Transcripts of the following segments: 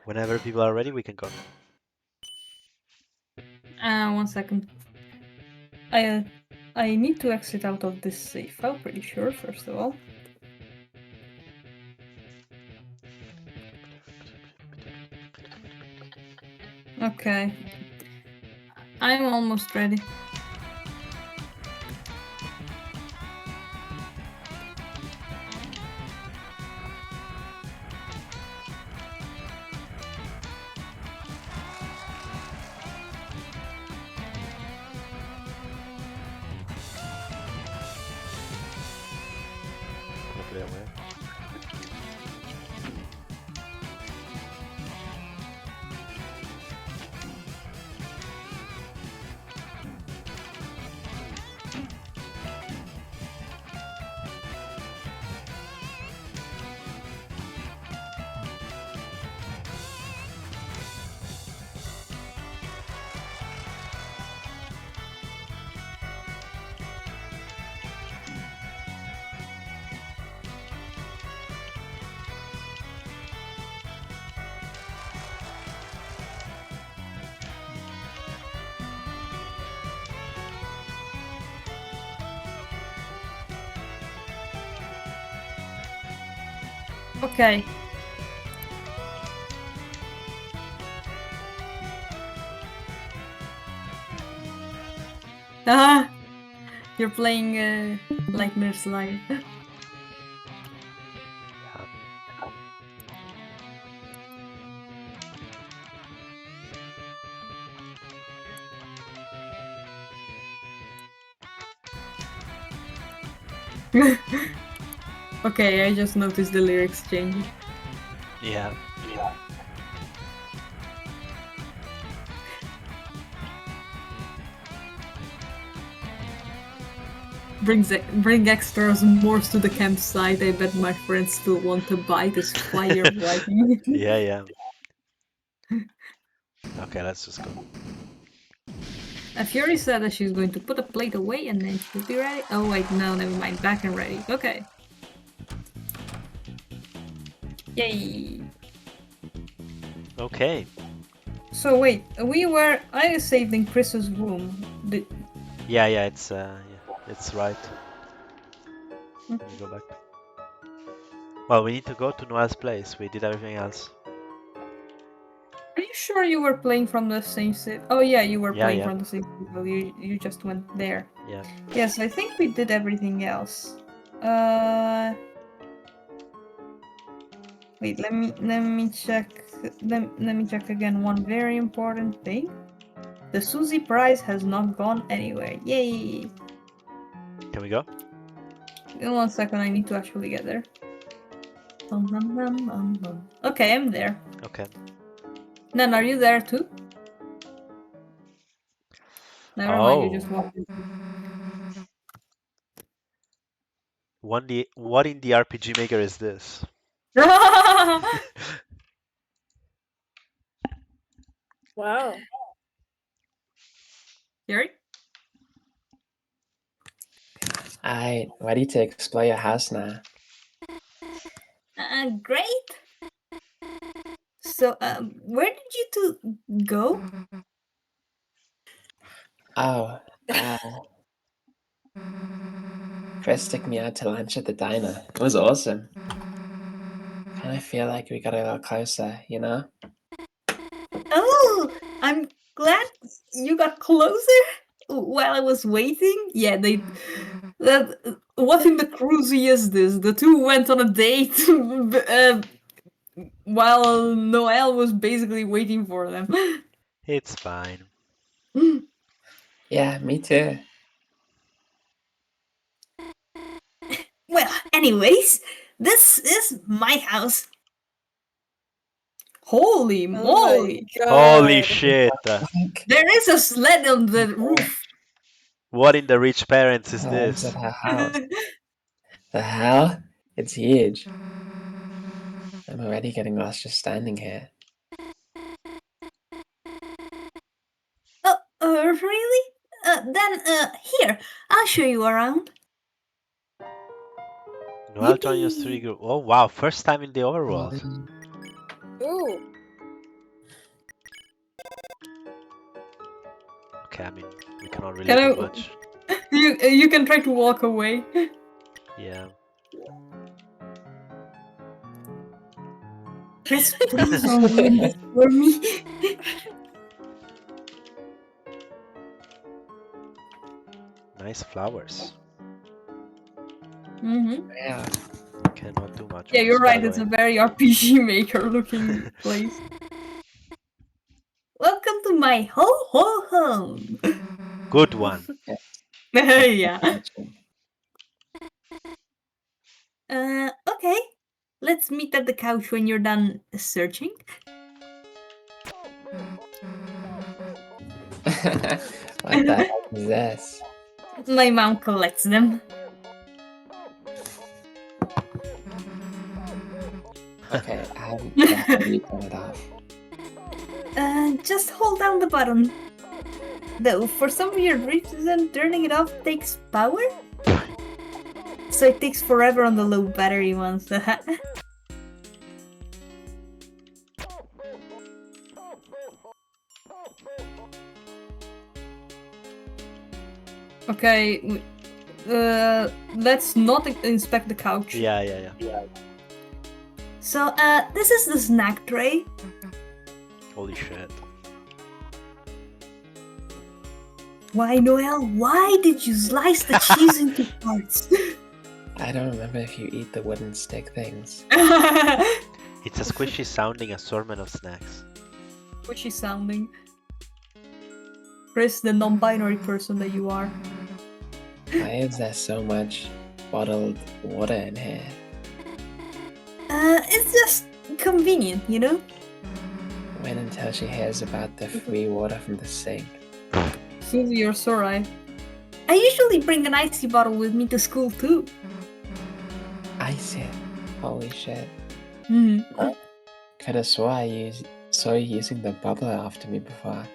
Whenever people are ready, we can go. 1 second. I need to exit out of this safe file, pretty sure, first of all. Okay. I'm almost ready. Put it away. Okay. Ah! You're playing Nightmare's Live. Okay, I just noticed the lyrics changing. Yeah. Bring extras more to the campsite. I bet my friends still want to buy this fire writing. Yeah. Okay, let's just go. Fury said that she's going to put a plate away and then she'll be ready. Oh wait, no, never mind. Back and ready. Okay. Yay. Okay. So wait, I saved in Chris's room. Yeah, it's right. Hmm. Let me go back. Well, we need to go to Noel's place. We did everything else. Are you sure you were playing from the same city? Oh yeah, you were playing Yeah. from the same city. You just went there. Yeah. Yes, I think we did everything else. Wait, let me check. Let me check again. One very important thing. The Susie prize has not gone anywhere. Yay! Can we go? In 1 second, I need to actually get there. Okay, I'm there. Okay. Nan, are you there too? Never mind, you just walked in. What in the RPG Maker is this? Wow. Yuri? I'm ready to explore your house now. Great. So, where did you two go? Oh, Chris took me out to lunch at the diner. It was awesome. Kind of feel like we got a little closer, you know? Oh, I'm glad you got closer while I was waiting. Yeah, what in the cruisy is this? The two went on a date while Noel was basically waiting for them. It's fine. Yeah, me too. Well, anyways, this is my house. Holy Oh my moly! Holy god. shit! Like, There is a sled on the roof. What in the rich parents is how is this? it her house? The hell? It's huge. I'm already getting lost just standing here. Really? Here, I'll show you around. Noel joined us Yippee! 3 group. Oh wow, first time in the overworld. Ooh. Okay, I mean, we cannot really Can do I- much. You can try to walk away. Yeah. Chris, please don't ruin this for me. Nice flowers. Yeah. Cannot do much. Yeah, with you're this, by right. the It's way. a very RPG Maker looking place. Welcome to my home. Good one. Yeah. Action. Okay. Let's meet at the couch when you're done searching. What the heck is this? My mom collects them. Okay, how do you turn it off? Just hold down the button. Though, for some weird reason, turning it off takes power. So it takes forever on the low battery ones. Okay, let's not inspect the couch. Yeah. So, this is the snack tray. Holy shit. Why, Noel? Why did you slice the cheese into parts? I don't remember if you eat the wooden stick things. It's a squishy sounding assortment of snacks. Squishy sounding. Chris, the non-binary person that you are. Why is there so much bottled water in here? It's just convenient, you know? Wait until she hears about the free water from the sink. Susie, you're so right. I usually bring an icy bottle with me to school too. Icy. Holy shit. Hmm. Could have swore I saw you using the bubbler after me before.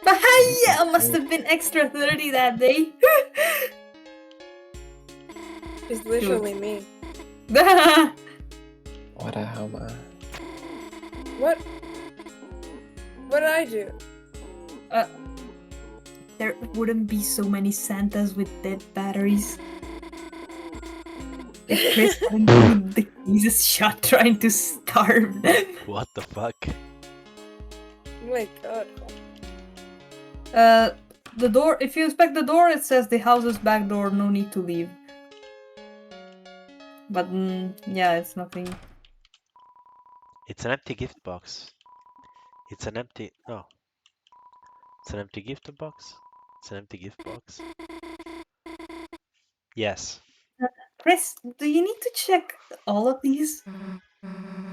But yeah, I must have been extra 30 that day. It's literally me. What a homer. What? What did I do? There wouldn't be so many Santas with dead batteries. If Chris hadn't given the Jesus shot trying to starve them. What the fuck? Oh my god. The door, if you inspect the door, it says the house's back door, no need to leave. But, yeah, it's nothing. It's an empty gift box. It's an empty... No. It's an empty gift box? It's an empty gift box. Yes. Chris, do you need to check all of these?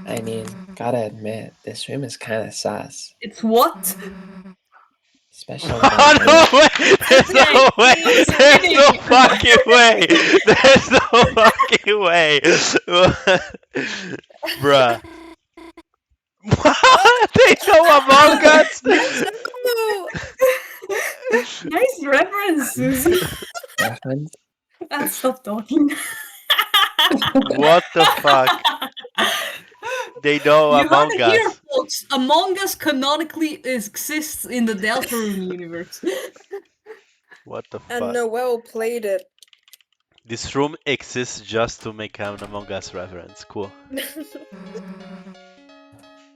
I mean, gotta admit, this room is kinda sus. It's what? Especially Oh that no way! There's no way! he's There's no kidding. fucking way! There's no fucking way! Bruh. What? They know Among Us? No! Nice reference, Susie. reference. I'll stop talking. What the fuck? They know You heard Among it here, Us. folks. Among Us canonically exists in the Deltarune universe. What the And fuck? Noel played it. This room exists just to make an Among Us reference. Cool.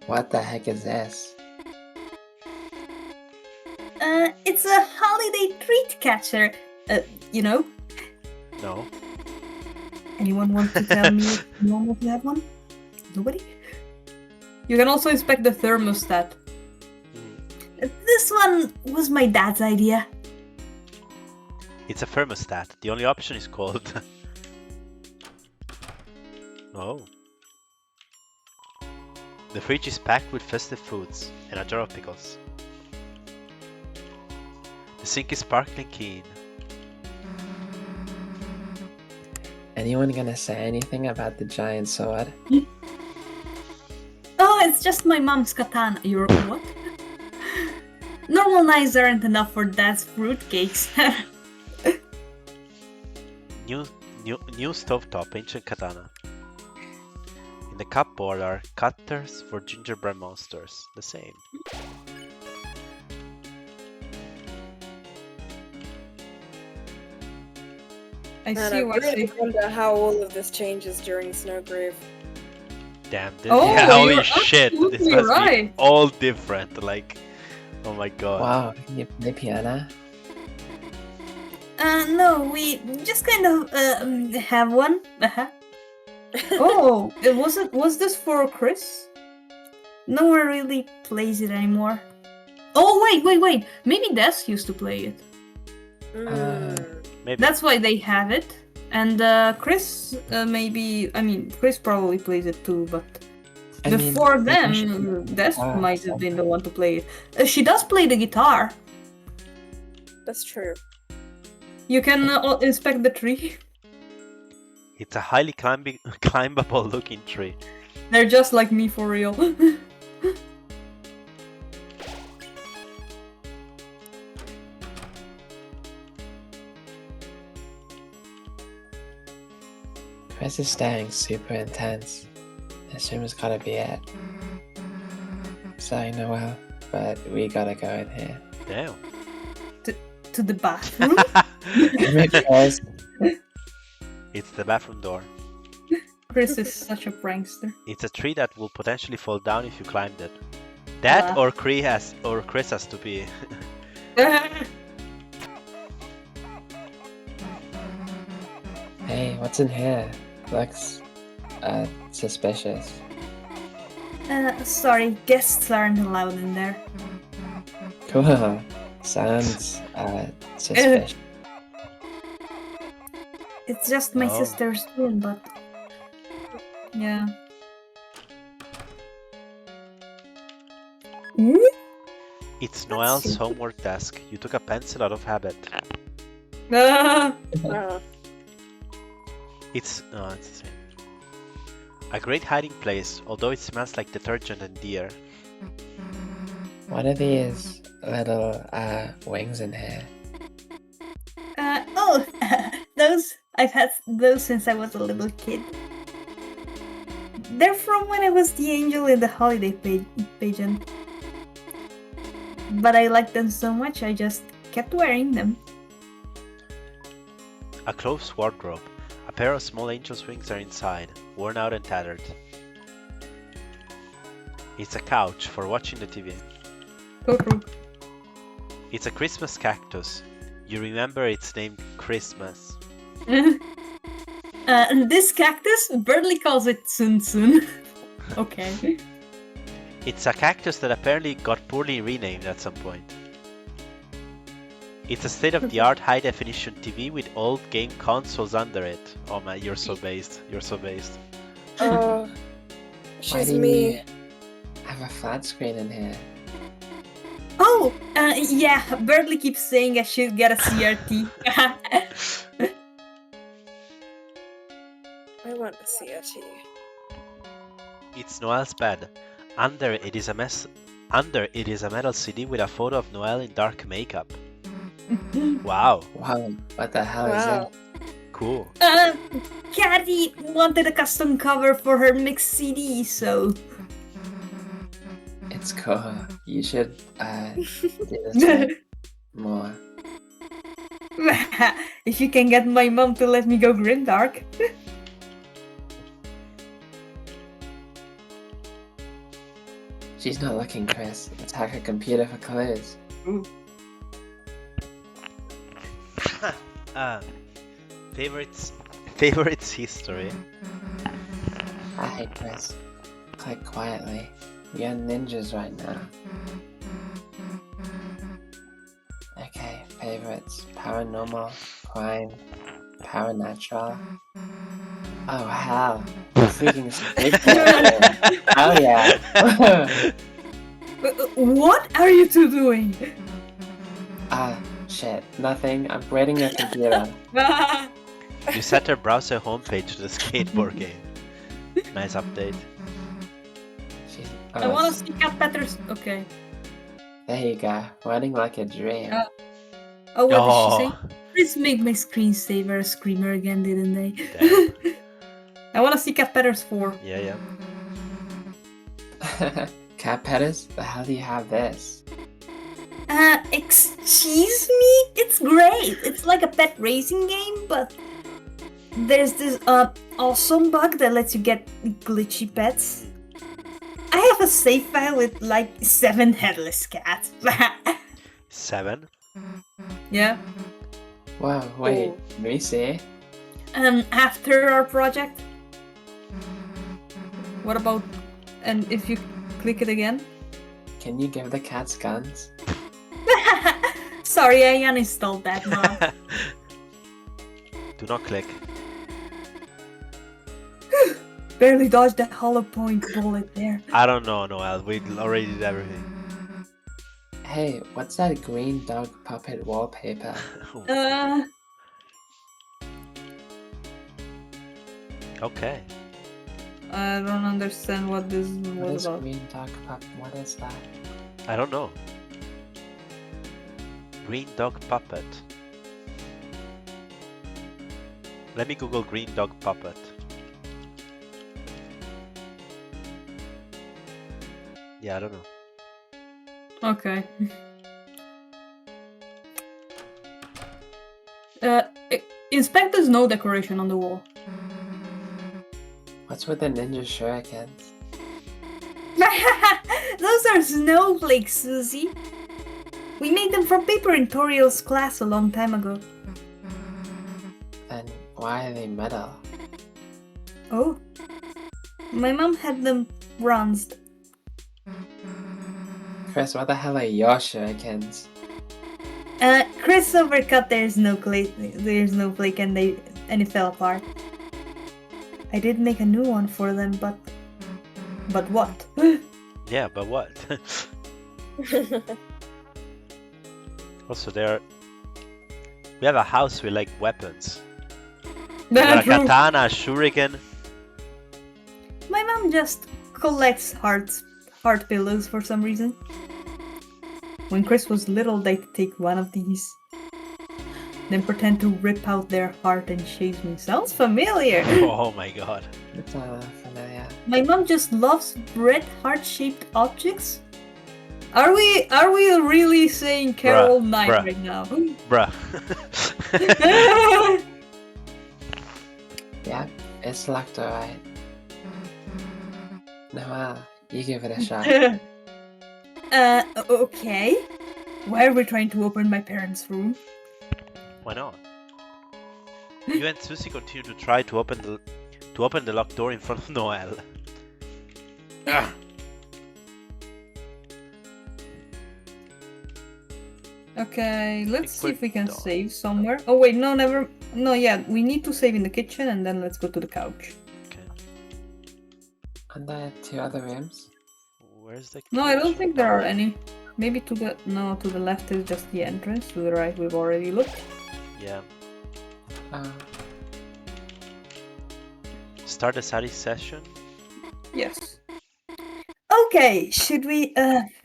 What the heck is this? It's a holiday treat catcher. You know? No. Anyone want to tell me if you almost have one? Nobody? You can also inspect the thermostat. Hmm. The this one was my dad's idea. It's a thermostat. The only option is cold. Oh. The fridge is packed with festive foods and a jar of pickles. The sink is sparkling clean. Anyone gonna say anything about the giant sword? Oh, it's just my mom's katana. You're what? Normal knives aren't enough for dad's fruitcakes. New stovetop ancient katana. In the cupboard are cutters for gingerbread monsters. The same. I Man, see I why really she... wonder how all of this changes during Snowgrave. Damn, this, Oh, yeah, holy you're shit! This absolutely must right. be all different. Like, oh my god. Wow, can you play piano? No, we just kind of have one. Oh, was this for Chris? No one really plays it anymore. Oh wait! Maybe Des used to play it. Maybe. That's why they have it. And Chris, maybe. I mean, Chris probably plays it too, but I mean, before maybe we should them, Des guitar or might have been the something. one to play it. She does play the guitar. That's true. You can inspect the tree. It's a highly climbable looking tree. They're just like me for real. Chris is staring super intense. I assume it's gotta be it. Sorry, Noel, but we gotta go in here. Damn. To the bathroom. Because It's the bathroom door. Chris is such a prankster. It's a tree that will potentially fall down if you climbed it. That Wow. or Chris has to be. hey, what's in here? Looks suspicious. Sorry, guests aren't allowed in there. Cool. Sounds suspicious. It's just my Oh. sister's room, but yeah. It's Noel's homework desk. You took a pencil out of habit. Ah, It's the same. A great hiding place, although it smells like detergent and deer. What are these little wings in here? oh, those I've had those since I was a little kid. They're from when I was the angel in the holiday pageant. But I liked them so much, I just kept wearing them. A closed wardrobe. A pair of small angel's wings are inside, worn out and tattered. It's a couch for watching the TV. It's a Christmas cactus. You remember it's named Christmas. This cactus, Birdley calls it Sun Sun. Okay. It's a cactus that apparently got poorly renamed at some point. It's a state-of-the-art high-definition TV with old game consoles under it. Oh man, you're so based. You're so based. Oh, Why she's do you me. have a flat screen in here? Oh, yeah, Birdley keeps saying I should get a CRT. I want a CRT. It's Noel's bed. Under it is a metal CD with a photo of Noel in dark makeup. Wow, Wow, what the hell is Wow. it? cool. Caddy wanted a custom cover for her mixed CD, so... It's cool. You should do this more. If you can get my mom to let me go grimdark. She's not looking, Chris. Attack her computer for clues. Favorites history. Hi, Chris. Click quietly. We are ninjas right now. it's paranormal, crime, paranatural. Oh hell, the freaking spooky game. Oh yeah. What are you two doing? Ah, shit, nothing. I'm upgrading your computer. You set their browser homepage to the skateboard game. Nice update. Jeez. I Oh, want to see Cat Peters. Okay. there you go, running like a dream. Oh, what did she say? Oh, Please make my screensaver a screamer again, didn't they? damn. I want to see Cat Peters 4. Yeah. Cat Petters? The hell do you have this? Excuse me? It's great. It's like a pet racing game, but there's this awesome bug that lets you get glitchy pets. I have a save file with like 7 headless cats. 7? Yeah. Whoa, wait, Oh. let me see. After our project. What about... And if you click it again? Can you give the cats guns? Sorry, I uninstalled that now. Do not click. Barely dodged that hollow point bullet there. I don't know, Noel. We already did everything. Hey, what's that green dog puppet wallpaper? Okay. I don't understand what this What was is about. green dog puppet? What is that? I don't know. Green dog puppet. Let me Google green dog puppet. Yeah, I don't know. Okay. Inspect the snow decoration on the wall. What's with the ninja shurikens? Those are snowflakes, Susie. We made them from paper in Toriel's class a long time ago. Then why are they metal? Oh. My mom had them bronzed. Chris, what the hell are your shurikens? Chris overcut their snowflake, and it fell apart. I did make a new one for them, but what? Yeah, but what? Also, we have a house with like weapons. We got a True. katana, a shuriken. My mom just collects heart pillows for some reason. When Chris was little, they'd take one of these, then pretend to rip out their heart and chase me. Sounds familiar. Oh my god. It's familiar. My mom just loves red heart-shaped objects. Are we really saying Carol Knight bruh. right now? Bruh. Yep, it's locked alright. Noel, you give it a shot. Okay. Why are we trying to open my parents' room? Why not? You and Susie continue to try to open the locked door in front of Noel. Ah. Okay, let's see if we can Equip dog. save somewhere. Oh wait, no, never. No, yeah, we need to save in the kitchen and then let's go to the couch. Okay. And there 2 other rooms? Where's the No, I don't kitchen? think there are any. Maybe to the left is just the entrance. To the right, we've already looked. Yeah. Oh, Start the study session. Yes. Okay, should we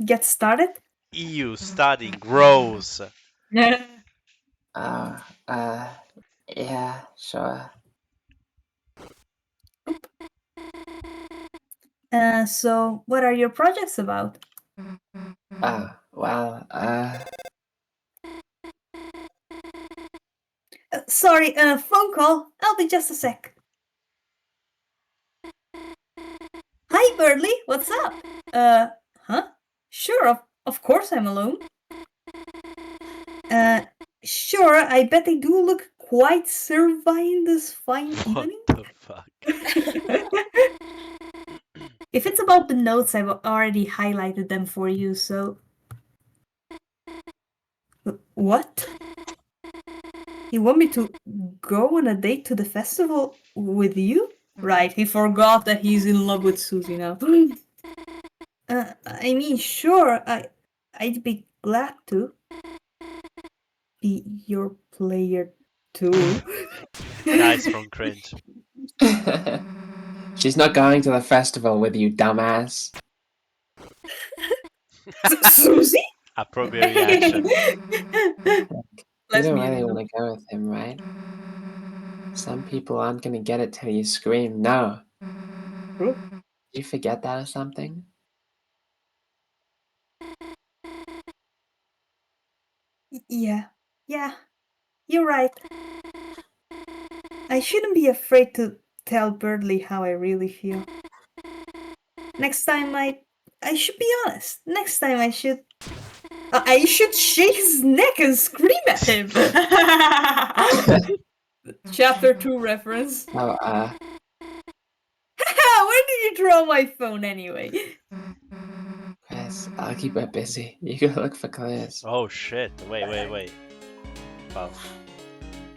get started? EU study grows. Yeah. yeah, sure. So what are your projects about? Well, Sorry, phone call. I'll be just a sec. Hi, Birdly. What's up? Huh? Sure, of course I'm alone. Sure, I bet they do look quite servine this fine What evening. the fuck? If it's about the notes, I've already highlighted them for you, so... What? You want me to go on a date to the festival with you? Right, he forgot that he's in love with Susie now. I mean, sure, I'd be glad to be your player too. Nice from Cringe. She's not going to the festival with you, dumbass. Susie? Appropriate reaction. You Let's don't be really real. want to go with him, right? Some people aren't gonna get it till you scream no. True. Did you forget that or something? Yeah, you're right. I shouldn't be afraid to tell Birdley how I really feel. Next time I should be honest. Next time I should shake his neck and scream at him. Chapter 2 reference. Oh, Where did you throw my phone anyway? Chris, I'll keep her busy. You go look for clues. Oh shit. Wait. Wow.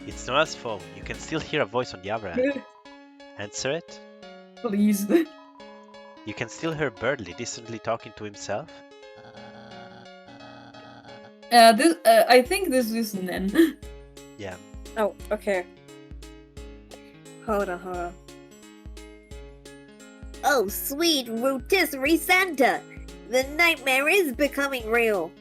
It's Noah's phone. You can still hear a voice on the other end. Answer it. Please. You can still hear Birdley distantly talking to himself. I think this is Nen. Yeah. Oh, okay. Hold on. Oh, sweet rotisserie Santa! The nightmare is becoming real.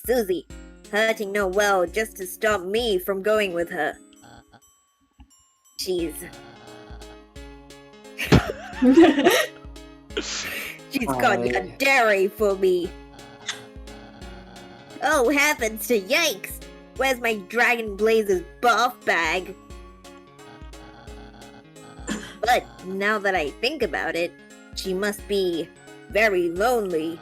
Susie, hurting Noelle just to stop me from going with her. She's got a dairy for me. Oh heavens to yikes! Where's my Dragon Blazers bath bag? But now that I think about it, she must be very lonely.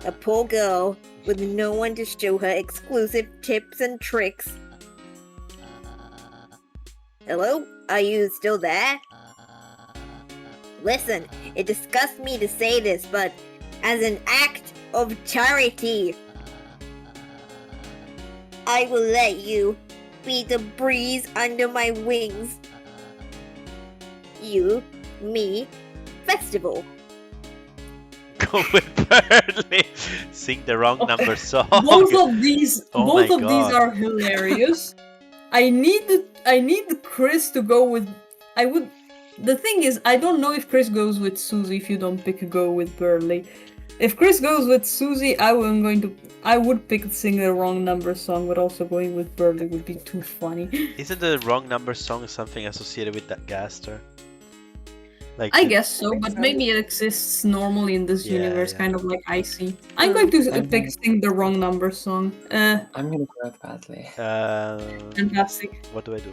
A poor girl with no one to show her exclusive tips and tricks. Hello? Are you still there? Listen, it disgusts me to say this, but as an act of charity, I will let you be the breeze under my wings. You, me, festival. Go with Birdley. Sing the wrong number song. Both of these Oh both my of these God. are hilarious. I need Chris to go with the thing is I don't know if Chris goes with Susie if you don't pick a go with Burley. If Chris goes with Susie, I would pick Sing the Wrong Number song, but also going with Burley would be too funny. Isn't the wrong number song something associated with that Gaster? Like I guess so, but maybe it exists normally in this Yeah, universe, yeah. kind of like Icy. I'm going to I'm pick Sing the Wrong Number song. I'm gonna go with Bradley. Fantastic. What do I do?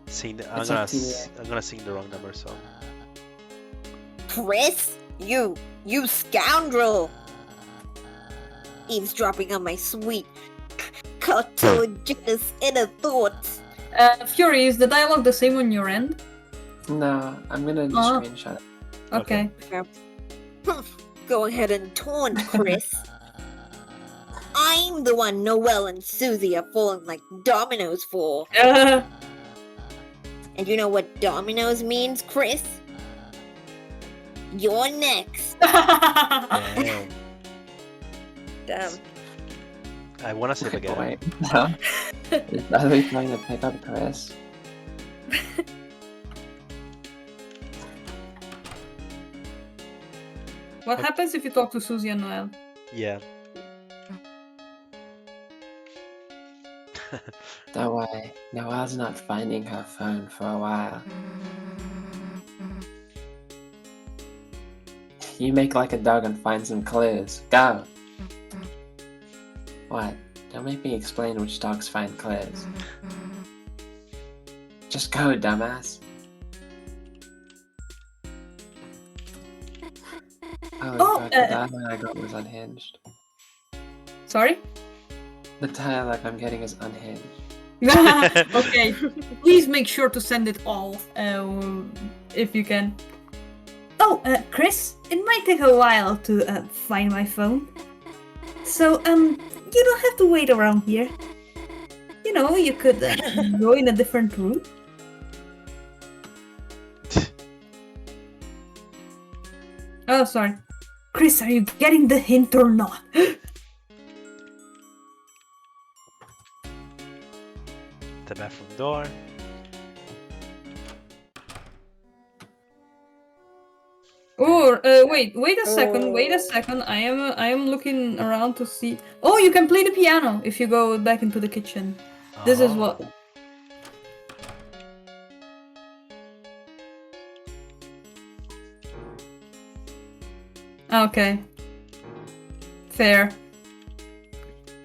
Sing. It's up to you. I'm gonna sing the wrong number song. Chris, you scoundrel! Eavesdropping on my sweet, cartogenous inner thoughts. Fury, is the dialogue the same on your end? No, I'm gonna Oh. screenshot it. Okay. Go ahead and taunt, Chris. I'm the one Noelle and Susie are falling like dominoes for. And you know what dominoes means, Chris? You're next. Damn. Damn. I wanna save again. Wait, no. Is Bradley trying to pick up Chris? What happens if you talk to Susie and Noel? Yeah. Don't worry, Noelle's not finding her phone for a while. You make like a dog and find some clues. Go! What? Don't make me explain which dogs find clues. Just go, dumbass. Holy fuck, the dialogue I got was unhinged. Sorry? The dialogue I'm getting is unhinged. Okay. Please make sure to send it all, if you can. Oh, Chris, it might take a while to find my phone. So, you don't have to wait around here. You know, you could go in a different route. Oh, sorry. Chris, are you getting the hint or not? The bathroom door. Oh, wait a second, wait a second. I am looking around to see. Oh, you can play the piano if you go back into the kitchen. This is Oh. what. Okay. Fair.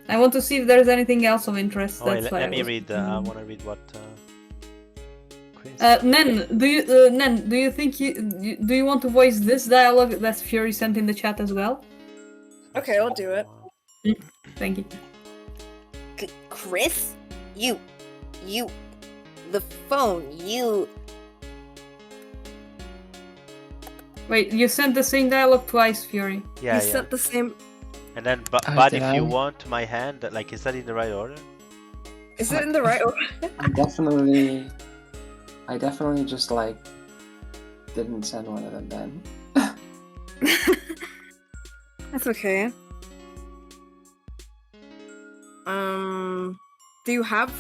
I want to see if there's anything else of interest. Oh, wait, That's why let I me was read. I want to read what. Chris. Nen, do you think do you want to voice this dialogue that Fury sent in the chat as well? Okay, I'll do it. Thank you. Chris? You. The phone, you. Wait, you sent the same dialogue twice, Fury. Yeah, You yeah. sent the same. And then, Oh, but did if you I? want my hand, like, is that in the right order? Is it in the right order? I definitely just like didn't send one of them then. That's okay. Do you have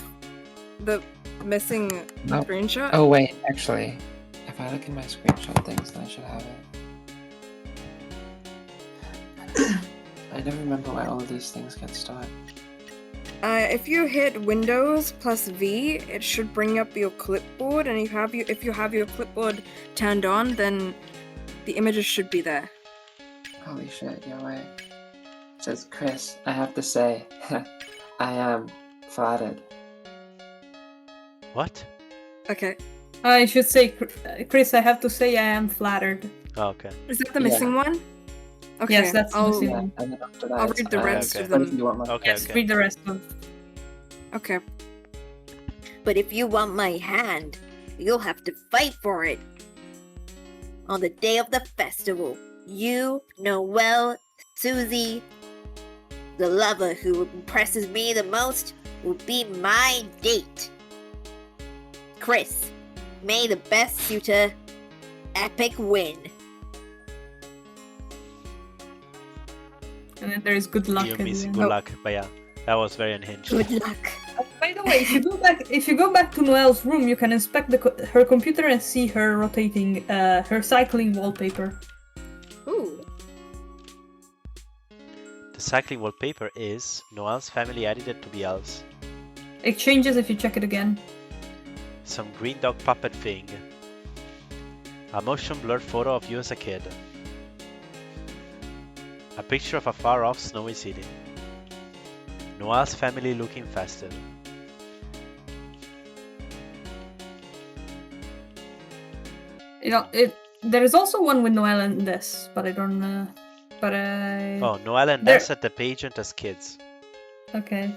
the missing No. screenshot? Oh wait, actually, if I look in my screenshot things, then I should have it. I don't remember where all of these things get started. If you hit Windows plus V, it should bring up your clipboard, and if you have your clipboard turned on, then the images should be there. Holy shit, you're right. It says, Chris, I have to say, I am flattered. What? Okay. I should say, Chris, I have to say I am flattered. Oh, okay. Is that the Yeah. missing one? Okay. Yes, that's the I'll, missing Yeah, one. and then after that, I'll it's, read the rest okay. of what if them. you want my- Okay, Yes, okay. read the rest of Okay. But if you want my hand, you'll have to fight for it. On the day of the festival, you, Noelle, Susie, the lover who impresses me the most, will be my date. Chris, may the best suitor epic win. And then there is good luck. You're at the missing end. good luck, but yeah, that was very unhinged. Good luck. By the way, if you go back to Noelle's room, you can inspect her computer and see her rotating, her cycling wallpaper. Ooh. The cycling wallpaper is Noel's family added it to be elves. It changes if you check it again. Some green dog puppet thing. A motion blurred photo of you as a kid. A picture of a far off snowy city. Noel's family looking festive. You know, there is also one with Noelle and this, but I don't know. But Oh, Noel and There- Des at the pageant as kids. okay.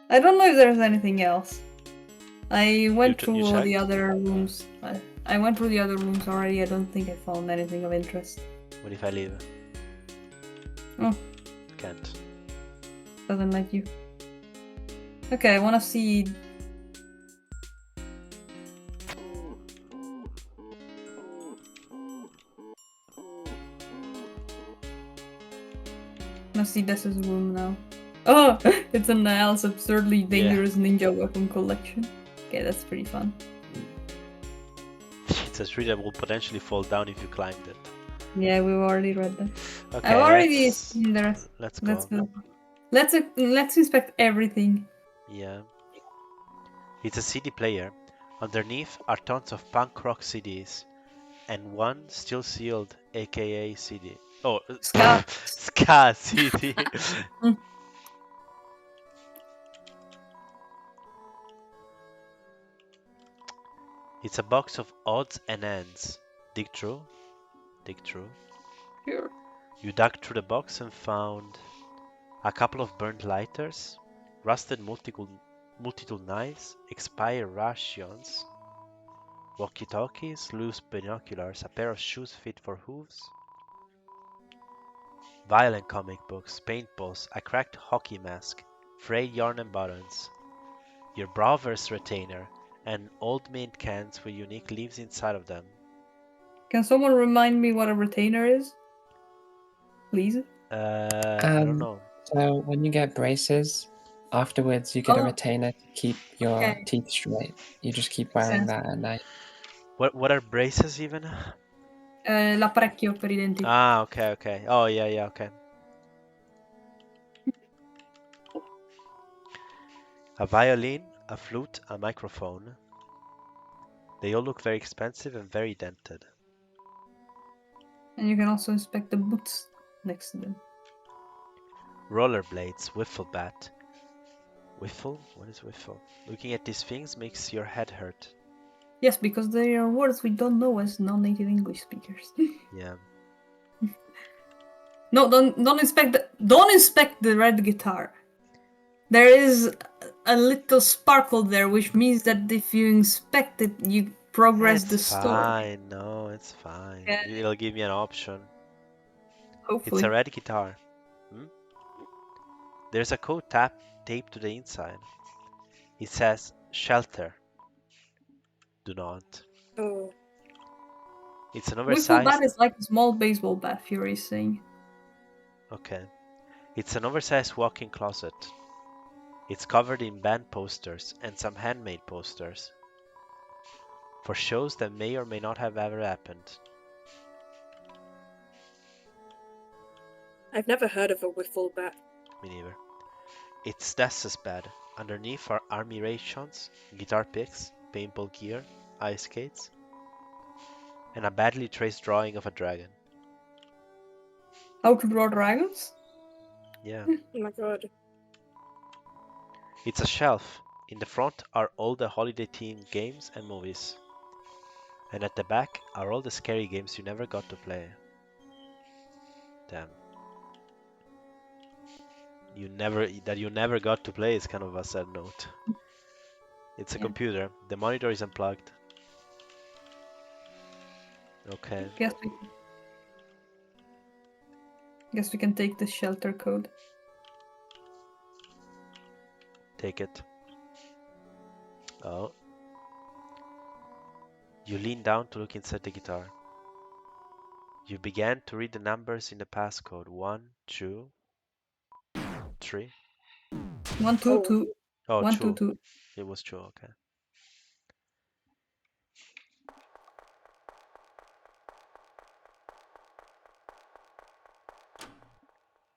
I don't know if there's anything else. I went You through all the checked? other rooms. I went through the other rooms already. I don't think I found anything of interest. What if I leave? Oh. Can't. Doesn't like you. Okay, I want to see. Let's see Des's room now. Oh, it's a Niall's absurdly dangerous ninja weapon collection. Okay, that's pretty fun. It's a tree that will potentially fall down if you climbed it. Yeah, we've already read that. Okay, I've already let's, seen the rest. let's go. Let's go. Let's inspect everything. Yeah. It's a CD player. Underneath are tons of punk rock CDs. And one still sealed, aka CD. Oh, Ska. Ska CD. It's a box of odds and ends. Dig through. Dig through. Sure. You dug through the box and found a couple of burnt lighters, rusted multi-tool knives, expired rations, walkie-talkies, loose binoculars, a pair of shoes fit for hooves, violent comic books, paintballs, a cracked hockey mask, frayed yarn and buttons, your Browverse retainer, and old mint cans with unique leaves inside of them. Can someone remind me what a retainer is? Please? I don't know. So when you get braces, afterwards you get a Oh. retainer to keep your Okay. teeth straight. You just keep Makes wearing sense. that at night. What are braces even? L'apparecchio per i denti. Ah, okay. Oh, yeah, okay. A violin, a flute, a microphone. They all look very expensive and very dented. And you can also inspect the boots next to them. Rollerblades, wiffle bat. Wiffle? What is wiffle? Looking at these things makes your head hurt. Yes, because they are words we don't know as non-native English speakers. Yeah. No, don't inspect the red guitar. There is a little sparkle there, which means that if you inspect it, you progress the It's story. fine. No, it's fine. Yeah. It'll give me an option. It's Hopefully. a red guitar. There's a code taped to the inside. It says shelter. Do not. Oh. It's an Wiffle bat oversized. is like a small baseball bat, Fury is saying. Okay. It's an oversized walk-in closet. It's covered in band posters and some handmade posters for shows that may or may not have ever happened. I've never heard of a wiffle bat. Me neither. It's Dessa's bed. Underneath are army rations, guitar picks, paintball gear, ice skates, and a badly traced drawing of a dragon. How to draw dragons? Yeah. Oh my god. It's a shelf. In the front are all the holiday-themed games and movies. And at the back are all the scary games you never got to play. Damn. You never got to play is kind of a sad note. It's a Yeah. computer. The monitor is unplugged. Okay. Guess we can take the shelter code. Take it. Oh. You lean down to look inside the guitar. You began to read the numbers in the passcode. 1, 2, 3. 1, 2, Oh. 2. Oh, 1, 2, 2. 2. It was 2, okay.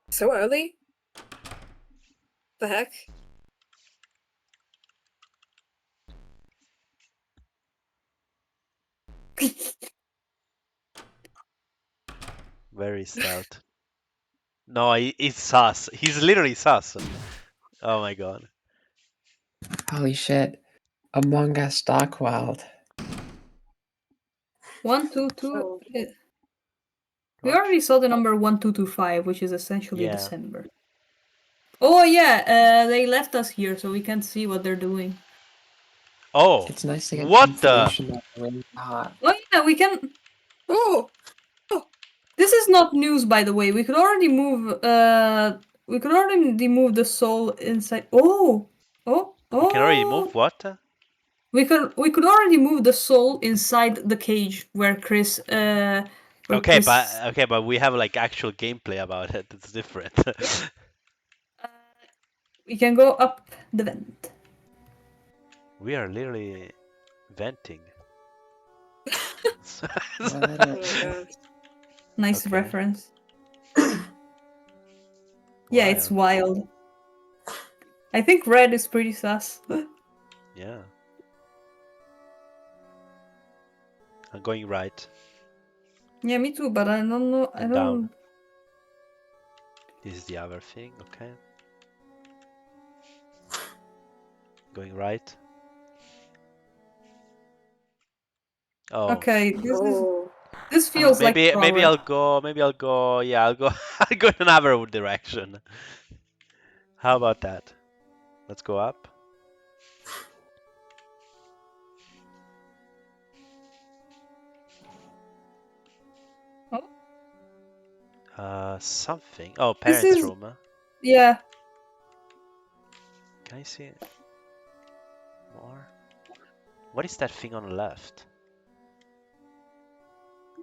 So early? The heck? Very stout. No, he's sus. He's literally sus. Oh my god. Holy shit. Among Us Dark World. 1, 2, 2. Oh. We What? already saw the number 1225, which is essentially Yeah. December. Oh yeah, they left us here, so we can't see what they're doing. Oh, It's nice to get what the? information that's really hot. Oh yeah, we can. Oh! This is not news, by the way. We could already move. We could already move the soul inside. Oh. We can already move what? We could already move the soul inside the cage where Chris. Where Okay, Chris, but we have like actual gameplay about it. It's different. we can go up the vent. We are literally venting. Oh my gosh. Nice Okay. reference. Yeah, it's wild. I think red is pretty sus. Yeah. I'm going right Yeah, me too, but I don't know. I and don't. down. This is the other thing, okay. Going right. Oh. Okay, Oh. this feels like maybe progress. I'll go yeah, I'll go I'll go in another direction. How about that? Let's go up. Something. Oh, This parents' is room. Huh? yeah. Can I see more? What is that thing on the left?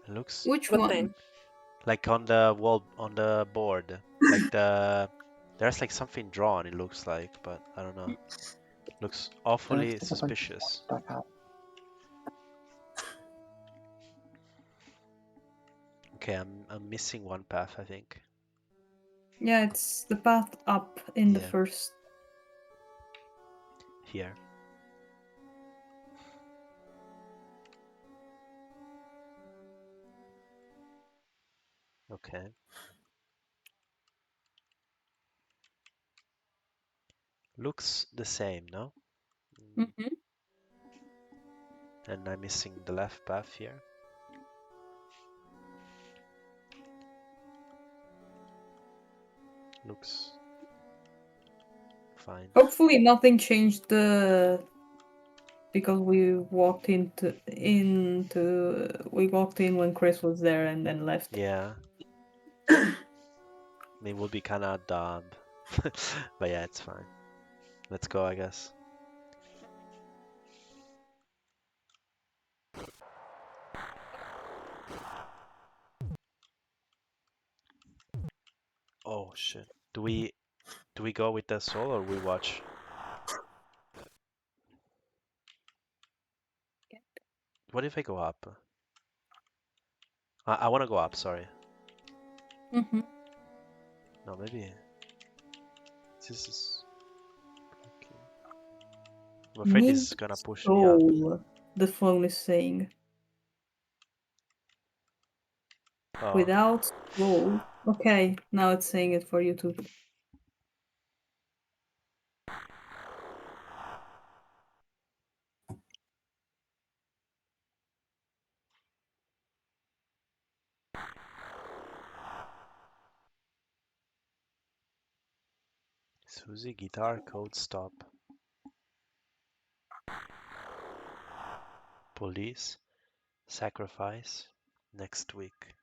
It looks Which What one? thing? like on the wall, on the board. Like there's like something drawn, it looks like, but I don't know. Looks It awfully looks like a bunch of suspicious. stuck up. Okay, I'm missing one path, I think. Yeah, it's the path up in the Yeah. first. Here. Okay. Looks the same, no? Mm-hmm. And I'm missing the left path here. Looks fine. Hopefully nothing changed the because we walked in when Chris was there and then left. Yeah. It would be kind of dumb. But yeah, it's fine. Let's go, I guess. Oh shit. Do we go with the soul or we watch? What if I go up? I want to go up, sorry. Mm-hmm. No, maybe this is okay. I'm afraid this is gonna push me up. Soul, the phone is saying. Oh, Without soul. Okay, now it's saying it for you too. Susie, guitar, code, stop. Police, sacrifice, next week.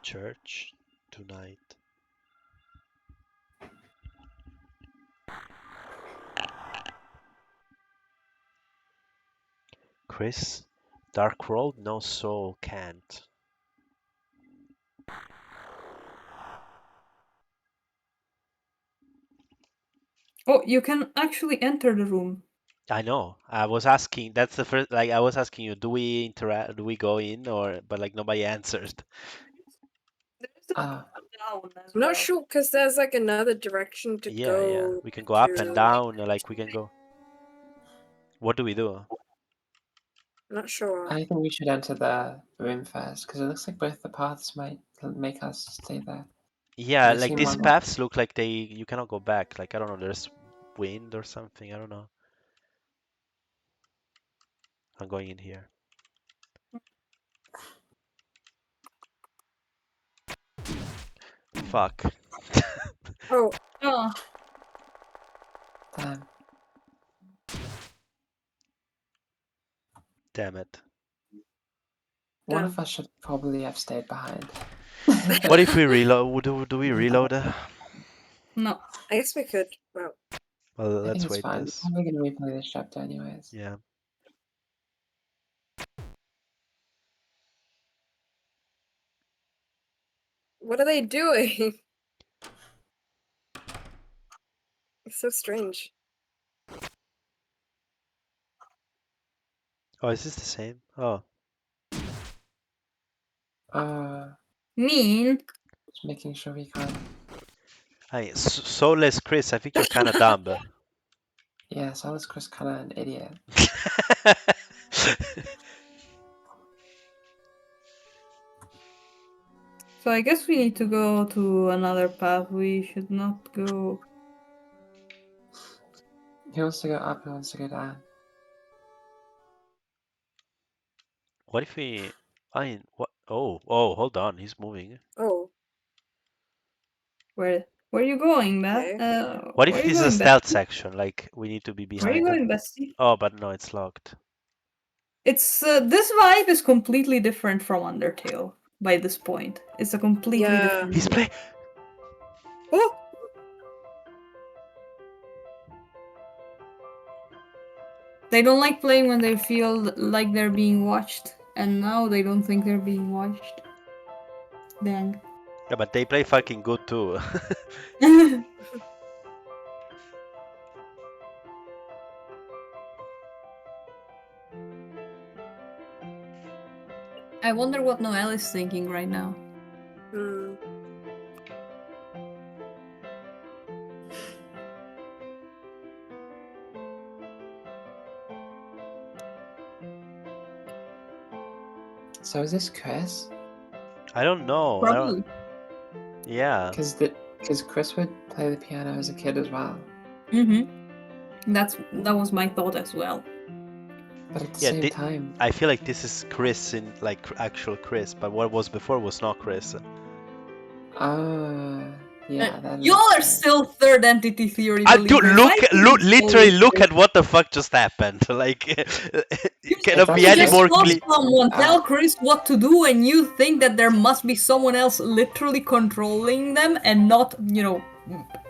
Church, tonight. Chris, Dark World, no soul, can't. Oh, you can actually enter the room. I know. I was asking. That's the first. Like I was asking you, do we interact? Do we go in or? But like nobody answered. There is a Ah, down as I'm well. not sure because there's like another direction to Yeah, yeah. go. We can go up and to. down. Or like we can go. What do we do? I'm not sure. I think we should enter the room first because it looks like both the paths might make us stay there. Yeah, You like seem these on paths look like they. You cannot go back. Like I don't know. There's wind or something. I don't know. I'm going in here. Fuck. Oh, Oh, Damn. Damn it. One damn. of us should probably have stayed behind. What if we reload? Do we reload? no. I guess we could. Well, Well, I think let's it's wait fine. this. We're probably gonna replay this chapter anyways. Yeah. what are they doing? It's so strange. Oh, is this the same? Oh, Mean. Just making sure we can't. I soulless Chris. I think you're kind of dumb. Yeah, Solus Chris kinda an idiot. So I guess we need to go to another path. We should not go. He wants to go up, he wants to go down. What if we? I mean, what? Oh, hold on. He's moving. Oh, Where are you going, Beth? okay. What Where if are you this is a going, stealth Bestie? section? Like we need to be Where are you behind them. going, Bestie? Oh, but no, it's locked. It's this vibe is completely different from Undertale by this point. It's a completely Yeah. different. He's playing. Oh, They don't like playing when they feel like they're being watched, and now they don't think they're being watched. Dang. Yeah, but they play fucking good too. I wonder what Noelle is thinking right now. hmm. So is this Chris? I don't know. Probably. Yeah. Because Chris would play the piano as a kid as well. That was my thought as well. But at the Yeah, same time, I feel like this is Chris in like actual Chris, but what was before was not Chris. yeah, that Y'all makes are sense. still third entity theory Dude, believers. literally look at what the fuck just happened. Like, it cannot be You any just more saw clear. someone tell Chris what to do, and you think that there must be someone else literally controlling them, and not,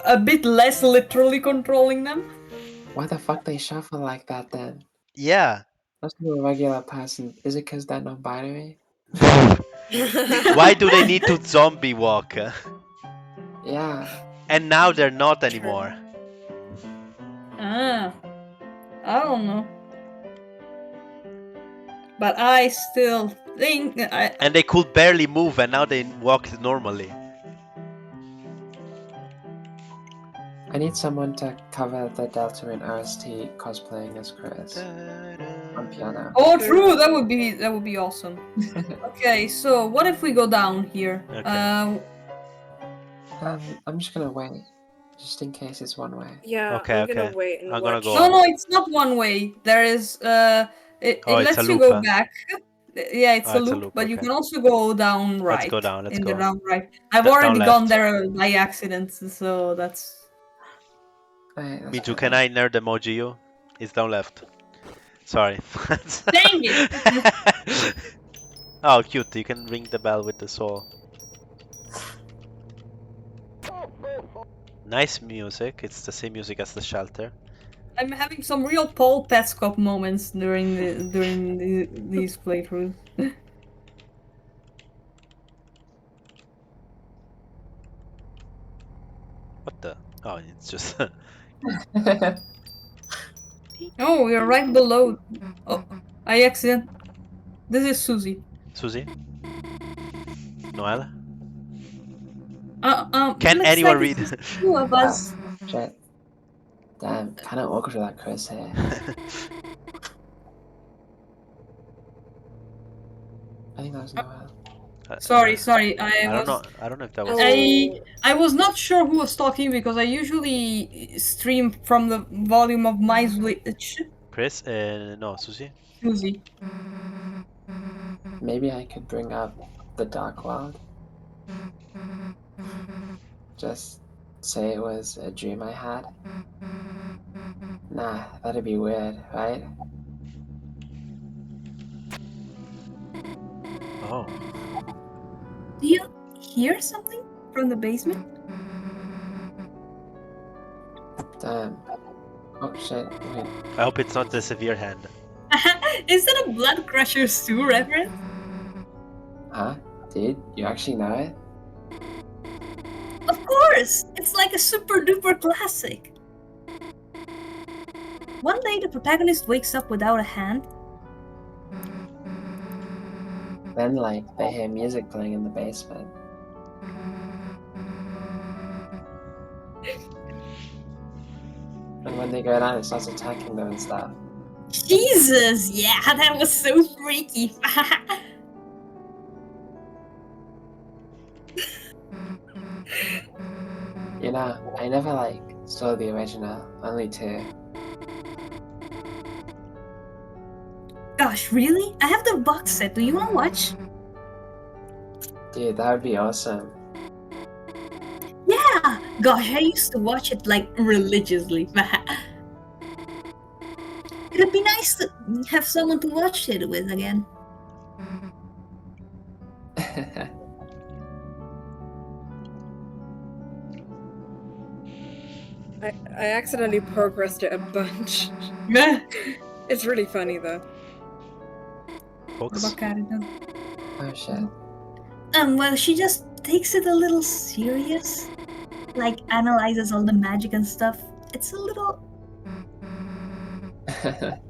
a bit less literally controlling them. Why the fuck they shuffle like that then? Yeah. That's not a regular person. Is it because they're non-binary? Why do they need to zombie walk? Yeah. And now they're not anymore. I don't know. But I still think And they could barely move, and now they walk normally. I need someone to cover the Deltarune OST cosplaying as Chris on piano. Oh, true. That would be awesome. Okay, so what if we go down here? Okay. I'm just gonna wait, just in case it's one way. Yeah, Okay, I'm gonna okay. wait and I'm gonna watch. go No, it's not one way. There is it Oh, it's lets a you loop, go huh? back. Yeah, it's Oh, a loop, but you okay. can also go down right. Let's go down, let's in go. the down right. I've Down already gone left. there by accident, so that's. Right, Me too. Can I nerd emoji you? It's down left. Sorry. Dang it! Oh, cute. You can ring the bell with the soul. Nice music. It's the same music as the shelter. I'm having some real Paul Petscop moments during these playthroughs. What the? Oh, it's just. Oh, we're right below. Oh, I accident. This is Susie. Susie? Noel? looks Can anyone like read? it's two of us. Shit. Damn, kind of awkward without Chris here. I think that was Noel. Sorry. I don't know. I don't know if that was. I was not sure who was talking because I usually stream from the volume of my Switch. Chris? No, Susie? Susie. Maybe I could bring up the Dark World. Just say it was a dream I had. Nah, that'd be weird, right? Oh. Do you hear something from the basement? Damn. Oh shit, wait. I hope it's not the severe hand. Is that a Blood Crushers 2 reference? Huh? Dude, you actually know it? Of course! It's like a super duper classic. One day the protagonist wakes up without a hand. Then, like, they hear music playing in the basement. And when they go down, it starts attacking them and stuff. Jesus! Yeah, that was so freaky. You know, I never, like, saw the original, only two. Gosh, really? I have the box set. Do you want to watch? Dude, that would be awesome. Yeah! Gosh, I used to watch it like religiously. It'd be nice nice to have someone to watch it with again. I accidentally progressed it a bunch. Yeah. It's really funny though. What Books. about Karina? Oh shit. Well, she just takes it a little serious. Like, analyzes all the magic and stuff. It's a little.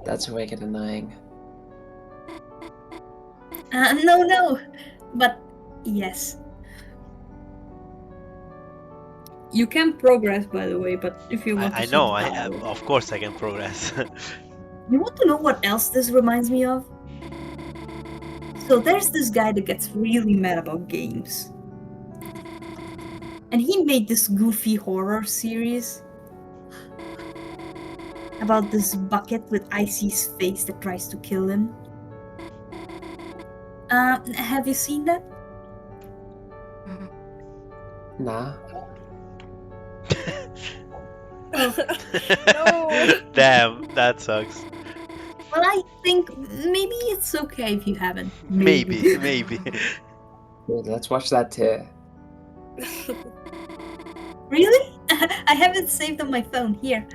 That's wicked annoying. No. But, yes. You can progress, by the way, but if you want to I see know. the I dialogue. of course I can progress. You want to know what else this reminds me of? So there's this guy that gets really mad about games. And he made this goofy horror series about this bucket with Icy's face that tries to kill him. Have you seen that? Nah. No. Damn, that sucks. Well, I think maybe it's okay if you haven't. Maybe. Dude, let's watch that too. Really? I have it saved on my phone. Here.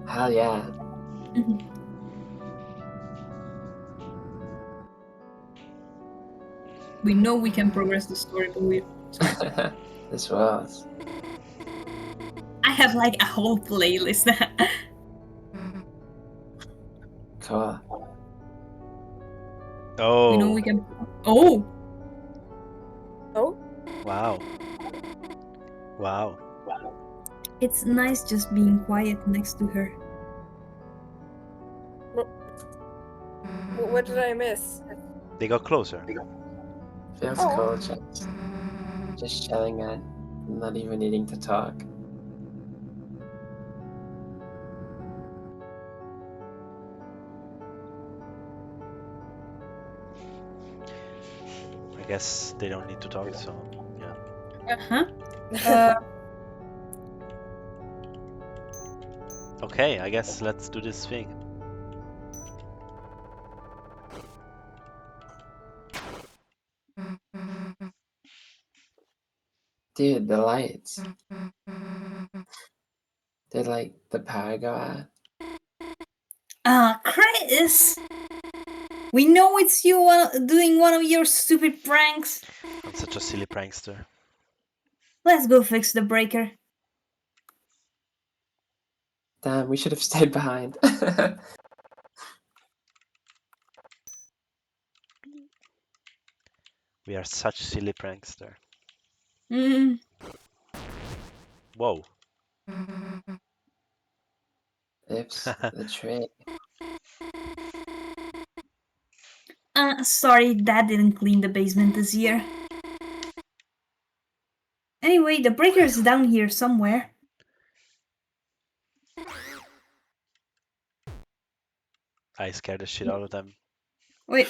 Hell yeah. We know we can progress the story, but we. This was. I have like a whole playlist. Cool. Oh. We know we can. Oh! Oh, Wow. Wow. It's nice just being quiet next to her. what did I miss? They got closer. Feels Oh. cool just chilling and not even needing to talk. I guess they don't need to talk, so yeah. Uh-huh. Okay, I guess let's do this thing. Dude, the lights. Did like the power go out? Chris! We know it's you doing one of your stupid pranks. I'm such a silly prankster. Let's go fix the breaker. Damn, we should have stayed behind. We are such silly prankster. Mm. Whoa. Oops, the tree. Sorry, Dad didn't clean the basement this year. Anyway, the breaker is down here somewhere. I scared the shit out of them. Wait.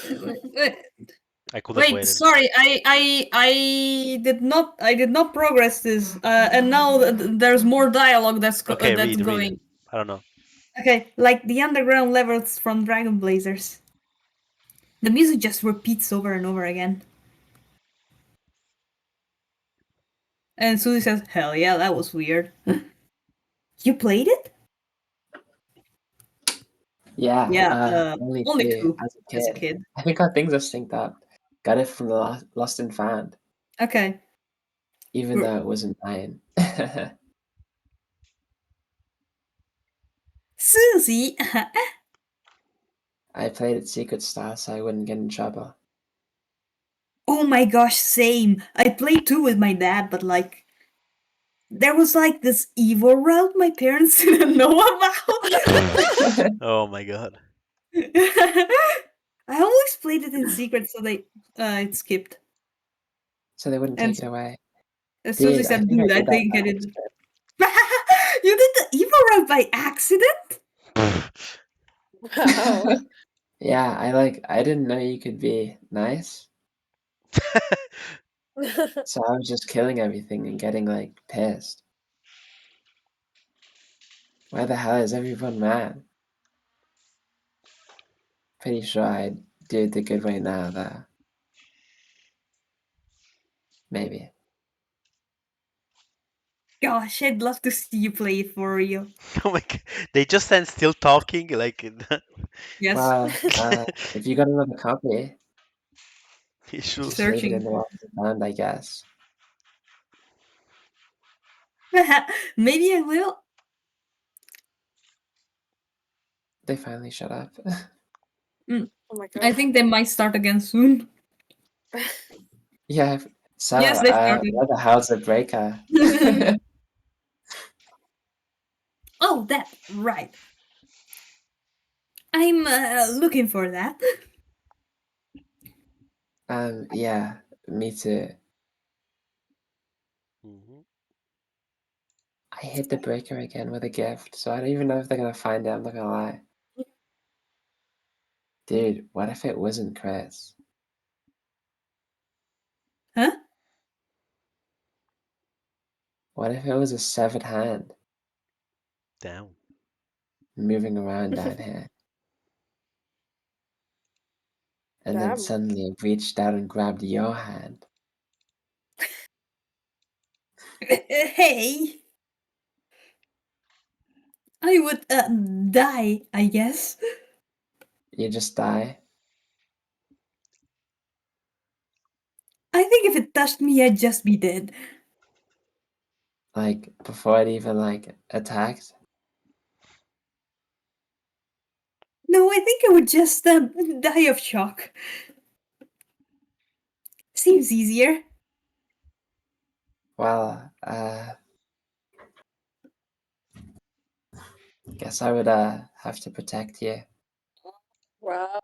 I could have Wait, waited. sorry, I did not progress this, and now there's more dialogue that's Okay, that's read going. it. I don't know. Okay, like the underground levels from Dragon Blazers. The music just repeats over and over again. And Susie says, "Hell yeah, that was weird." You played it? Yeah, Yeah, only only two two as a as a kid. kid. I think our things are synced up. Got it from the Lost and Found, Okay. even though it wasn't mine. Susie! I played it secret style so I wouldn't get in trouble. Oh my gosh, same. I played too with my dad, but like, there was like this evil route my parents didn't know about. Oh my god. I always played it in secret, so it skipped. So they wouldn't And take it away. Susie Dude, I said, think I "Dude, I did that think by I did." accident. You did the evil route by accident? Wow. Yeah, I didn't know you could be nice, so I was just killing everything and getting like pissed. Why the hell is everyone mad? Pretty sure I do it the good way now, though. Maybe. Gosh, I'd love to see you play it for real. Oh my god. They just stand still talking like Yes. Well, if you got another copy, you should. just leave it in Searching. the lost band, I guess. Maybe I will. They finally shut up. Oh my god. I think they might start again soon. Yeah. So, Yes, they started. what the hell's a breaker? Oh, that right. I'm looking for that. Yeah, me too. Mhm. I hit the breaker again with a gift, so I don't even know if they're gonna find it, I'm not gonna lie. Dude, what if it wasn't Chris? Huh? What if it was a severed hand Down. moving around down here? And then Damn. suddenly it reached out and grabbed your hand. Hey, I would die, I guess. You just die? I think if it touched me, I'd just be dead. Like, before it even, like, attacked? No, I think I would just die of shock. Seems easier. Well, guess I would, have to protect you. Wow.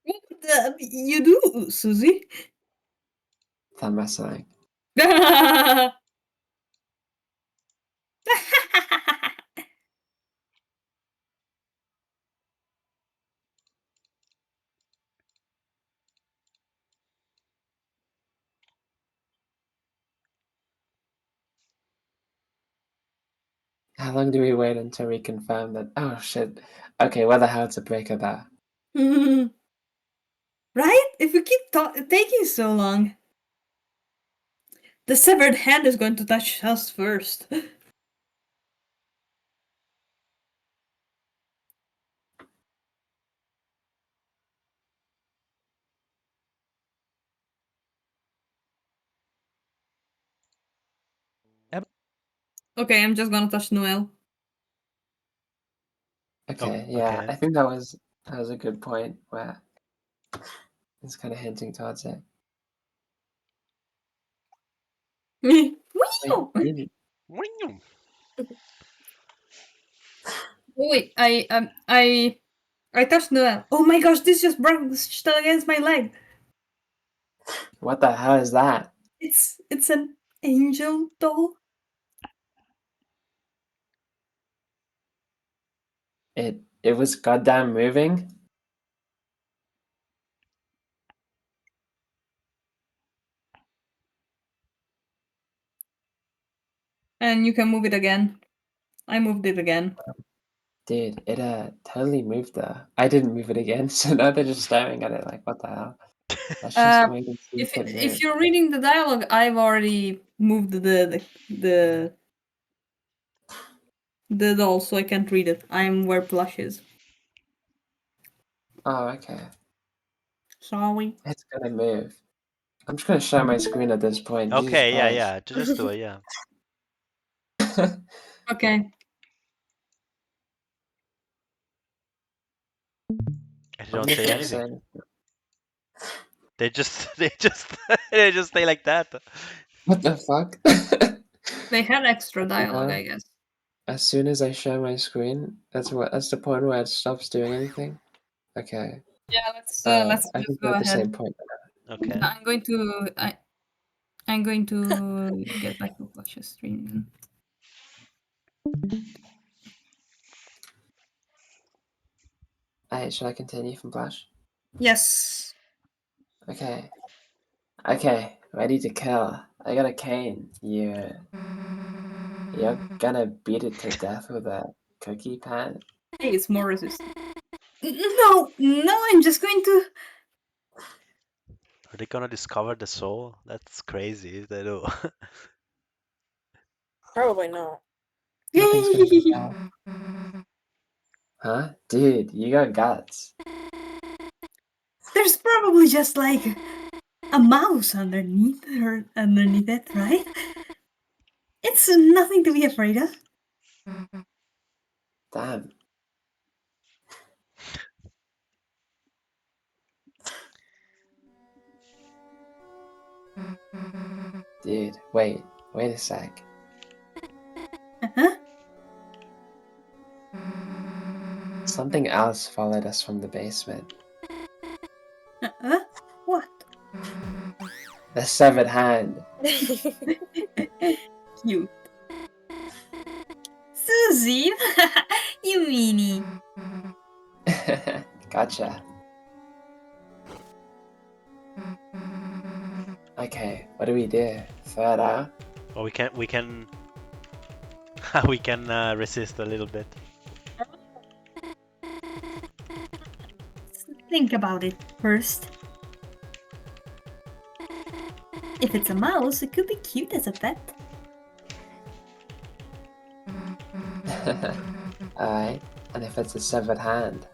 What would you do, Susie? Thumb wrestling. How long do we wait until we confirm that? Oh shit. Okay, what the hell's a breaker there? Right? If we keep taking so long, the severed hand is going to touch us first. Okay, I'm just gonna touch Noel. Okay, yeah, Okay. I think that was a good point where it's kind of hinting towards it. Wait, Wee! even Oh, wait, I touched Noel. Oh my gosh, this just brushed against my leg. what the hell is that? It's an angel doll. It was goddamn moving. And you can move it again. I moved it again. Dude, it totally moved there. I didn't move it again, so now they're just staring at it like, what the hell? Let's just wait and see if it If moves. you're reading the dialogue, I've already moved the doll, so I can't read it. I'm where plush is. Oh, okay. Sorry. It's gonna move. I'm just gonna share my screen at this point. Jesus Okay, yeah, Christ. yeah. Just do it, yeah. Okay. And they I'm don't just say gonna anything. say, They just they just stay like that. what the fuck? They had extra Okay, dialogue, now, I guess. as soon as I share my screen, that's the point where it stops doing anything. Okay. Yeah, let's I just think we're go at the ahead. same point Okay. I'm going to get back to plush's stream then. now. Should I continue from Flash? Yes. Okay. Okay, ready to kill. I got a cane. You're gonna beat it to death with a cookie pan? Hey, it's more resistant. No, I'm just going to. Are they gonna discover the soul? That's crazy if they do. Probably not. Nothing's gonna get out. Huh? Dude, you got guts. There's probably just like a mouse underneath it, right? It's nothing to be afraid of. Damn. Dude, wait a sec. Huh? Something else followed us from the basement. What? The severed hand. Cute. Susie, you meanie. Gotcha. Okay, what do we do? Throw it out? Well, we can we can resist a little bit. Think about it first. If it's a mouse, it could be cute as a pet. Alright, and if it's a severed hand,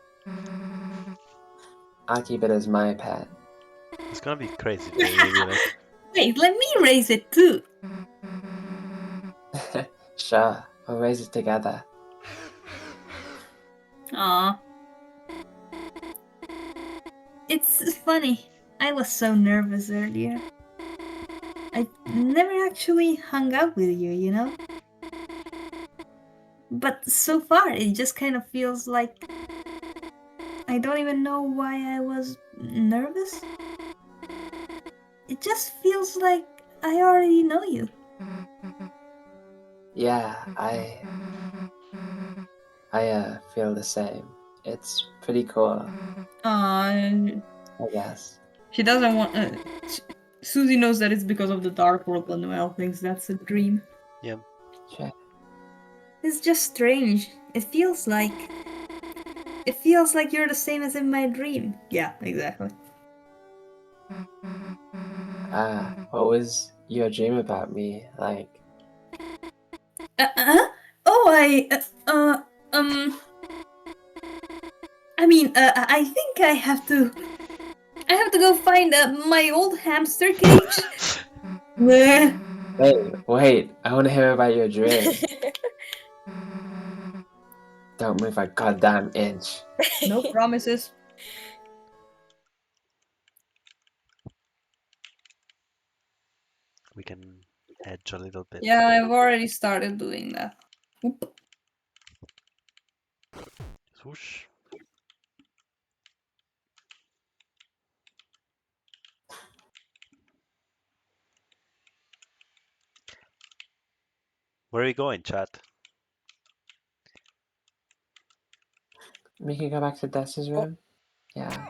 I'll keep it as my pet. It's gonna be crazy if they reveal it. Wait, let me raise it too. Sure, we'll raise it together. Aw. It's funny. I was so nervous earlier. I never actually hung out with you, you know? But so far, it just kind of feels like I don't even know why I was nervous. It just feels like I already know you. Yeah, I feel the same. It's pretty cool, I guess. She doesn't want. Susie knows that it's because of the Dark World, and Noelle thinks that's a dream. Yeah. Sure. It's just strange. It feels like you're the same as in my dream. Yeah, exactly. What was your dream about me like? Oh, I mean, I think I have to go find my old hamster cage. Wait, Wait, I want to hear about your dream. Don't move a goddamn inch. no promises. We can edge a little bit. Yeah, I've already started doing that. Oop. Swoosh. Where are we going, chat? We can go back to Dessa's room? Yeah.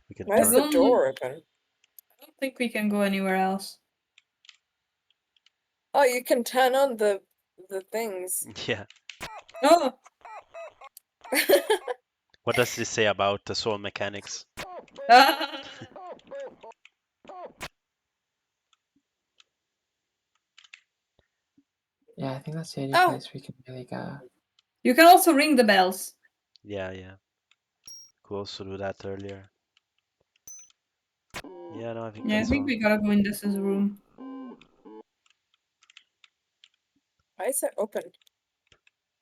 We can Why is turn. the door open? I don't think we can go anywhere else. Oh, you can turn on the things. Yeah. Oh, What does this say about the soul mechanics? Yeah, I think that's the only Oh. place we can really go. You can also ring the bells. Yeah, yeah. Could also do that earlier. Yeah, no, I think Yeah, I that's think all. we gotta go in this room. Why is it open?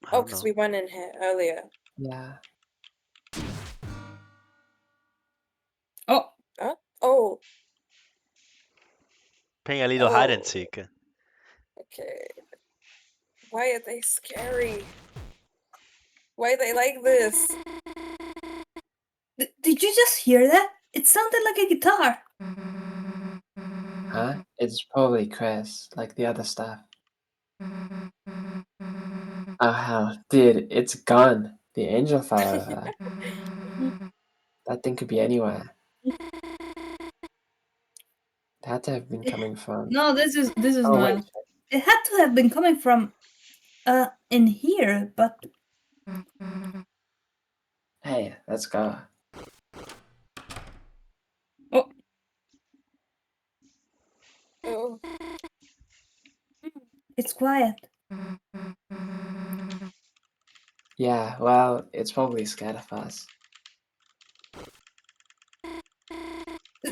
I Oh, don't because know. we went in here earlier. Yeah. Oh, Huh? Oh, Playing a little hide and Oh. seek. okay. Why are they scary? Why are they like this? did you just hear that? It sounded like a guitar. Huh? It's probably Chris, like the other stuff. Oh hell, dude, it's gone. The angel fell over. That thing could be anywhere. It had to have been coming from. No, this is Oh wait, Noel. It had to have been coming from in here, but Hey, let's go. Oh. It's quiet. Yeah, well, it's probably scared of us.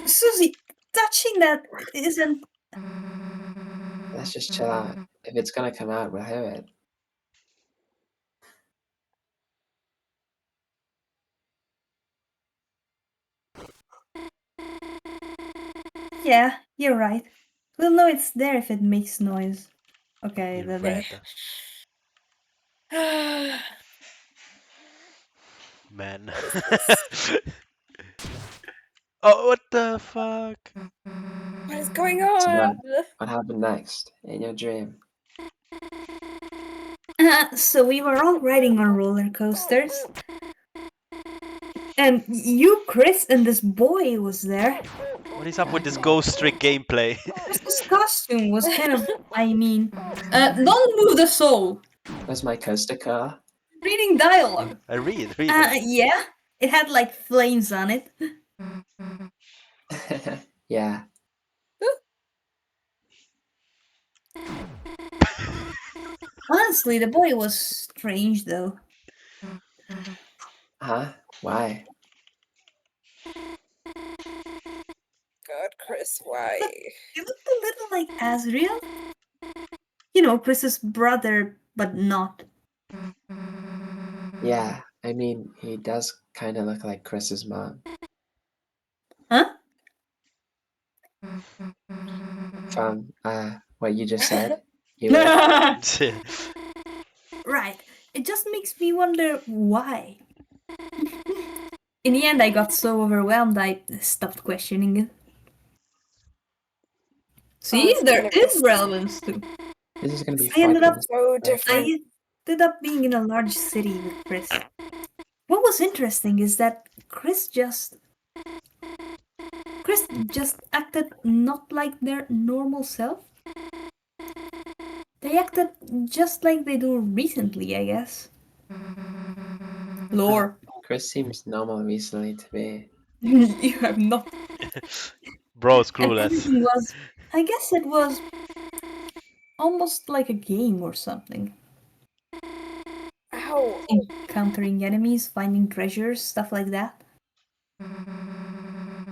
Susie, touching that isn't. Let's just chill out. If it's gonna come out, we'll hear it. Yeah, you're right. We'll know it's there if it makes noise. Okay, You then. read. Man. Oh, what the fuck? What is going So on? what happened next in your dream? So we were all riding on roller coasters. And you, Chris, and this boy was there. What is up with this Ghost Trick gameplay? Chris's costume was kind of. Don't move the soul. Was my coaster car? Reading dialogue. read it. Yeah, it had like flames on it. Yeah. Honestly, the boy was strange though. Huh? Why? God, Chris, why? He looked a little like Azriel. You know, Chris's brother, but not. Yeah, I mean, he does kind of look like Chris's mom. Huh? From what you just said, he would. Right. It just makes me wonder why. In the end, I got so overwhelmed I stopped questioning it. See, it's there kind of is relevance too. This is gonna be I ended up fucking. so different. I ended up being in a large city with Chris. What was interesting is that Chris just acted not like their normal self. They acted just like they do recently, I guess. Lore. Chris seems normal recently to me. You have not. Bro's And clueless. everything was, I guess it was almost like a game or something. Ow. Encountering enemies, finding treasures, stuff like that.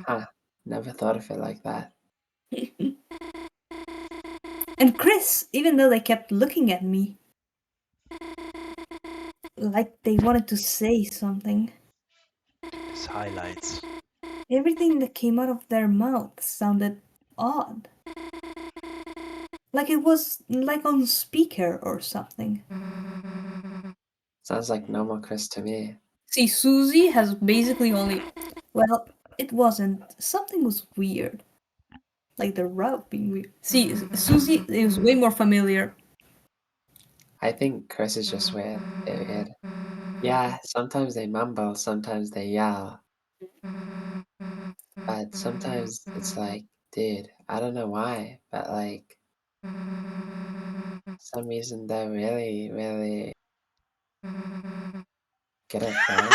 Huh. Never thought of it like that. And Chris, even though they kept looking at me, like they wanted to say something, His highlights. everything that came out of their mouth sounded odd. Like it was like on speaker or something. Sounds like normal Chris to me. See, Susie has basically only. Well, it wasn't. Something was weird. Like the route being weird. See, Susie is way more familiar. I think Chris is just weird. Weird. Yeah, sometimes they mumble, sometimes they yell. But sometimes it's like, dude, I don't know why, but like, some reason they're really, really good at crying.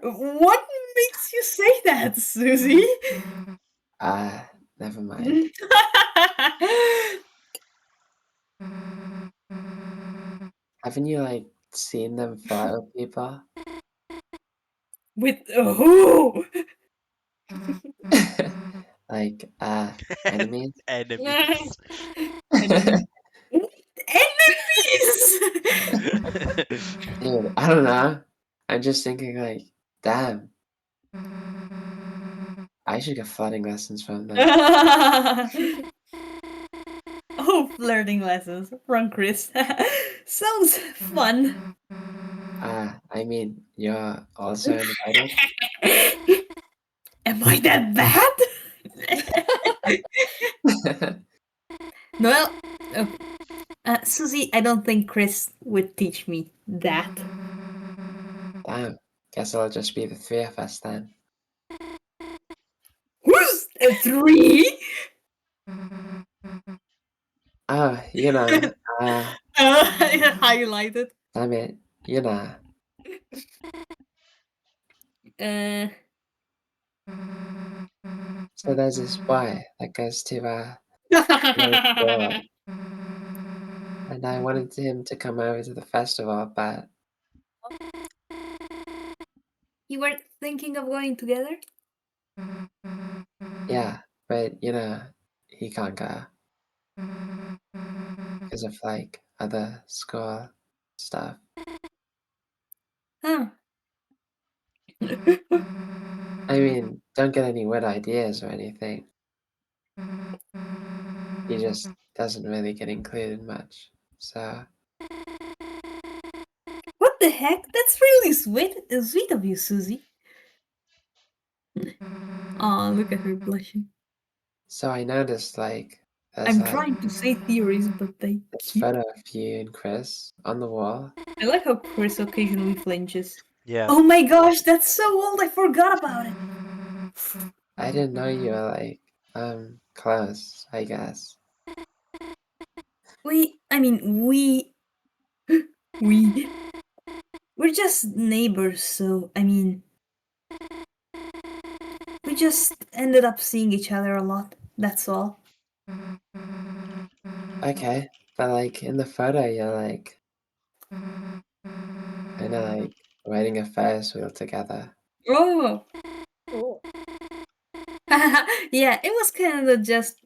What makes you say that, Susie? Never mind. Haven't you like seen them flirt with people? With who? Like, enemies? Enemies. Enemies. Dude, I don't know. I'm just thinking like, damn, I should get flirting lessons from them. Oh, flirting lessons from Chris. Sounds fun. I mean, you're also invited. Am I that bad? Well, Susie, I don't think Chris would teach me that. Damn, guess it'll just be the three of us then. Who's a three? Oh, you know, Highlighted. Damn it, you know. Uh, So there's this boy that goes to my school, and I wanted him to come over to the festival, but you were thinking of going together? yeah, but you know, he can't go because of like other school stuff. Huh. I mean, don't get any weird ideas or anything. He just doesn't really get included much. So What the heck? That's really sweet of you, Susie. Aw, look at her blushing. I noticed like there's I'm like trying to say theories, but they this keep. photo of you and Chris on the wall. I like how Chris occasionally flinches. Yeah. Oh my gosh, that's so old, I forgot about it. I didn't know you were like close, I guess. We, we're just neighbors, so, we just ended up seeing each other a lot, that's all. Okay, but like in the photo, you're like kind of like riding a Ferris wheel together. Oh! Oh. Yeah, it was kind of just,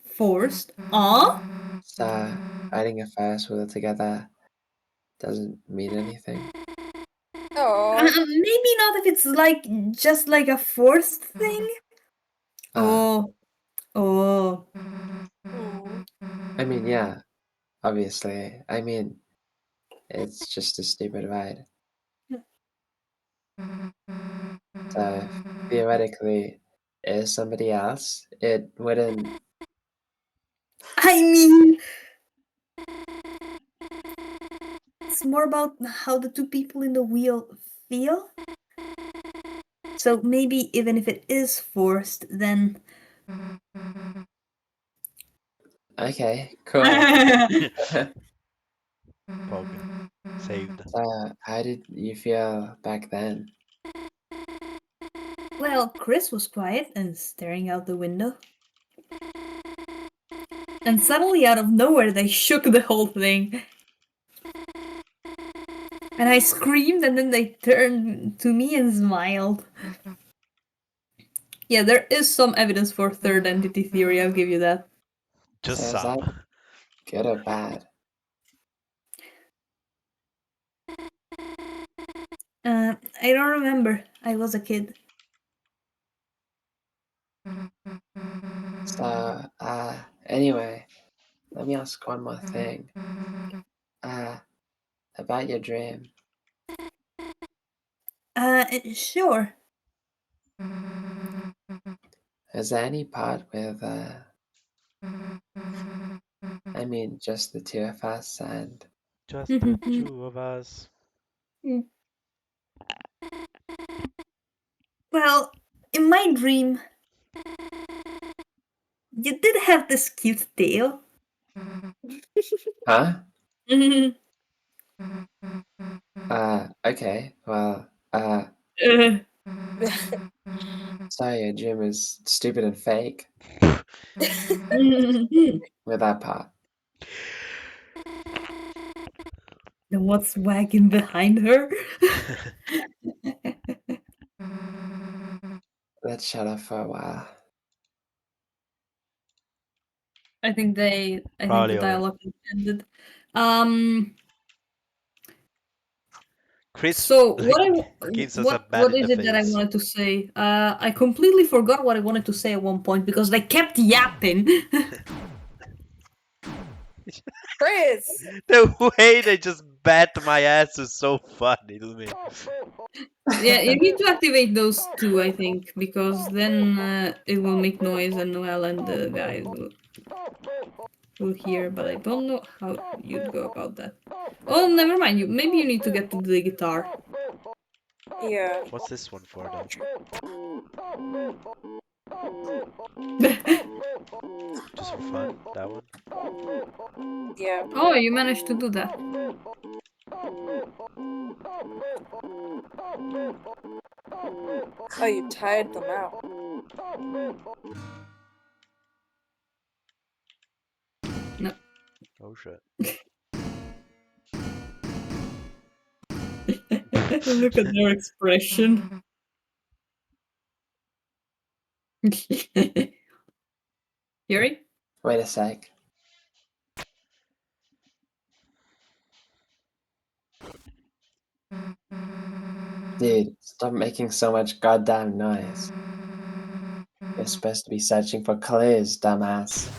forced. Aw? So riding a Ferris wheel together doesn't mean anything. Oh. Maybe not if it's just like a forced thing. Uh, Oh. Oh. I mean, yeah, obviously. I mean, it's just a stupid ride. So theoretically, if somebody else, it wouldn't. I mean, it's more about how the two people in the wheel feel. So maybe even if it is forced, then. Okay, cool. Pog. Saved. So how did you feel back then? Well, Chris was quiet and staring out the window. And suddenly, out of nowhere, they shook the whole thing. And I screamed, and then they turned to me and smiled. Yeah, there is some evidence for third entity theory, I'll give you that. Just So is that some. good or bad? I don't remember. I was a kid. So, anyway, let me ask one more thing. About your dream. Sure. Is there any part with, I mean, just the two of us and, Just the two of us. Well, in my dream, you did have this cute tail. huh? Okay, well, sorry, your dream is stupid and fake with that part. Then what's wagging behind her? Let's shut up for a while. I think the Probably over. dialogue has ended. Um. Chris So gives us a bat what in the is it that I face. wanted to say? I completely forgot what I wanted to say at one point because they kept yapping. Chris! The way they just bat my ass is so funny to me. Yeah, you need to activate those two, I think, because then it will make noise and Noel and the guys will hear. But I don't know how you'd go about that. Oh, never mind. Maybe you need to get to the guitar. Yeah. What's this one for though? Just for fun, that one. Yeah. Oh, you managed to do that. Oh, you tired them out. No. Oh shit. Look at their expression. Yuri? Wait a sec. Dude, stop making so much goddamn noise. You're supposed to be searching for clues, dumbass.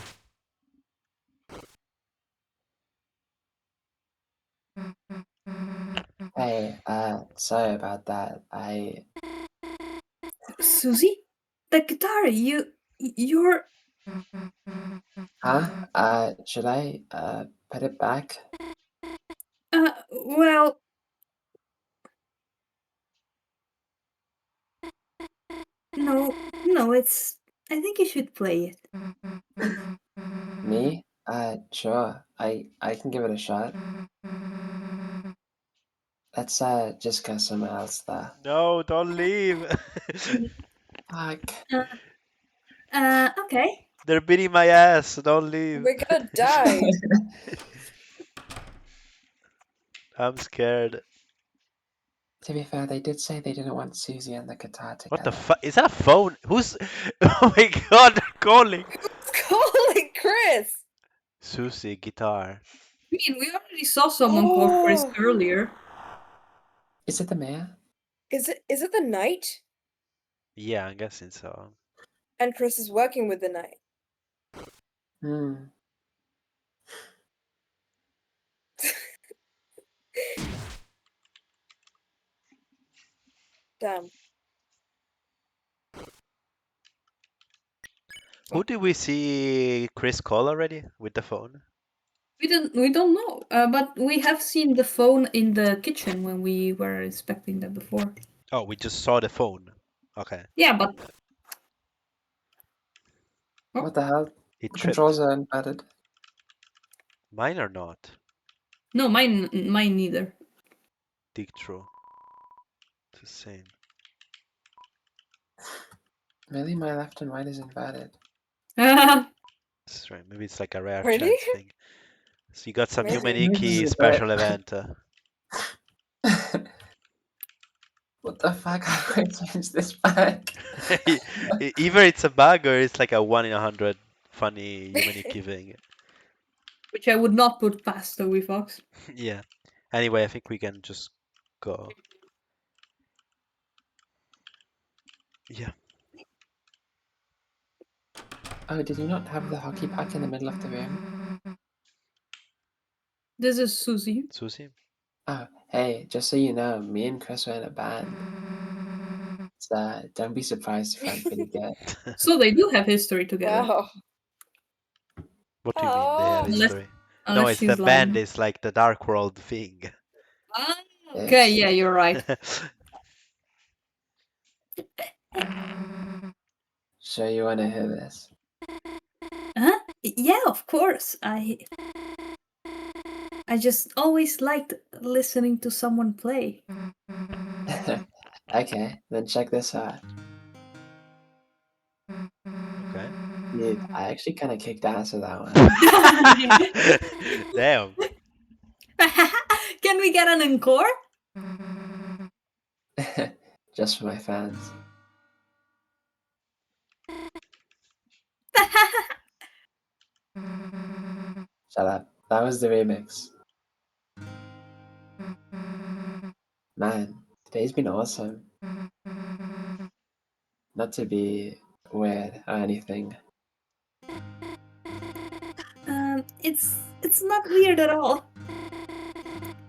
Hey, sorry about that. Susie? The guitar, you're... Should I, put it back? Well... No, it's... I think you should play it. Me? Sure. I can give it a shot. Let's, just go somewhere else, though. No, don't leave. Fuck. Okay. They're beating my ass. Don't leave. We're gonna die. I'm scared. To be fair, they did say they didn't want Susie and the guitar What the together. fuck? Is that a phone? Who's? Oh my god, they're calling. Holy Chris! Susie, guitar. I mean, we already saw someone called Chris Oh. earlier. Is it the mayor? Is it the knight? Yeah, I'm guessing so. And Chris is working with the knight. Hmm. Damn. Who did we see Chris call already with the phone? We don't know, but we have seen the phone in the kitchen when we were inspecting that before. Oh, we just saw the phone. Okay. Yeah, but Oh. What the hell? It The tripped. controls are inverted. Mine are not. no, mine neither. Dig through. It's insane. Really? My left and right is inverted. That's right. Maybe it's like a rare Really? chance thing. So you got some Maybe. Humaniki Maybe, special but- event. What the fuck? How do I change this back? Either it's a bug or it's like a 1 in 100 funny Humaniki thing. Which I would not put past Toby Fox. Yeah. Anyway, I think we can just go. Yeah. Oh, did you not have the hockey puck in the middle of the room? This is Susie. Susie? Oh, hey, just so you know, me and Chris are in a band. So don't be surprised if I'm pretty good. So they do have history together. Wow. What do you mean they have Oh. history? No, Unless it's the she's band lying. is like the Dark World thing. Ah, okay, yeah, you're right. Sure you wanna hear this? Huh? Yeah, of course. I just always liked listening to someone play. Okay, then check this out. Okay. Dude, I actually kinda kicked ass with that Damn. Can we get an encore? one. Just for my fans. Shut up. That was the remix. Man, today's been awesome. Not to be weird or anything. It's not weird at all.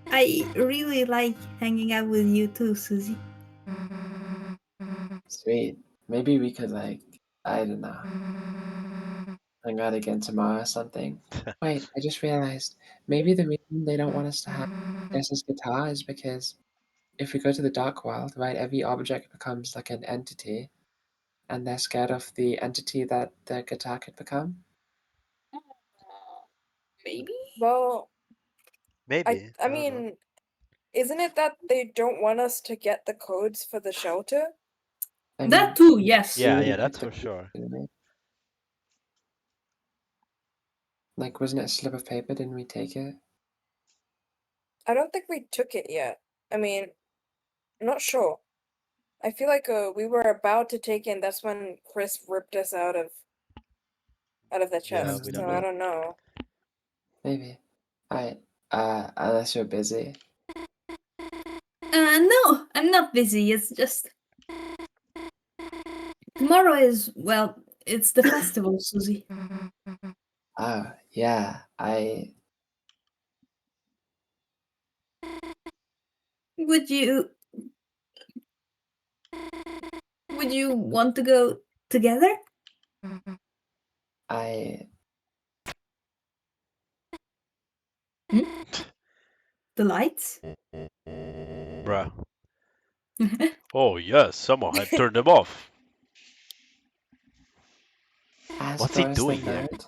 I really like hanging out with you too, Susie. Sweet. Maybe we could, like, I don't know, hang out again tomorrow or something. Wait, I just realized maybe the reason they don't want us to have Jess's guitar is because if we go to the dark world, right, every object becomes like an entity, and they're scared of the entity that the guitar could become? Maybe? Well, Maybe. I I don't know. mean, isn't it that they don't want us to get the codes for the shelter? I That mean, too, yes. we Yeah, already yeah, that's took the for key, sure. didn't we? Like, wasn't it a slip of paper? Didn't we take it? I don't think we took it yet. I mean, I'm not sure. I feel like we were about to take it, and that's when Chris ripped us out of the Yeah, chest. we don't So I know. don't know. Maybe. I unless you're busy. No, I'm not busy. It's just tomorrow is, well, it's the festival, Susie. Oh, yeah. Would you want to go together? I The lights? Bruh. Oh, yes, someone had turned them off. What's he Asgore is the doing here? knight.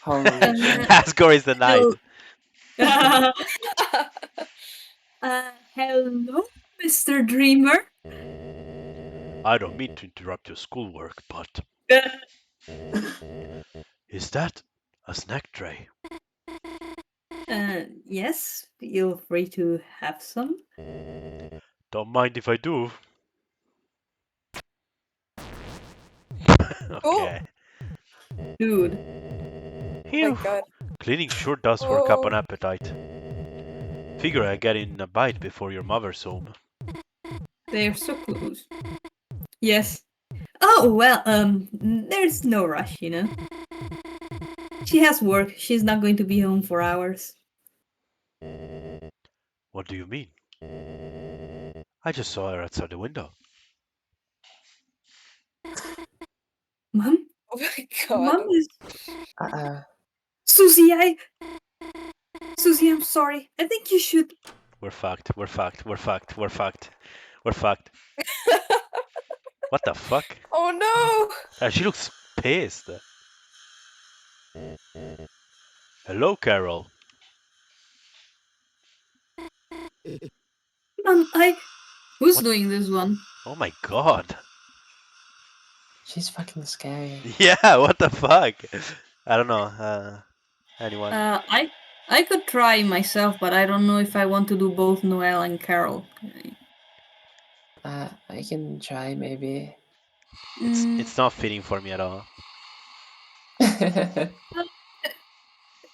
Holy shit. Asgore is the knight. Hel- hello, Mr. Dreamer. I don't mean to interrupt your schoolwork, but is that a snack tray? Yes, feel free to have some. Don't mind if I do. Oh, Okay. Dude, oh my Phew. god. Cleaning sure does work up Oh, an appetite. Figure I get in a bite before your mother's home. they're so close. Yes. Oh, well, there's no rush, you know. She has work. She's not going to be home for hours. What do you mean? I just saw her outside the window. Mom? oh my Mom god. is... Uh, Susie, Susie, I'm sorry. I think you should... We're fucked. We're fucked. We're fucked. We're fucked. We're fucked. What the fuck? Oh no! She looks pissed. Hello, Carol. Mom, Who's What? doing this one? Oh my god. she's fucking scary. Yeah, what the fuck? I don't know. Anyone? I could try myself, but I don't know if I want to do both Noelle and Carol. I can try maybe. It's not fitting for me at all. I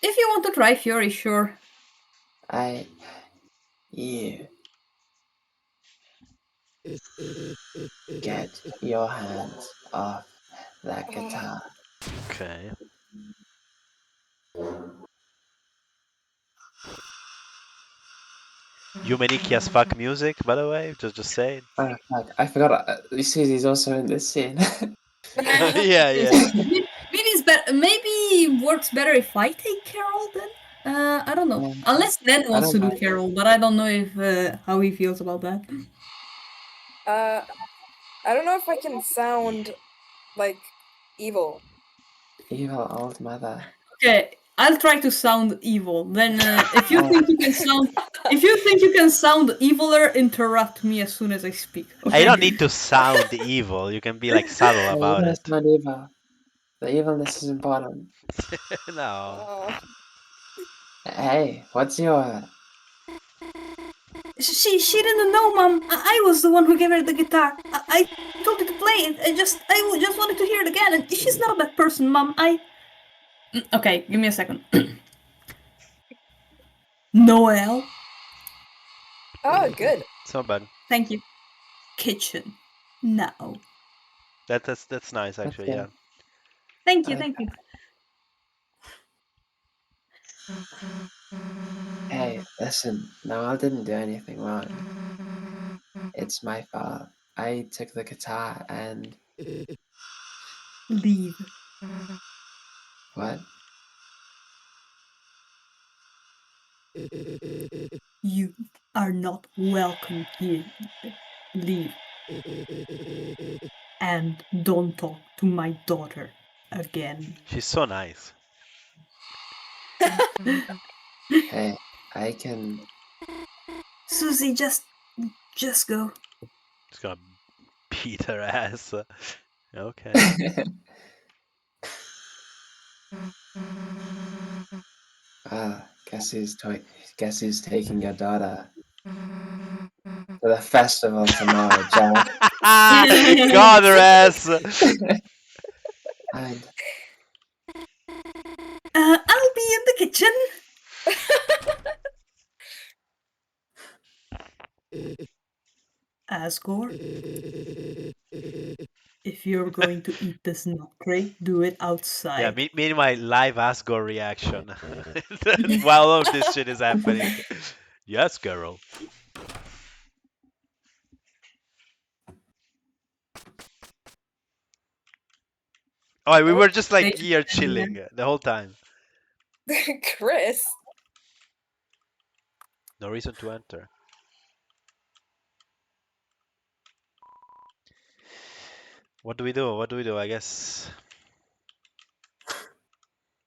If you want to try Fury, sure. you get your hands off that guitar. Okay. Yumeniki as fuck music, by the way. Just say it. Oh fuck! I forgot. Susie's also in this scene. Yeah, yeah. Maybe it's better. Maybe works better if I take Carol then. I don't know. Unless Ned I wants don't to do mind. Carol, but I don't know if how he feels about that. I don't know if I can sound like evil. Evil old mother. Okay, I'll try to sound evil. Then, if you Oh. think you can sound eviler, interrupt me as soon as I speak. Okay? I don't need to sound evil. You can be like subtle Yeah, you about gotta it. sound evil. The evilness is important. No. Oh. Hey, what's your? She didn't know, Mom. I was the one who gave her the guitar. I told her to play it. I just wanted to hear it again. And she's not a bad person, Mom. Okay, give me a second. Noel. Oh, good. It's not bad. Thank you. Kitchen. Now. That's nice That's actually. Yeah. good. Thank you. I- Thank you. Hey, listen. No, I didn't do anything wrong. It's my fault. I took the guitar and Leave. what? You are not welcome here. Leave. And don't talk to my daughter again. She's so nice. Hey, I can. Susie, just go. Just gonna beat her ass. Okay. Guess who's taking your daughter to the festival tomorrow, Jack? Got her ass. And I'll be in the kitchen. Asgore, if you're going to eat this nut crate, do it Yeah, outside. meanwhile, live Asgore reaction while all of this shit is happening. Yes, girl. Oh, we were just like They here should stand there. chilling the whole time. Chris. No reason to enter. What do we do? What do we do? I guess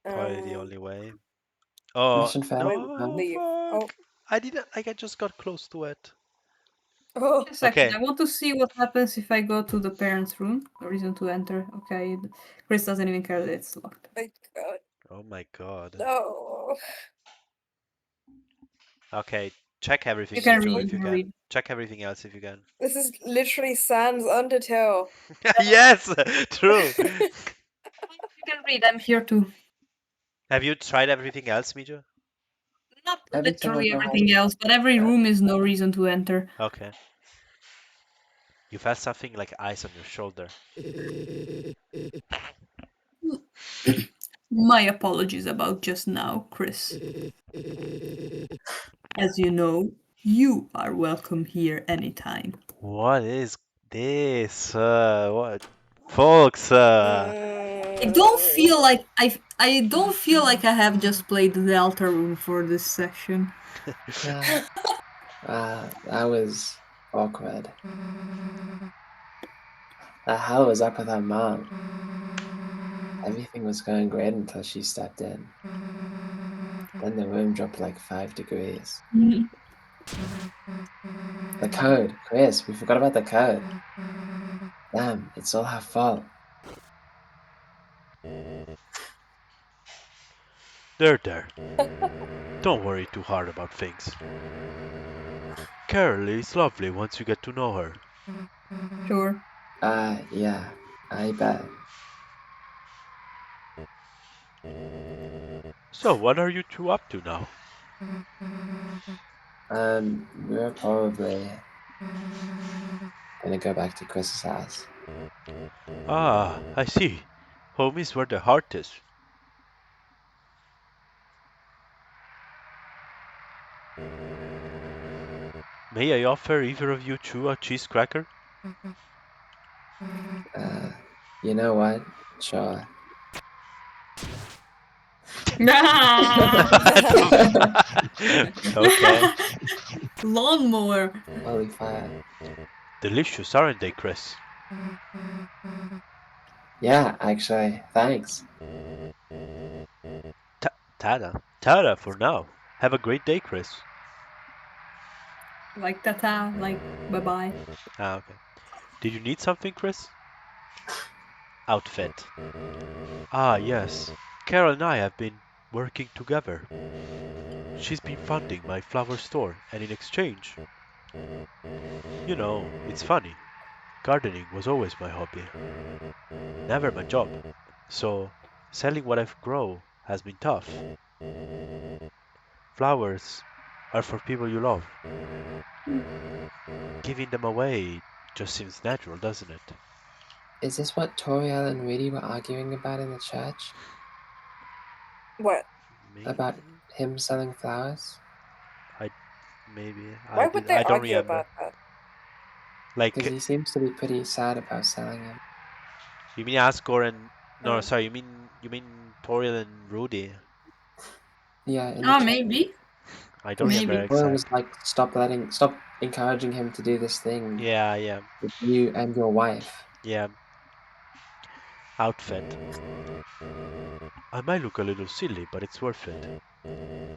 probably the only way. Oh, mission failed. no, Leave. Oh. fuck. I didn't, like, I just got close to it. Oh. Just a second, Okay. I want to see what happens if I go to the parents' room. No reason to enter. Okay, Chris doesn't even care that it's locked. My God. Oh my god. No. Okay, check everything, You can Mijo, read, if you you can can. read. Check everything else if you can. This is literally Sans Undertale. Yes, true. You can read, I'm here too. Have you tried everything else, Mijo? Not Every time I literally go everything else, but every room is no reason to enter. Okay. You felt something like ice on your shoulder. My apologies about just now, Chris. As you know, you are welcome here anytime. What is this? What? Folks, I don't feel like I don't feel like I have just played the Deltarune for this section. Yeah. That was awkward. The hell was up with her mom? Everything was going great until she stepped in. Then the room dropped like 5 degrees. The code, Chris, we forgot about the code. Damn, it's all her fault. there. Don't worry too hard about things. Carol is lovely once you get to know her. Sure. Yeah, I bet. So, what are you two up to now? We're probably gonna go back to Chris's house. Ah, I see. Home is where the heart is. May I offer either of you two a cheese cracker? You know what? Sure. Okay. Lawnmower. Holy fire. Delicious, aren't they, Chris? Yeah, actually, thanks. Tada. Tada for now. Have a great day, Chris. Like tata, like bye bye. Ah, okay. Did you need something, Chris? Outfit. Ah, yes. Carol and I have been working together. She's been funding my flower store, and in exchange, you know, it's funny. Gardening was always my hobby, never my job. So, selling what I've grown has been tough. Flowers are for people you love. Giving them away just seems natural, doesn't it? Is this what Toriel and Rudy were arguing about in the church? What? Maybe. About him selling flowers? Maybe. Why would they I don't argue remember. about that? Like, Because he seems to be pretty sad about selling them. you mean Asgore and no, Mm. sorry, you mean Toriel and Rudy. Yeah, in the Ah, church. maybe. I don't Maybe. remember Toriel was exactly. like, stop encouraging him to do this thing Yeah. with you and your wife. Yeah, outfit. I might look a little silly, but it's worth it.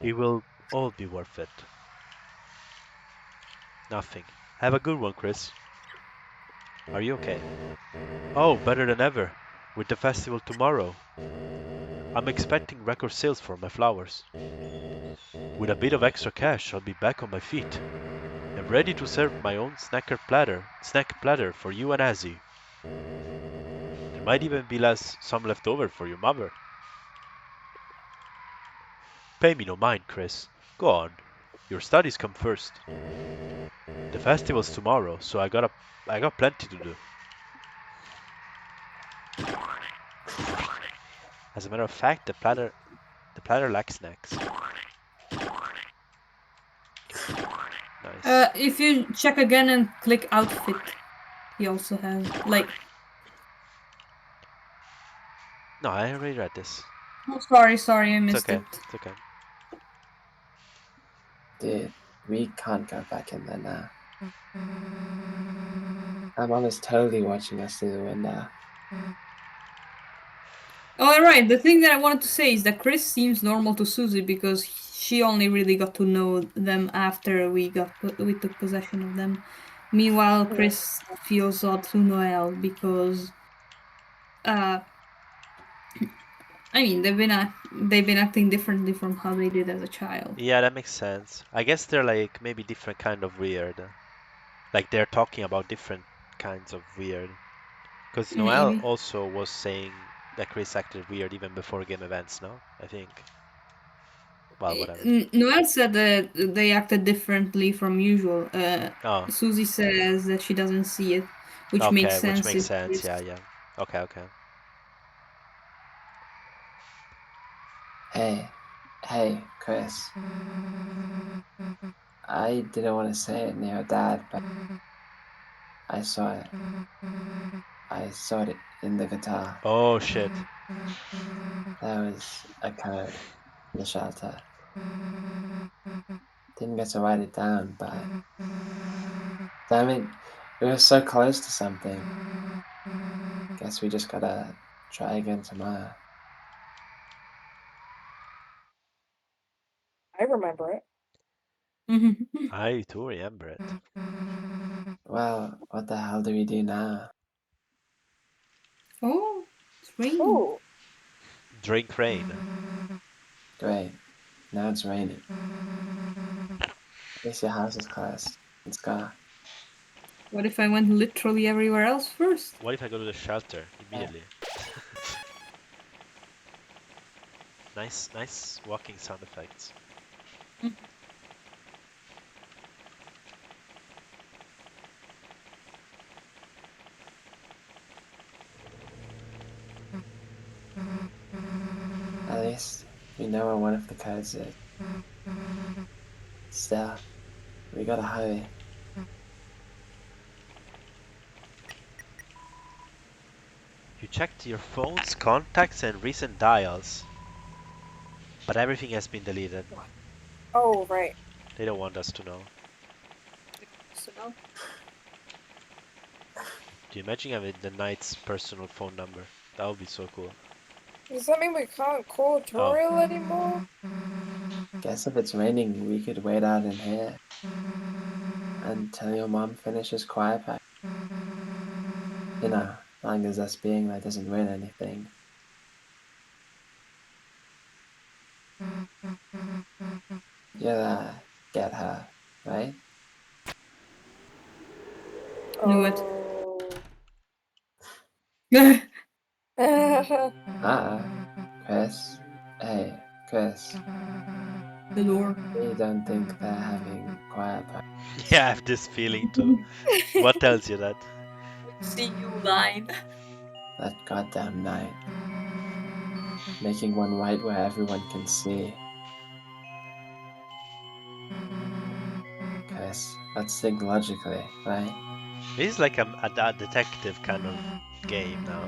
It will all be worth it. Nothing. Have a good one, Chris. Are you okay? Oh, better than ever. With the festival tomorrow. I'm expecting record sales for my flowers. With a bit of extra cash, I'll be back on my feet and ready to serve my own snack platter for you and Azzy. There might even be some left over for your mother. Pay me no mind, Chris. Go on. Your studies come first. The festival's tomorrow, so I got plenty to do. As a matter of fact, the platter lacks snacks. Nice. If you check again and click outfit, he also has like. No, I already read this. Oh, sorry, I It's missed okay. it. It's okay. Dude, we can't go back in there now. My mom is totally watching us through the window. Oh, right. The thing that I wanted to say is that Chris seems normal to Susie because she only really got to know them after we took possession of them. Meanwhile, Yeah. Chris feels odd to Noelle because, uh, I mean, they've been acting differently from how they did as a child. Yeah, that makes sense. I guess they're like maybe different kind of weird. Like they're talking about different kinds of weird. Because Noel Maybe. also was saying that Chris acted weird even before game events, no? I think. Well, whatever. Noelle said that they acted differently from usual. Oh, Susie says that she doesn't see it, which makes okay, which sense makes if sense. Chris. Yeah, yeah. Okay, okay. Hey, Chris. I didn't want to say it near Dad, but I saw it. I saw it in the guitar. Oh shit. There was a code in the shelter. Didn't get to write it down, but damn it, we were so close to something. Guess we just gotta try again tomorrow. I remember it. I do remember it. Well, what the hell do we do now? Oh, it's raining. Oh, Drink rain. Great, now it's raining. At least your house is closed. Let's go. What if I went literally everywhere else first? What if I go to the shelter immediately? Nice walking sound effects. At least we know where one of the codes is. Still, we gotta hurry. You checked your phone's contacts and recent dials, but everything has been deleted. oh, right. They don't want us to know. So now, Do you imagine having the knight's personal phone number? That would be so cool. does that mean we can't call Oh, Toriel anymore? Guess if it's raining, we could wait out in here until your mom finishes choir practice. You know, long as us being there doesn't ruin anything. You'll get her, right? Knew it. Oh. Uh-uh. Chris? Hey, Chris. The door. We don't think they're having choir practice. yeah, I have this feeling too. What tells you that? See you line. That goddamn night. Making one right where everyone can see. Chris, let's think logically, right? This is like a detective kind of game now.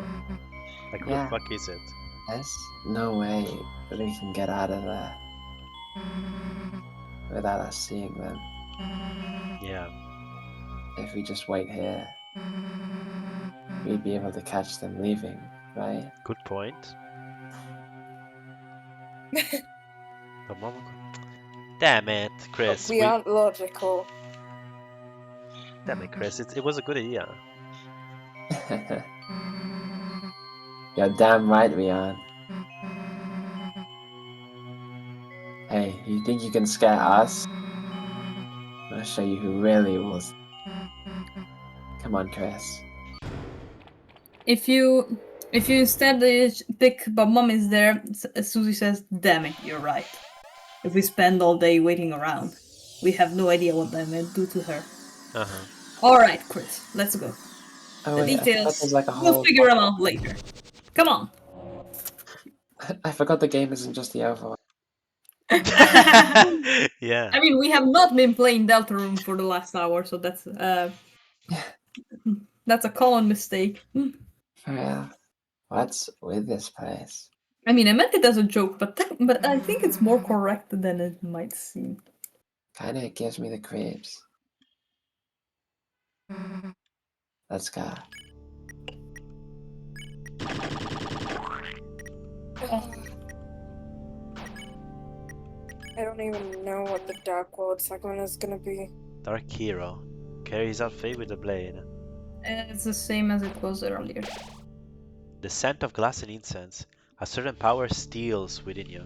Like, who the Yeah, fuck is it? there's no way they can get out of there without us seeing them. Yeah. If we just wait here. we'd be able to catch them leaving, right? Good point. But Mama Damn it, Chris. We aren't logical. Damn it, Chris. It was a good idea. You're damn right we aren't. Hey, you think you can scare us? I'll show you who really rules. Come on, Chris. If you instead pick but mom is there, Susie says, "Damn it, you're right. If we spend all day waiting around, we have no idea what that may do to her." Uh-huh. All right, Chris, let's go. Oh, The wait, I forgot details there's like a we'll whole. figure them out later. Come on. I forgot the game isn't just the overall. Yeah. I mean, we have not been playing Deltarune for the last hour, so that's a common mistake. For real. What's with this place? I mean, I meant it as a joke, but I think it's more correct than it might seem. Kinda gives me the creeps. Let's go. I don't even know what the Dark World segment is gonna be. Dark Hero carries out fate with a blade. It's the same as it was earlier. The scent of glass and incense. A certain power steals within you.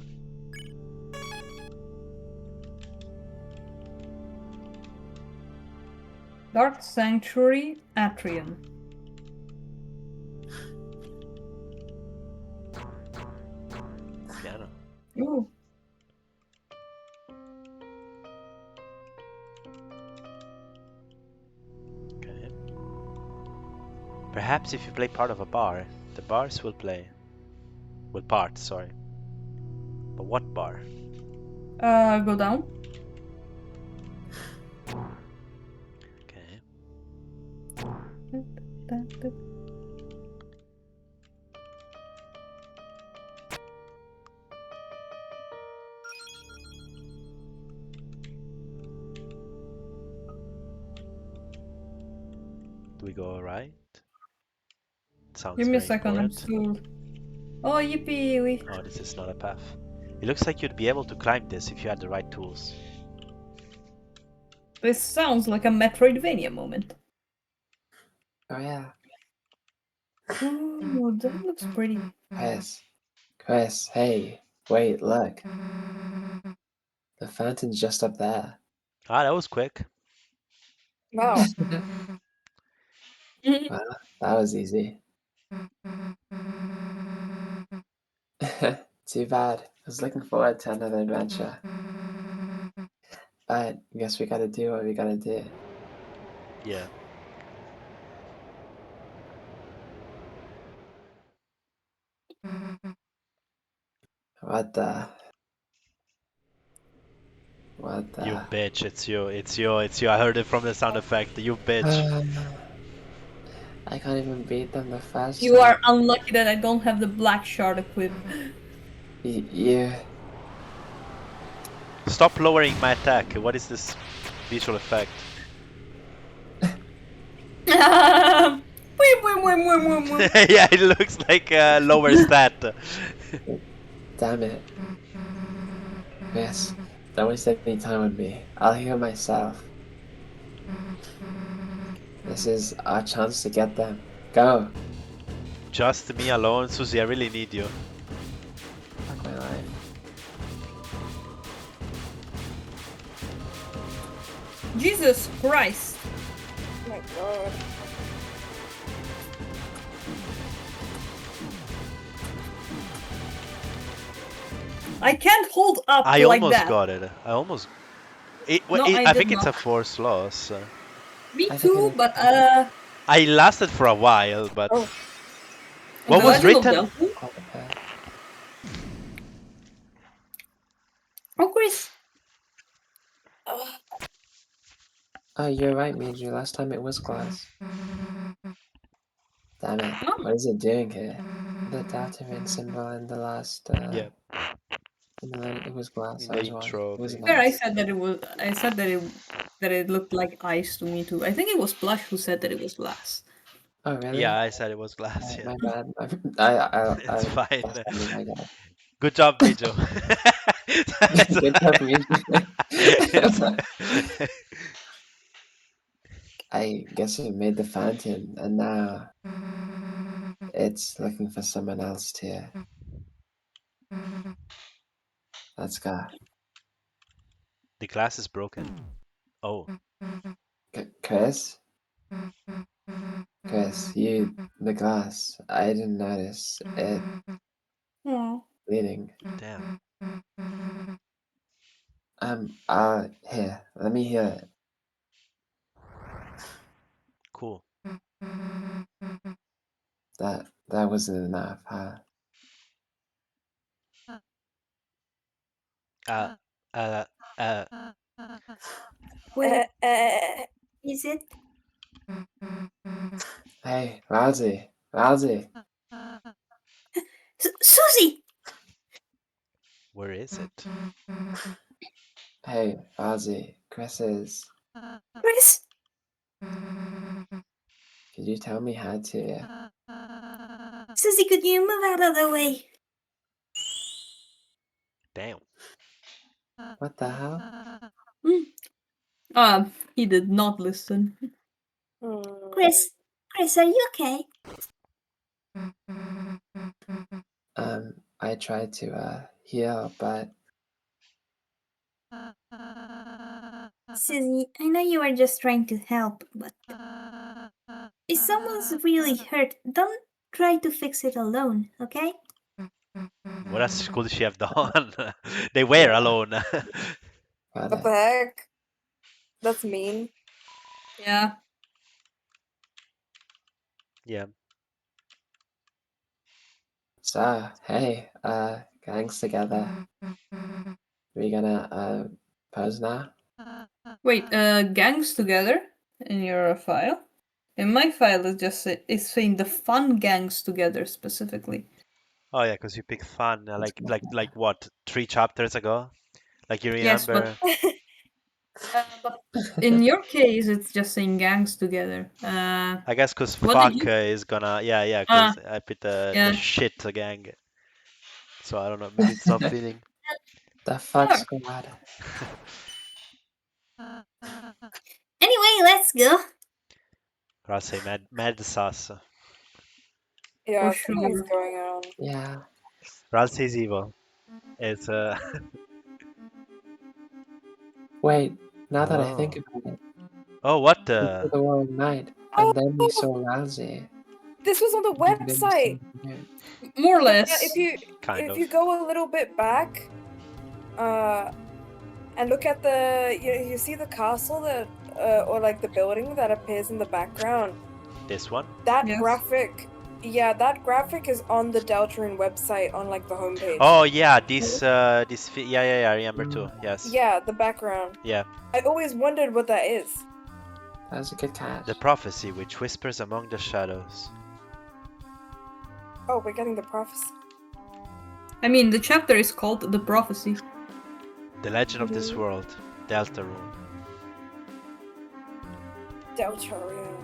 Dark Sanctuary, Atrium. Piano. Ooh. Okay. Perhaps if you play part of a bar, the bars will play. Will part, sorry. But what bar? Go down. Okay. Do we go right? Sounds Give me a very second, I'm important. still. Oh, yippee! Oh, this is not a path. It looks like you'd be able to climb this if you had the right tools. This sounds like a Metroidvania moment. Oh yeah. Ooh, that looks pretty. Chris, hey. Wait, look. The fountain's just up there. Ah, that was quick. Wow. Well, that was easy. Too bad. I was looking forward to another adventure. But I guess we gotta do what we gotta do. Yeah. What the? What the? You bitch, it's you, it's you, it's you. I heard it from the sound effect. You bitch. I can't even beat them the first You time. are unlucky that I don't have the black shard equipped. You. Stop lowering my attack. What is this visual effect? Yeah, Yeah, it looks like a lower stat. Damn it. Yes. Don't waste any time with me. I'll heal myself. This is our chance to get them. Go! Just me alone, Susie, I really need you. Fuck my life. Jesus Christ! Oh my god. I can't hold up I like almost that. got it. I almost. No, I I think did it's a not. force loss. Me I think too, it- but I lasted for a while, but Oh. what The was Legend of written? Deltarune? Oh, okay. Oh, Chris. Oh, you're right, Miju. Last time it was glass. Damn it. Oh. What is it doing here? The Deltarune symbol in the last, Yeah, it was glass. in I the was wrong. intro It was thing. Fair, I nice. said that it was. I said that it looked like ice to me too. I think it was Plush who said that it was glass. Oh, really? Yeah, I said it was glass. Yeah, My bad. I it's fine. guessed something like that. Good job, Mijo. Good job, me. It's- I guess you made the fountain, and now it's looking for someone else to. Let's go. The glass is broken. Oh, Chris? Chris, the glass. I didn't notice it Aw. bleeding. damn. Here, let me hear it. Cool. That wasn't enough, huh? Uh, uh, uh. Wait, is it? Hey, Rousey, Rousey. Susie! Where is it? Hey, Rousey. Chris is. Chris? Could you tell me how to? Susie, could you move out of the way? Damn. What the hell? He did not listen. Hmm. Chris, are you okay? I tried to heal, but Susie, I know you are just trying to help, but if someone's really hurt, don't try to fix it alone, okay? What else could she have done? They were alone. What but the heck? That's mean. Yeah. Yeah. so hey, gangs together. We gonna pose now? Wait, gangs together in your file? In my file, it's saying the fun gangs together specifically. Oh yeah, because you picked fun. Like what? 3 chapters ago? Like you Yes, but remember? but in your case, it's just saying gangs together. I guess because What did fuck you? is gonna. Yeah. Ah, Because I put the yeah. shit gang. So I don't know. Maybe it's not fitting. The fuck Sure. squad. Anyway, let's go. Or I'll say mad sauce. Yeah, For something's sure. going on. Yeah. Ral says evil. It's Wait. Now that I think oh. about it, Oh, what we the? saw the world night, Oh, and then we saw Rousey. this was on the We didn't website. see him. More or Yeah, less. Kind if of. you go a little bit back, and look at the you see the castle that or like the building that appears in the background. This one? That Yes. graphic, yeah, that graphic is on the Deltarune website on like the homepage. Oh yeah, yeah, I remember too. Yes. Yeah, the background. Yeah. I always wondered what that is. That was a good catch. The prophecy which whispers among the shadows. Oh, we're getting the prophecy. I mean, the chapter is called The Prophecy. The legend of this world, Deltarune. Deltarune.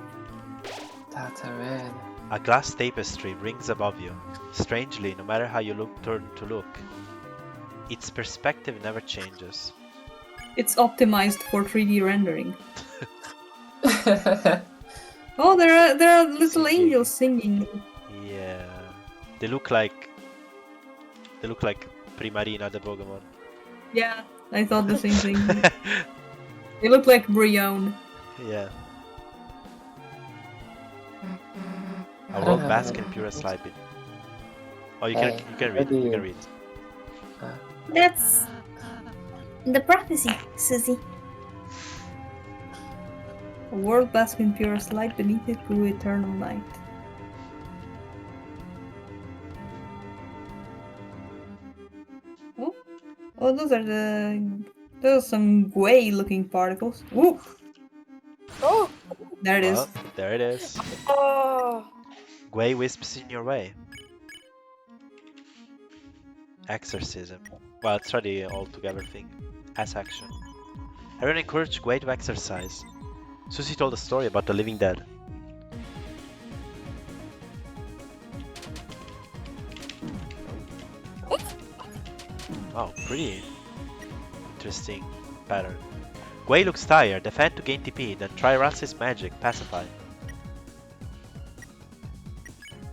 Deltarune. A glass tapestry rings above you. Strangely, no matter how you turn to look, its perspective never changes. It's optimized for 3D rendering. Oh, there are little CG. angels singing. Yeah. They look like Primarina the Pokemon. Yeah, I thought the same thing. They look like Brion. Yeah. I A don't world have bask any in pure ideas. light. Oh, you Hey, can what read. do You you- can read. That's the prophecy, Susie. A world bask in purest light, beneath it grew eternal night. Oh, those are some Gwei looking particles. Whoop! Oh, There it is. Well, there it is. oh. Gwei wisps in your way. Exorcism. Well, it's already all together thing. As action. Everyone encouraged Gwei to exercise. Susie told a story about the living dead. Oh, pretty interesting pattern. Gwei looks tired. Defend to gain TP, then try Rats's magic. Pacify.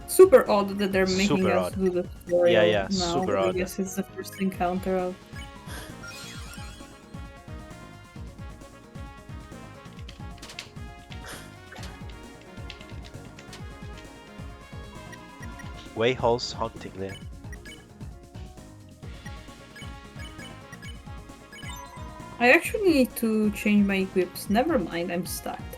Super odd that they're making Super us odd. do the tutorial Yeah, now. super I odd. guess it's the first encounter of. Gwei halts hauntingly. I actually need to change my equips. Never mind, I'm stacked.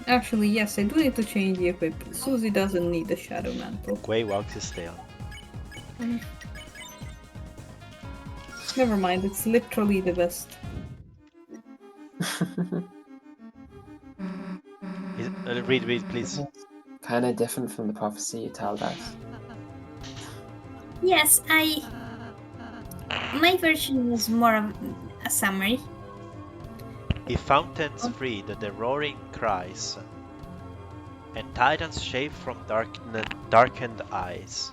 Actually, yes, I do need to change the equip. Susie doesn't need the Shadow Mantle. Gwei wags his tail. Never mind, it's literally the best. Read, please. Kind of different from the prophecy you told us. Yes, my version was more of a summary. If fountains freed the roaring cries, and titans shave from darkened eyes.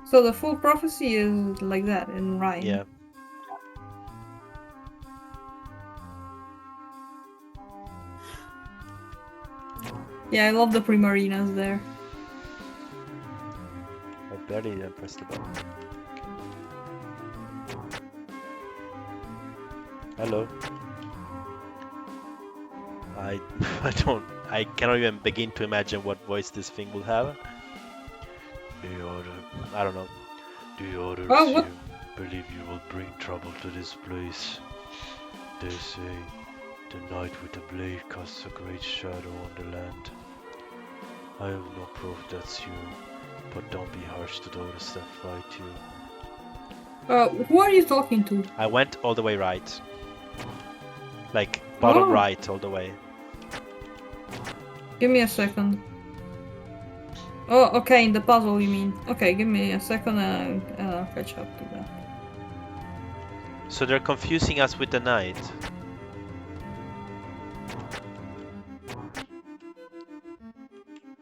So the full prophecy is like that in rhyme. Yeah. Yeah, I love the primarinas there. I barely even pressed the button. Hello. I cannot even begin to imagine what voice this thing will have. I don't know. The others what? here believe you will bring trouble to this place. They say the night with the blade casts a great shadow on the land. I have no proof that's you, but don't be harsh to those that fight you. Who are you talking to? I went all the way right. Like, bottom Oh. right all the way. Give me a second. Oh, okay, in the puzzle you mean. Okay, give me a second and I'll catch up to that. So they're confusing us with the night.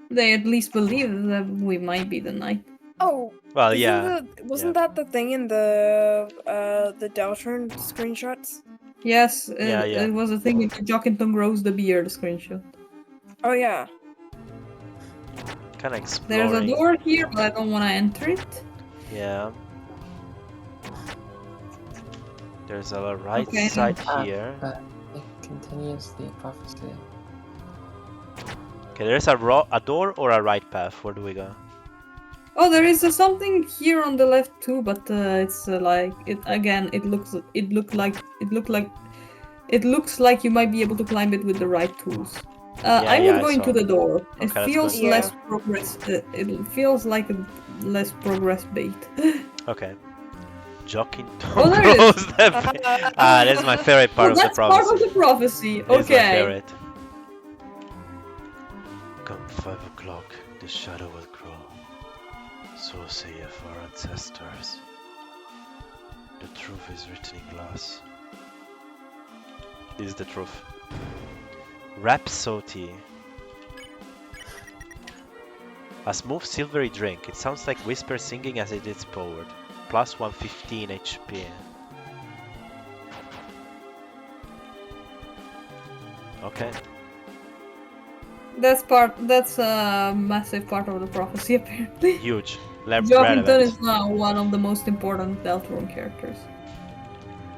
They at least believe that we might be the knight. Oh, Well, isn't yeah. wasn't yeah. that the thing in the Deltarune screenshots? Yes, Yeah. it was a thing in the Jockington grows the beard screenshot. Oh yeah. Kind of There's exploring. a door here, but I don't want to enter it. Yeah. There's a right Okay. side here. But it continues the prophecy. Okay, there's a door or a right path. Where do we go? Oh, there is something here on the left too, but it's like it again. It looks like you might be able to climb it with the right tools. I Yeah, would I go into saw. the door. Okay, It let's feels go. less progress. It feels like a less progress bait. Okay. Jockington Oh, there it is. grows the that's my favorite part of the That's part prophecy. of the prophecy. It is my Okay. favorite. Come 5 o'clock, the shadow will grow. So saith our ancestors. The truth is written in glass. This is the truth. Rhapsody. A smooth silvery drink. It sounds like whisper singing as it is poured. Plus 115 HP. Okay. That's a massive part of the prophecy apparently. Huge. Jockington Relevant. is now one of the most important Deltarune characters.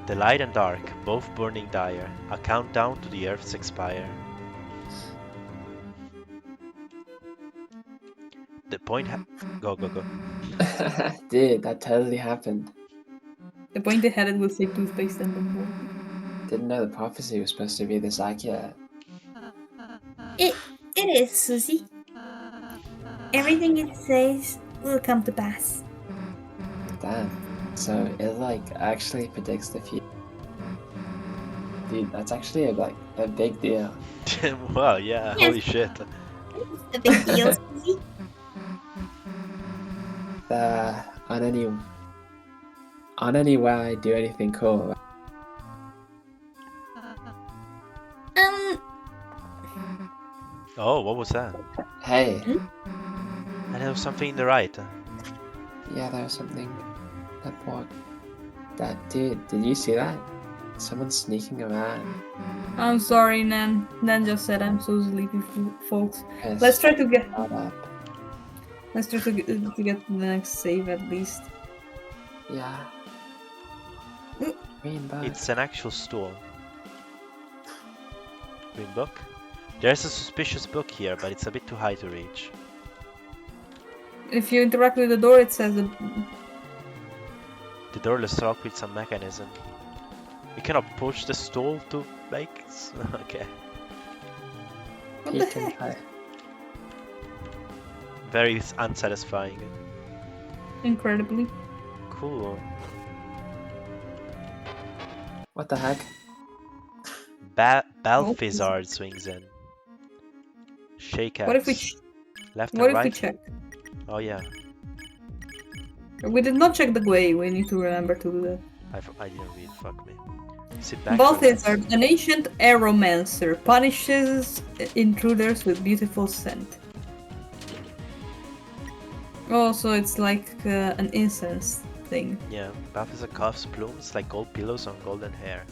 The light and dark, both burning dire. A countdown to the earth's expire. The point go. Dude, that totally happened. The pointy headed will say toothpaste and then more. Didn't know the prophecy was supposed to be this accurate. It is, Susie. Everything it says will come to pass. Damn. So it like actually predicts the future. Dude, that's actually a big deal. Well, yeah, Yes. holy shit. A big deal, Susie. On any way I do anything cool. Oh, what was that? Hey. And there was something in the right. Yeah, there was something that walked. Dude, did you see that? Someone's sneaking around. I'm sorry, Nan. Nan just said I'm so sleepy, folks. Chris, Let's try to get. shut up. Let's try to get the next save at least. Yeah. Green bug. It's an actual store. Green book? There's a suspicious book here, but it's a bit too high to reach. If you interact with the door, it says The door is locked with some mechanism. We cannot push the stall to make... Okay. what He the can heck? try. Very unsatisfying. Incredibly. Cool. What the heck? Balthazar swings in. Shake What if we? axe. Left What and if we right. check? Oh yeah. We did not check the way. We need to remember to do that. I didn't read. Fuck me. Sit back. Balthazar, relax. an ancient aromancer, punishes intruders with beautiful scent. Oh, so it's like an incense thing. Yeah. Balthazar cuffs plumes like gold pillows on golden hair.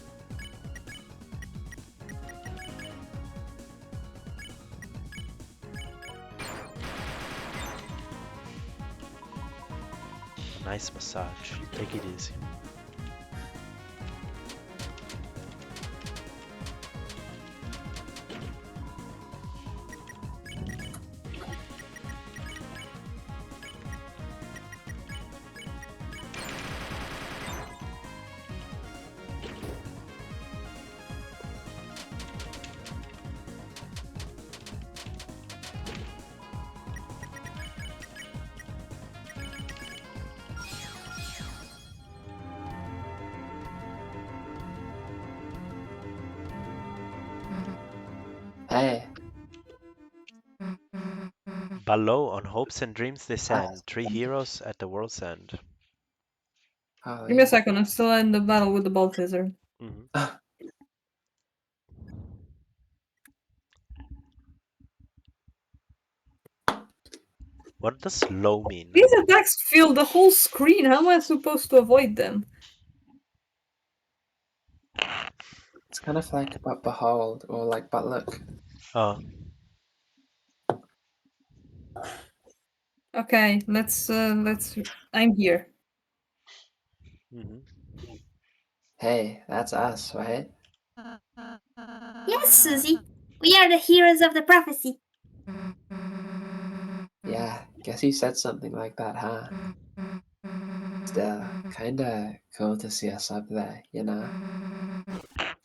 Nice massage. Take it easy. Hey. Below, on hopes and dreams descend, three heroes at the world's end. Holy. Give me a second. I'm still in the battle with the Balthazar. Mhm. What does low mean? These attacks fill the whole screen. How am I supposed to avoid them? It's kind of like but behold or like but look. Oh, Okay, let's. I'm here. mhm. Hey, that's us, right? Yes, Susie. We are the heroes of the prophecy. Yeah, guess you said something like that, huh? Still, kinda cool to see us up there, you know?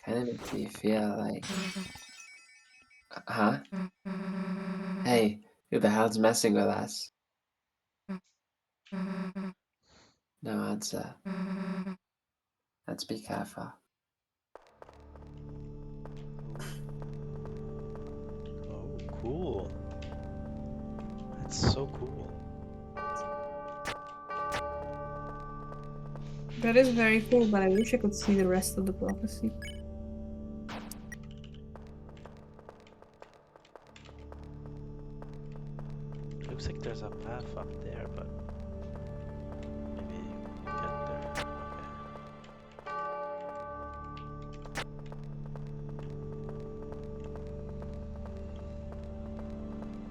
Kinda makes me feel like... Huh? Hey, who the hell's messing with us? No answer. Let's be careful. Oh, cool. That's so cool. That is very cool, but I wish I could see the rest of the prophecy. Looks like there's a path up there, but maybe you get there.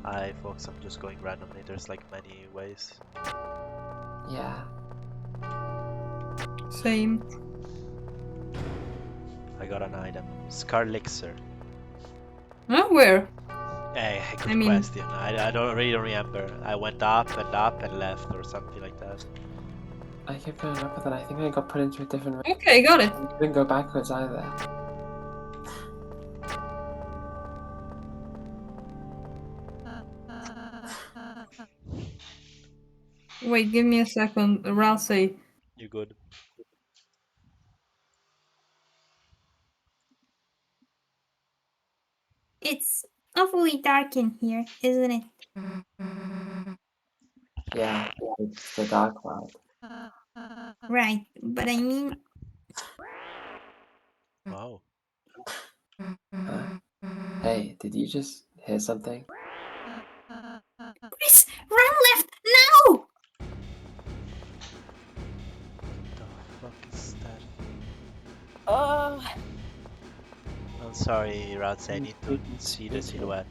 Hi folks, I'm just going randomly. There's like many ways. Yeah. Same. I got an item. Scarlixer. Huh? Where? Hey, good I mean- question. I don't really remember. I went up and left or something like that. I kept going up with it. I think I got put into a different room. Okay, got it. I couldn't go backwards either. Wait, give me a second. Ralsei. You good? It's awfully dark in here, isn't it? Yeah, it's the dark world. Right, but I mean, Wow. Huh? Hey, did you just hear something? I'm sorry, Radze, I need to Creepy see the squeaky. silhouette.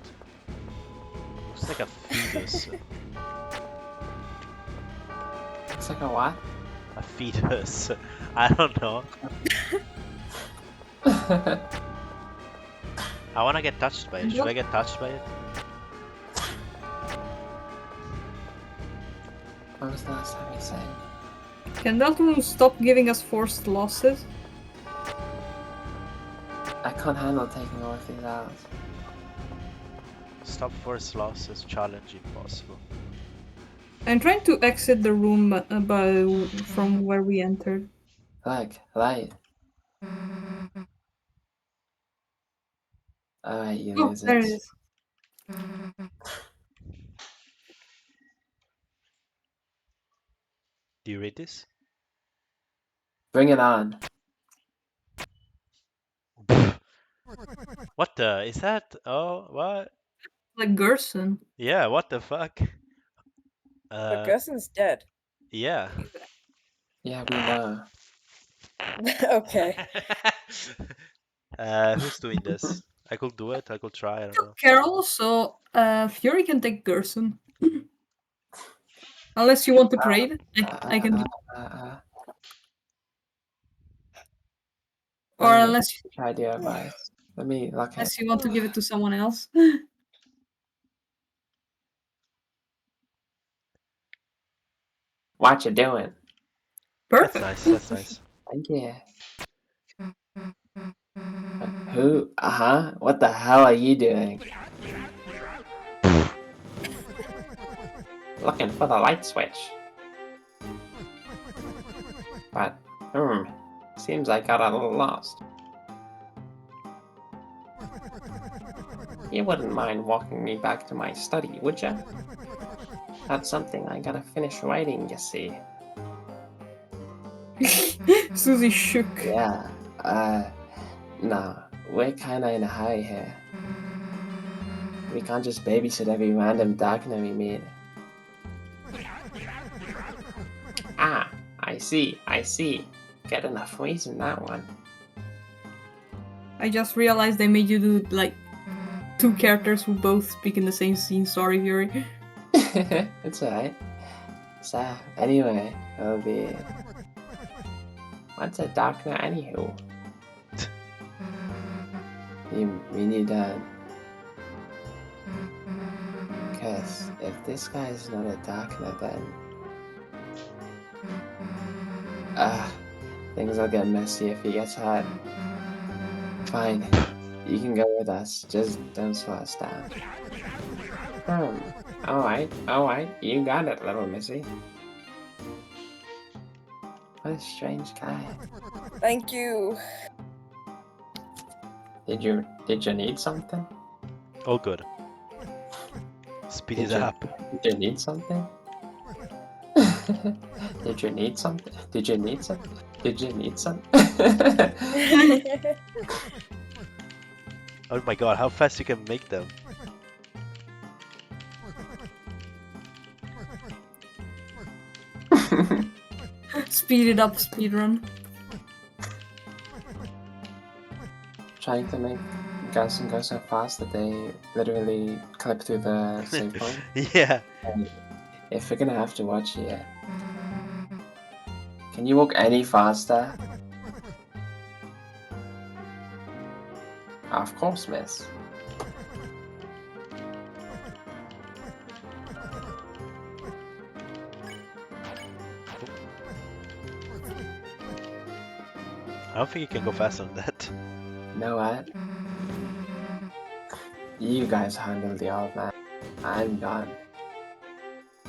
Looks like a fetus. Looks like a what? A fetus. I don't know. I wanna get touched by it. Should I get touched by it? When was the last time we sang? Can Deltarune stop giving us forced losses? I can't handle taking all of these out. Stop force losses, challenge impossible. I'm trying to exit the room from where we entered. Like, light. Alright, you Oh, there it losers. is. Do you read this? Bring it on. What the? Is that? Oh, what? Like Gerson. Yeah, what the fuck? But Gusson's dead. Yeah. Yeah, we know. Okay. Who's doing this? I could do it. I could try. I don't know. Carol, so Fury can take Gerson. Unless you want to trade, I can do. Or Let me unless try the advice. Let me look at. you want to give it to someone else. What you doing? That's Perfect. nice. That's nice. Thank you. Who? What the hell are you doing? Looking for the light switch. But, seems I got a little lost. You wouldn't mind walking me back to my study, would ya? That's something I gotta finish writing, you see. Susie shook. Yeah, no, we're kinda in a hurry here. We can't just babysit every random darkner we meet. Ah, I see. Get enough reason that one. I just realized they made you do like two characters who both speak in the same scene. Sorry, Fury. It's alright. So, anyway, it'll be... What's a darkner anywho? We need that. Cause if this guy's not a darkner, then... things will get messy if he gets hot. Fine, you can go with us, just don't slow us down. Alright, you got it, little missy. What a strange guy. Thank you. Did you need something? All good. Speed it up. Did you need something? Did you need something? Did you need something? Did you need something? Oh my god, how fast you can make them. Speed it up, speedrun. Trying to make Garson go so fast that they literally clip through the save point. Yeah. And if we're gonna have to watch it, can you walk any faster? Of course, miss. I don't think you can go faster than that. You know what? You guys handle the old man. I'm gone.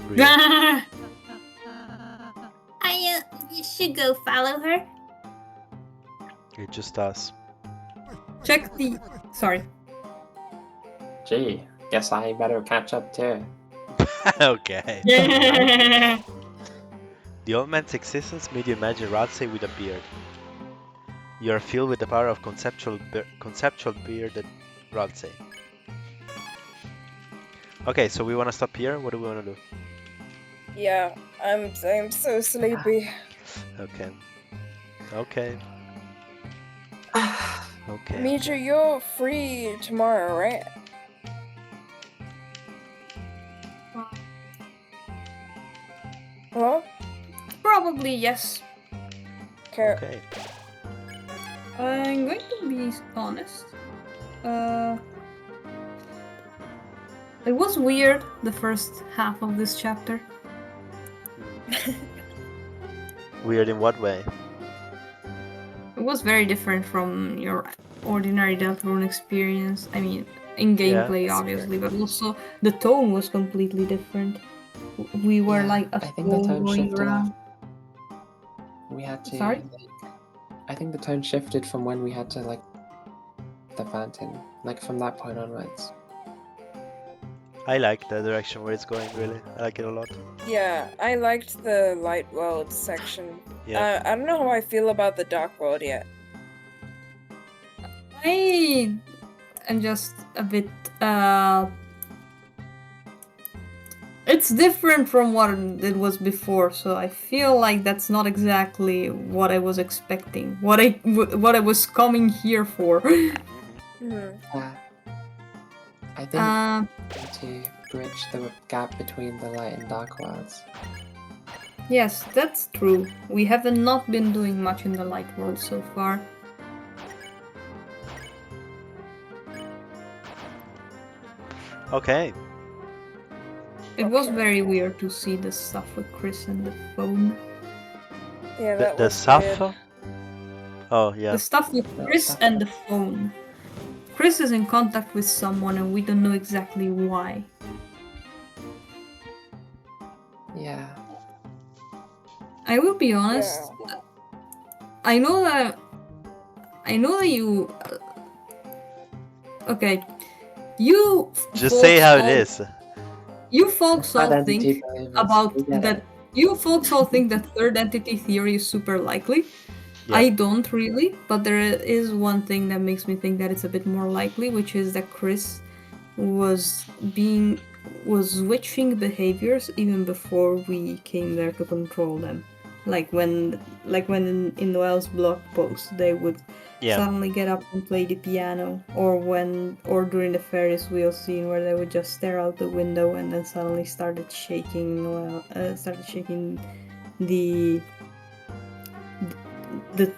Real. You should go follow her. It just does. Check the. Sorry. Gee, guess I better catch up too. Okay. Yeah. The old man's existence made you imagine Radze with a beard. You are filled with the power of conceptual bearded Radze. Okay, so we want to stop here. What do we want to do? Yeah, I'm so sleepy. Okay. Okay. Okay. Mija, you're free tomorrow, right? Hello? Probably yes. Okay. Okay. I'm going to be honest. It was weird the first half of this chapter. Weird in what way? It was very different from your ordinary Deltarune experience. I mean, in Yeah. gameplay, obviously, but also the tone was completely different. We were Yeah, like a I think the fool tone going shifted around. We had to. Sorry? I think the tone shifted from when we had to like the fountain, like from that point onwards. I like the direction where it's going, really. I like it a lot. Yeah, I liked the light world section. Yeah. I don't know how I feel about the dark world yet. I am just a bit. It's different from what it was before, so I feel like that's not exactly what I was expecting. What I was coming here for. Hmm. I think Um, to bridge the gap between the light and dark worlds. yes, that's true. We have not been doing much in the light world so far. Okay. It was Okay. very weird to see the stuff with Chris and the phone. Yeah, The, that the was stuff? weird. Oh, yeah. The stuff with Chris and the phone. Chris is in contact with someone and we don't know exactly why. Yeah. I will be honest. Yeah. I know that you. Okay, you. Just say how it all, is. You folks all Identity think believers, about we get that. it. You folks all think that third entity theory is super likely. Yeah. I don't really, but there is one thing that makes me think that it's a bit more likely, which is that Chris was switching behaviors even before we came there to control them. Like when in Noel's blog post they would Yeah. suddenly get up and play the piano, or during the Ferris wheel scene where they would just stare out the window and then suddenly started shaking the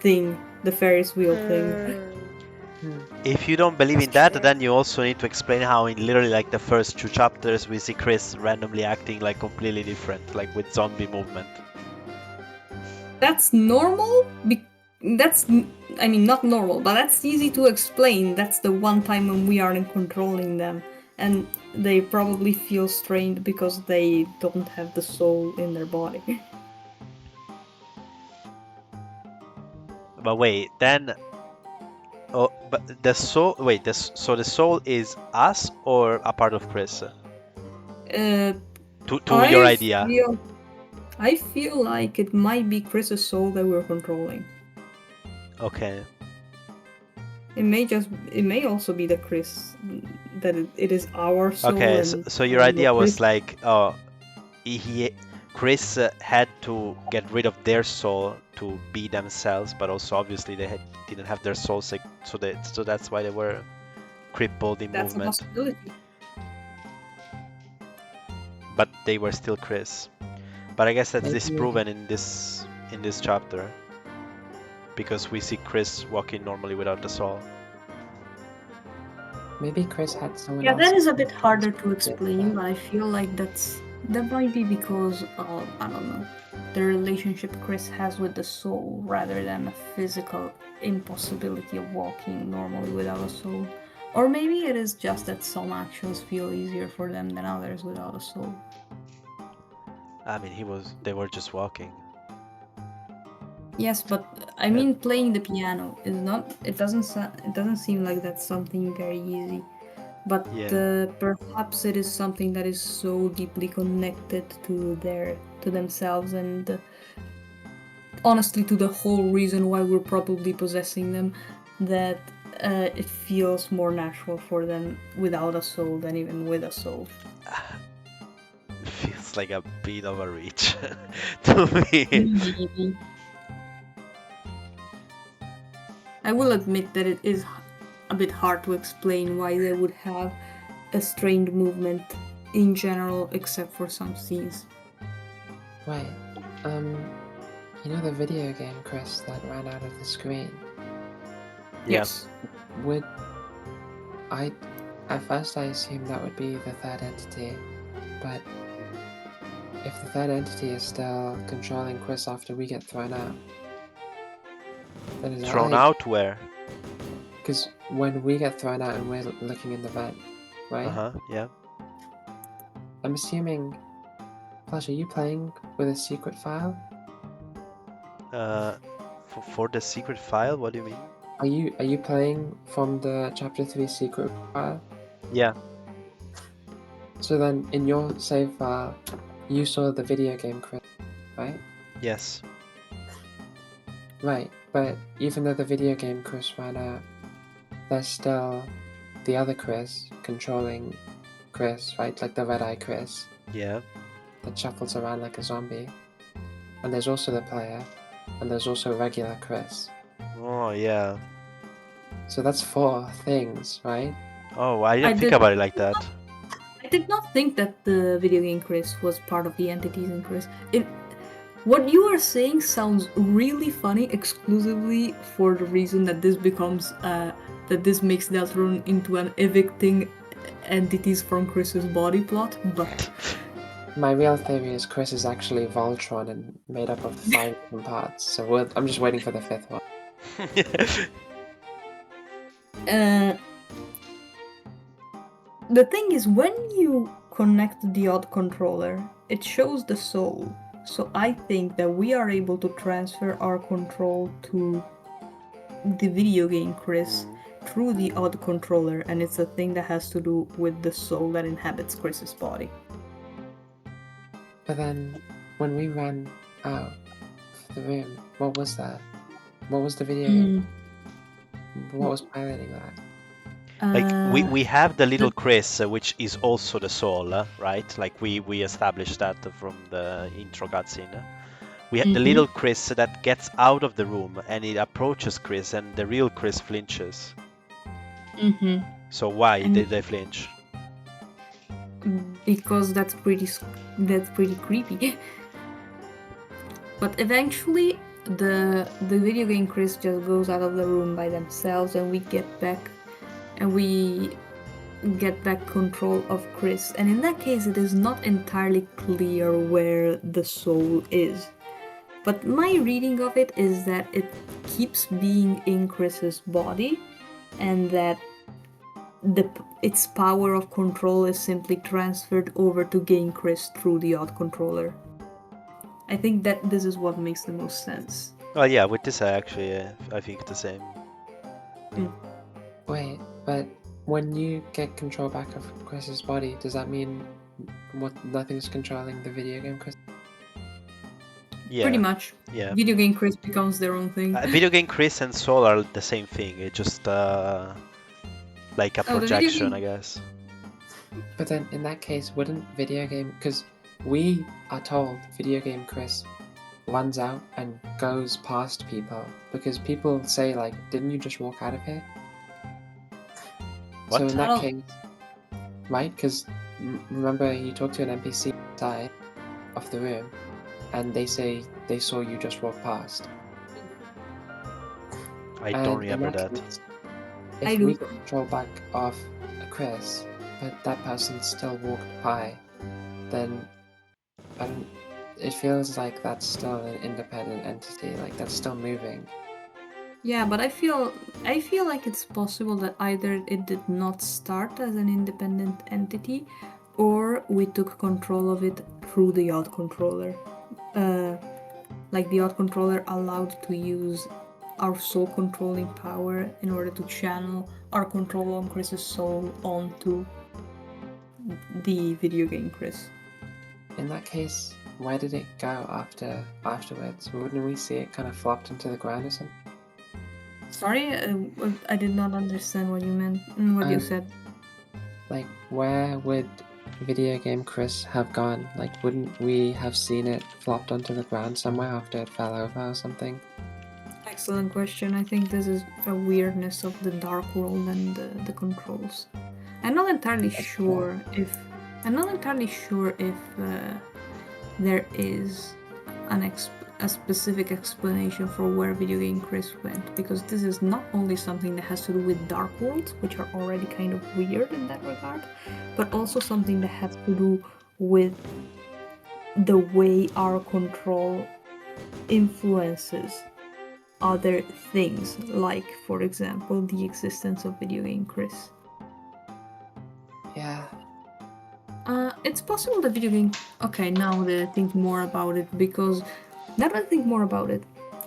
thing, the Ferris wheel thing. If you don't believe in that, then you also need to explain how in literally like the first 2 chapters we see Chris randomly acting like completely different, like with zombie movement. That's normal. I mean, not normal, but that's easy to explain. That's the one time when we aren't controlling them, and they probably feel strained because they don't have the soul in their body. But wait, then but the soul, wait, so the soul is us or a part of Chris? To your idea. I feel like it might be Chris's soul that we're controlling. Okay. It may also be that it is our soul. Okay, so your idea was like, oh, Chris had to get rid of their soul to be themselves, but also obviously they didn't have their soul, so that's why they were crippled in That's movement. a possibility. But they were still Chris. But I guess that's Maybe- disproven in this chapter, because we see Chris walking normally without the soul. Maybe Chris had someone Yeah, else. that is a bit harder to Yeah. explain, but I feel like that might be because of, I don't know, the relationship Chris has with the soul rather than a physical impossibility of walking normally without a soul. Or maybe it is just that some actions feel easier for them than others without a soul. I mean, they were just walking. Yes, but I mean, playing the piano is not. It doesn't seem like that's something very easy. But Yeah. perhaps it is something that is so deeply connected to themselves and honestly to the whole reason why we're probably possessing them, that it feels more natural for them without a soul than even with a soul. Feels like a bit of a reach to me. Maybe. I will admit that a bit hard to explain why they would have a strained movement in general, except for some scenes. Wait, you know the video game, Chris, that ran out of the screen? Yeah. Yes. Would I... At first I assumed that would be the third entity, but if the third entity is still controlling Chris after we get thrown out, then is that Thrown like... out where? Because when we get thrown out and we're looking in the vent, right? Yeah. I'm assuming... Flash, are you playing with a secret file? For the secret file, what do you mean? Are you playing from the Chapter 3 secret file? Yeah. So then, in your save file, you saw the video game, Chris, right? Yes. Right, but even though the video game Chris ran out, there's still the other Chris controlling Chris, right? Like the red eye Chris Yeah. that shuffles around like a zombie. And there's also the player, and there's also regular Chris. Oh, yeah. So that's 4 things, right? Oh, I didn't I think did- about it like that. I did not think that the video game Chris was part of the entities in Chris. What you are saying sounds really funny exclusively for the reason that this becomes that this makes Deltarune into an evicting entities from Chris's body plot, but My real theory is Chris is actually Voltron and made up of 5 different parts. So I'm just waiting for the 5th one. the thing is, when you connect the odd controller, it shows the soul. So I think that we are able to transfer our control to the video game Chris through the odd controller, and it's a thing that has to do with the soul that inhabits Chris's body. But then, when we ran out of the room, what was that? What was the video game? What was piloting that? Like we have the little Chris, which is also the soul, right? Like we established that from the intro cutscene. We have the little Chris that gets out of the room and it approaches Chris, and the real Chris flinches. So why did they flinch? Because that's pretty creepy. But eventually, the video game Chris just goes out of the room by themselves, and we get back control of Chris. And in that case, it is not entirely clear where the soul is. But my reading of it is that it keeps being in Chris's body, and that its power of control is simply transferred over to Game Chris through the odd controller. I think that this is what makes the most sense. Oh yeah, with this I think the same. Wait, but when you get control back of Chris's body, does that mean nothing's controlling the video game Chris? Yeah. Pretty much. Yeah. Video game Chris becomes their own thing. Video game Chris and Soul are the same thing. It's just like a projection, I guess. But then in that case, wouldn't video game... Because we are told video game Chris runs out and goes past people. Because people say, like, didn't you just walk out of here? What? So in that case... Right? Because remember you talked to an NPC outside of the room, and they say they saw you just walk past. I don't remember that. Case, if we got control back of Chris, but that person still walked by, then it feels like that's still an independent entity, like that's still moving. Yeah, but I feel like it's possible that either it did not start as an independent entity, or we took control of it through the odd controller. Like the odd controller allowed to use our soul controlling power in order to channel our control on Chris's soul onto the video game Chris. In that case, why did it go afterwards? Wouldn't we see it kind of flopped into the ground or something? Sorry, I did not understand what you meant and what you said. Like, where would video game Chris have gone? Like, wouldn't we have seen it flopped onto the ground somewhere after it fell over or something? Excellent question. I think this is a weirdness of the dark world and the controls. I'm not entirely sure if there is a specific explanation for where Video Game Chris went, because this is not only something that has to do with dark worlds, which are already kind of weird in that regard, but also something that has to do with the way our control influences other things, like, for example, the existence of Video Game Chris. Yeah. It's possible that Video Game... Okay, now that I think more about it, because... Now that I think more about it,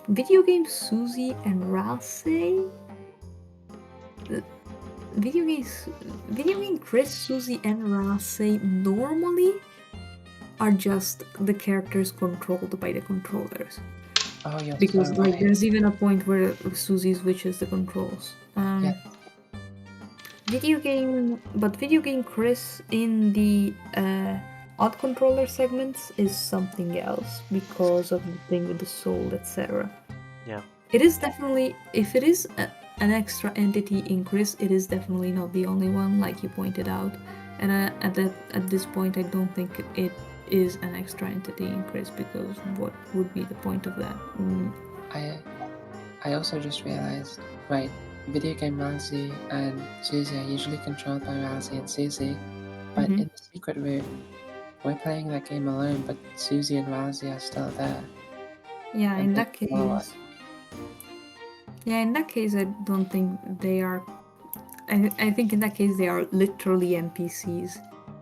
Video Game Susie and Ralsei... Video Game Chris, Susie, and Ralsei normally are just the characters controlled by the controllers. Oh, you're Because so like right. there's even a point where Susie switches the controls. Yeah. Video Game Chris in the odd controller segments is something else because of the thing with the soul, etc. Yeah. It is definitely, if it is an extra entity in Chris, it is definitely not the only one, like you pointed out. And at this point, I don't think it is an extra entity in Chris, because what would be the point of that? I also just realized, right, Video Game Ramsey and Susie are usually controlled by Ramsey and Susie, but in the secret room, we're playing that game alone, but Susie and Ramsey are still there. Yeah, And in they that follow us. case... Yeah, in that case, I don't think they are... I think in that case they are literally NPCs.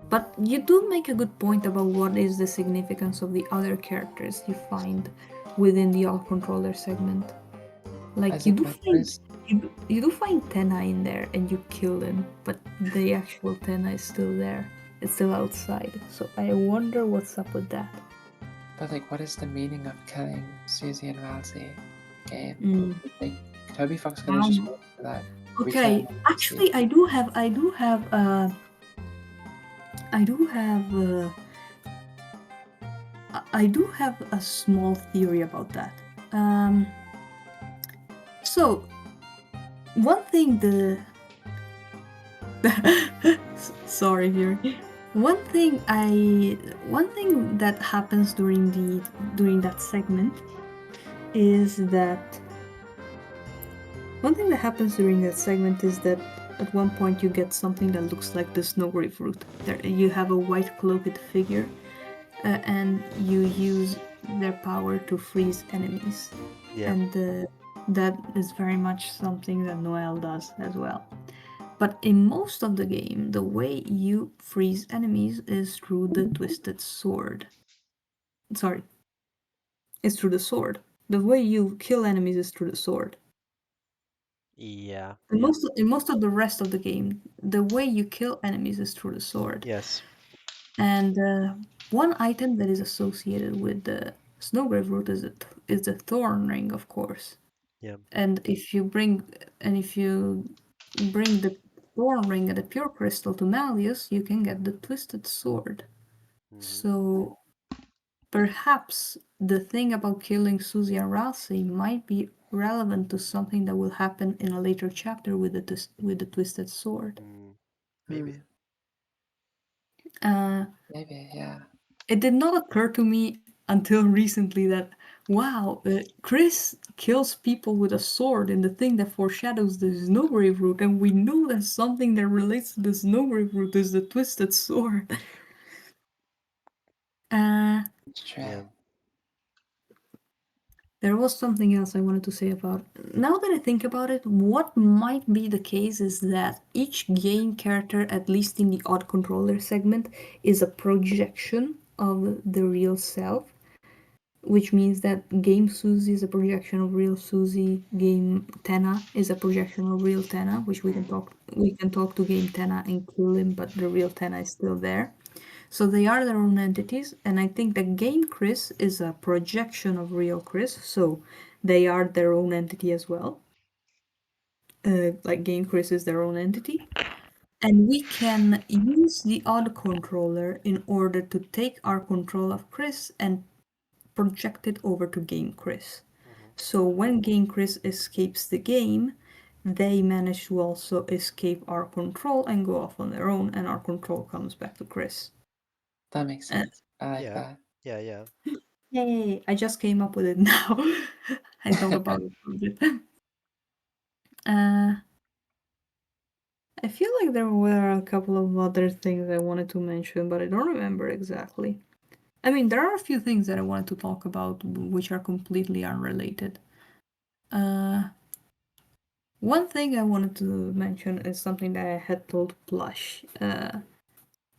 But you do make a good point about what is the significance of the other characters you find within the all controller segment. Like As you in, do like, find you do find Tenna in there and you kill him, but the actual Tenna is still there. It's still outside. So I wonder what's up with that. But like, what is the meaning of killing Susie and Ramsey game? Mm. Like, Toby Fox could have just went for that. Okay, actually, I do have a small theory about that. So one thing sorry here. One thing that happens during that segment is that at one point you get something that looks like the snow grapefruit. There, you have a white cloaked figure, and you use their power to freeze enemies. Yeah. And that is very much something that Noel does as well. But in most of the game, the way you freeze enemies is through the twisted sword. Sorry. It's through the sword. The way you kill enemies is through the sword. Yeah. In most of the rest of the game, the way you kill enemies is through the sword. Yes. And one item that is associated with the Snowgrave root is the Thorn Ring, of course. Yeah. And if you bring the Thorn Ring and the Pure Crystal to Malleus, you can get the Twisted Sword. So perhaps the thing about killing Susie and Ralsei might be relevant to something that will happen in a later chapter with the Twisted Sword. Maybe. Maybe, yeah. It did not occur to me until recently that, wow, Chris kills people with a sword in the thing that foreshadows the Snowgrave root, and we know that something that relates to the Snowgrave root is the Twisted Sword. It's true. Yeah. There was something else I wanted to say about it. Now that I think about it, what might be the case is that each game character, at least in the odd controller segment, is a projection of the real self, which means that Game Susie is a projection of real Susie, Game Tenna is a projection of real Tenna, which we can talk to Game Tenna and kill him, but the real Tenna is still there. So they are their own entities, and I think that Game Chris is a projection of real Chris, so they are their own entity as well. Like Game Chris is their own entity. And we can use the odd controller in order to take our control of Chris and project it over to Game Chris. So when Game Chris escapes the game, they manage to also escape our control and go off on their own, and our control comes back to Chris. That makes And sense. I like Yeah, yeah, yeah. yay! I just came up with it now. I thought about it for a bit. Uh, I feel like there were a couple of other things I wanted to mention, but I don't remember exactly. I mean, there are a few things that I wanted to talk about which are completely unrelated. Uh, One thing I wanted to mention is something that I had told Plush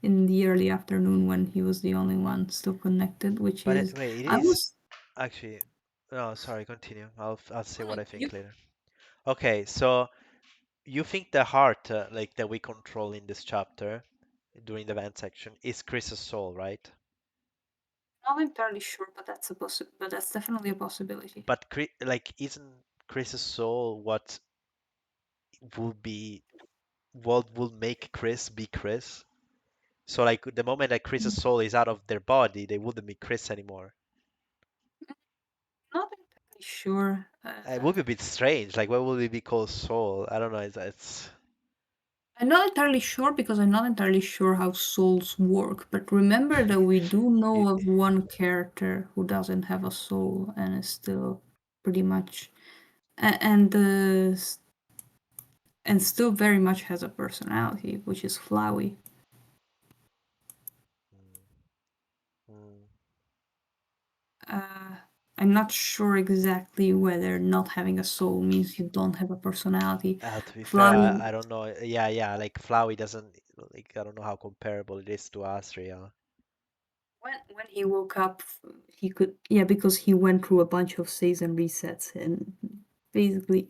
in the early afternoon when he was the only one still connected, which But is wait, it I is was actually. No, sorry. Continue. I'll say what I you, think later. Okay, so you think the heart, like that we control in this chapter during the van section, is Chris's soul, right? not entirely sure, but but that's definitely a possibility. But like, isn't Chris's soul will be what will make Chris be Chris? So like the moment that Chris's soul is out of their body, they wouldn't be Chris anymore. Not entirely sure. It would be a bit strange. Like, what would it be called soul? I don't know. It's I'm not entirely sure because I'm not entirely sure how souls work. But remember that we do know you, of one character who doesn't have a soul and is still pretty much and and still very much has a personality, which is Flowey. mm, Uh, I'm not sure exactly whether not having a soul means you don't have a personality. to be fair, Flowey, I don't know. Yeah, yeah. Like Flowey doesn't like. I don't know how comparable it is to Astria. when he woke up, he could because he went through a bunch of saves and resets, and basically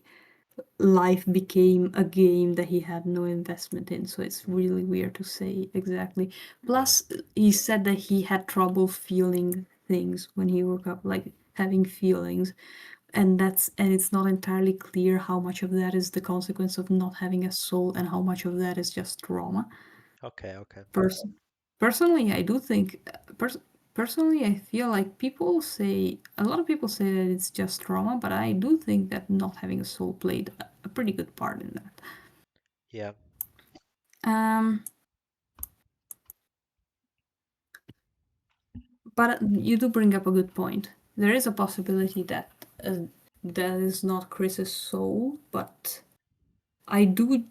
life became a game that he had no investment in. So it's Mm, really weird to say exactly. yeah. Plus, he said that he had trouble feeling things when he woke up, like having feelings, and it's not entirely clear how much of that is the consequence of not having a soul and how much of that is just trauma. Okay. Okay. Person, personally, I do think. Personally, I feel like a lot of people say that it's just trauma, but I do think that not having a soul played a pretty good part in that. Yeah. Um, but you do bring up a good point. There is a possibility that that is not Chris's soul, but I do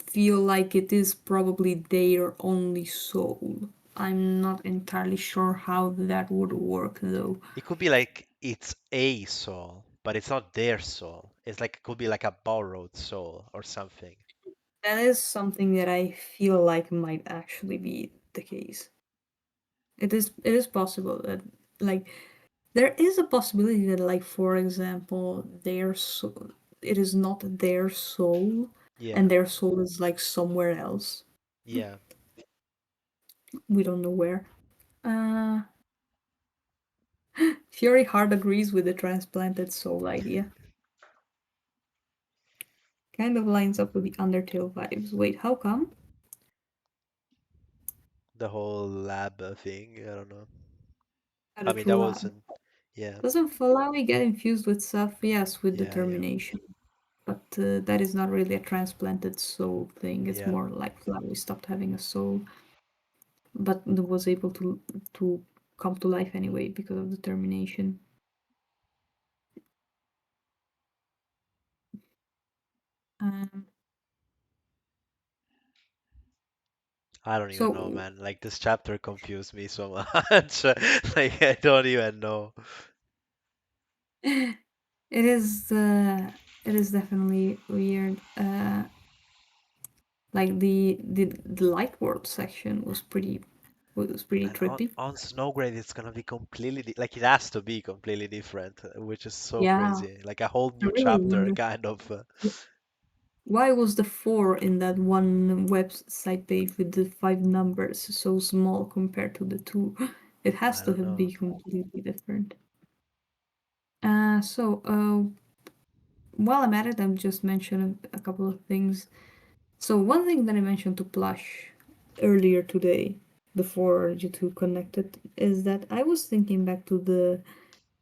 feel like it is probably their only soul. I'm not entirely sure how that would work though. It could be like it's a soul, but it's not their soul. It's like it could be like a borrowed soul or something. That is something that I feel like might actually be the case. It is possible that like there is a possibility that like for example their soul it is not their soul Yeah. and their soul is like somewhere else. Yeah. We don't know where. Uh Fury hard agrees with the transplanted soul idea. Kind of lines up with the Undertale vibes. Wait, how come? The whole lab thing. I don't know. At I a mean, that true lab. wasn't. Yeah. Doesn't Falawi get infused with stuff? Yes, with Yeah. Yeah. determination. But that is not really a transplanted soul thing. It's Yeah. more like Falawi stopped having a soul, but was able to come to life anyway because of determination. Um, I don't even know, so man. Like this chapter confused me so much. Like I don't even know. it is definitely weird. Like the light world section was pretty And trippy. on Snowgrade, it's gonna be like it has to be completely different, which is so Yeah, crazy. Like a whole I new really chapter, wonder kind of. why was the 4 in that one website page with the 5 numbers so small compared to the 2? It has I to don't have know. been completely different. So while I'm at it, I'm just mentioning a couple of things. So one thing that I mentioned to Plush earlier today, before you two connected, is that I was thinking back to the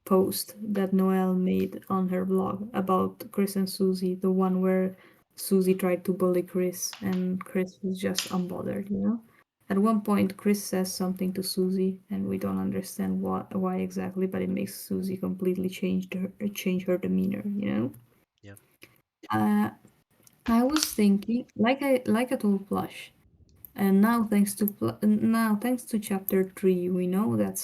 post that Noelle made on her blog about Chris and Susie, the one where Susie tried to bully Chris and Chris was just unbothered, you know? At one point, Chris says something to Susie, and we don't understand why exactly, but it makes Susie completely change her demeanor, you know? Yeah. Uh, I was thinking, like I told Plush, and now thanks to chapter 3, we know that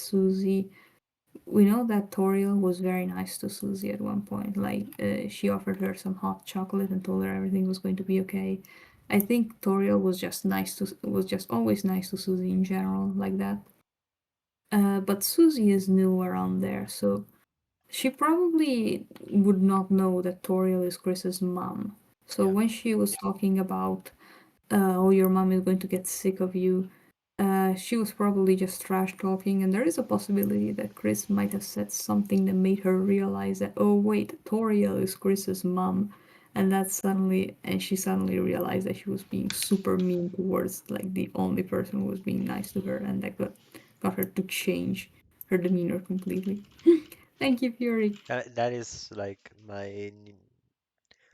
Toriel was very nice to Susie at one point. Like, she offered her some hot chocolate and told her everything was going to be okay. I think Toriel was just always nice to Susie in general, like that. But Susie is new around there, so she probably would not know that Toriel is Chris's mom. So Yeah. when she was talking about, oh, your mom is going to get sick of you, she was probably just trash talking, and there is a possibility that Chris might have said something that made her realize that, oh, wait, Toriel is Chris's mom. And she suddenly realized that she was being super mean towards, like, the only person who was being nice to her, and that got her to change her demeanor completely. Thank you, Fury. That is like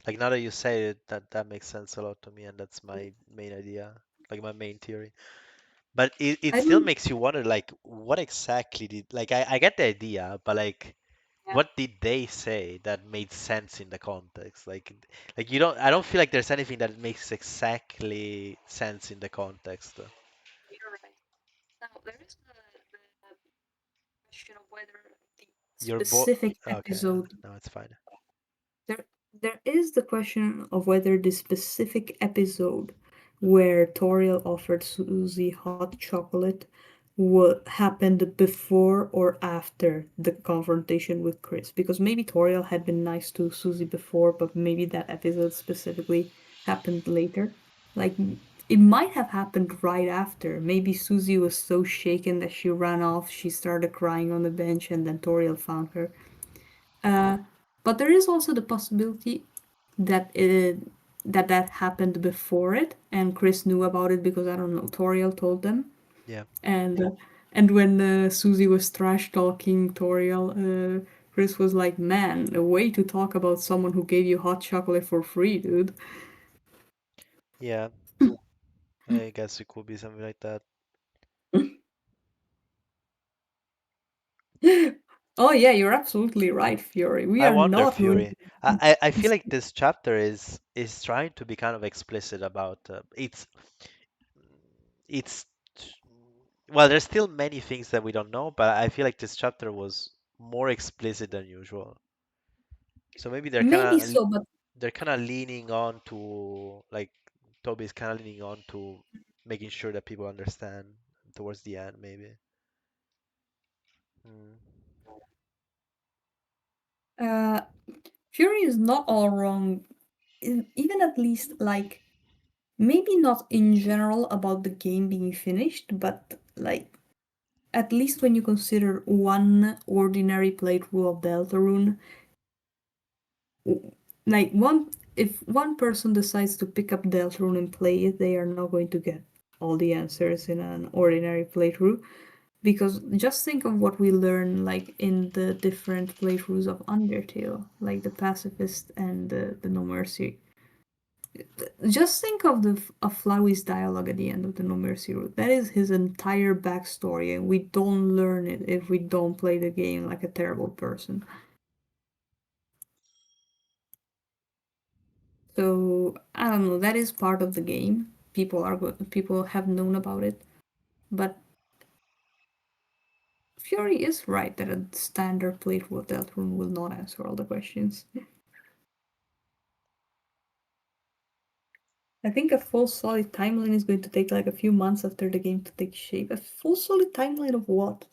like now that you say it, that makes sense a lot to me, and that's my main idea, like my main theory. But it I still don't. makes you wonder, like, what exactly did, like, I get the idea, but like, Yeah. what did they say that made sense in the context? Like you don't, I don't feel like there's anything that makes exactly sense in the context. You're right. Now, there is the question of whether the Your boy, specific okay, episode no, it's fine. there there is the question of whether the specific episode where Toriel offered Susie hot chocolate happened before or after the confrontation with Chris. Because maybe Toriel had been nice to Susie before, but maybe that episode specifically happened later. Like, it might have happened right after. Maybe Susie was so shaken that she ran off, she started crying on the bench, and then Toriel found her. Uh, but there is also the possibility that that happened before it, and Chris knew about it because I don't know, Toriel told them. Yeah, And when Susie was trash talking Toriel, Chris was like, "Man, a way to talk about someone who gave you hot chocolate for free, dude." yeah, I guess it could be something like that. Oh yeah, you're absolutely right, Fury. We I are wonder, not going Fury. I feel to. like this chapter is trying to be kind of explicit about it's well, there's still many things that we don't know, but I feel like this chapter was more explicit than usual. So maybe Maybe so, but they're kind of leaning on to, like, Toby's kind of leaning on to making sure that people understand towards the end, maybe. Mm, uh, Fury is not all wrong. Even at least like maybe not in general about the game being finished, but like at least when you consider one ordinary playthrough of Deltarune, like one if one person decides to pick up Deltarune and play it, they are not going to get all the answers in an ordinary playthrough. Because just think of what we learn like in the different playthroughs of Undertale, like the pacifist and the No Mercy. Just think of of Flowey's dialogue at the end of the No Mercy route. That is his entire backstory, and we don't learn it if we don't play the game like a terrible person. So I don't know. That is part of the game. People have known about it, but Fury is right that a standard playthrough of Deltarune will not answer all the questions. I think a full solid timeline is going to take like a few months after the game to take shape. A full solid timeline of what?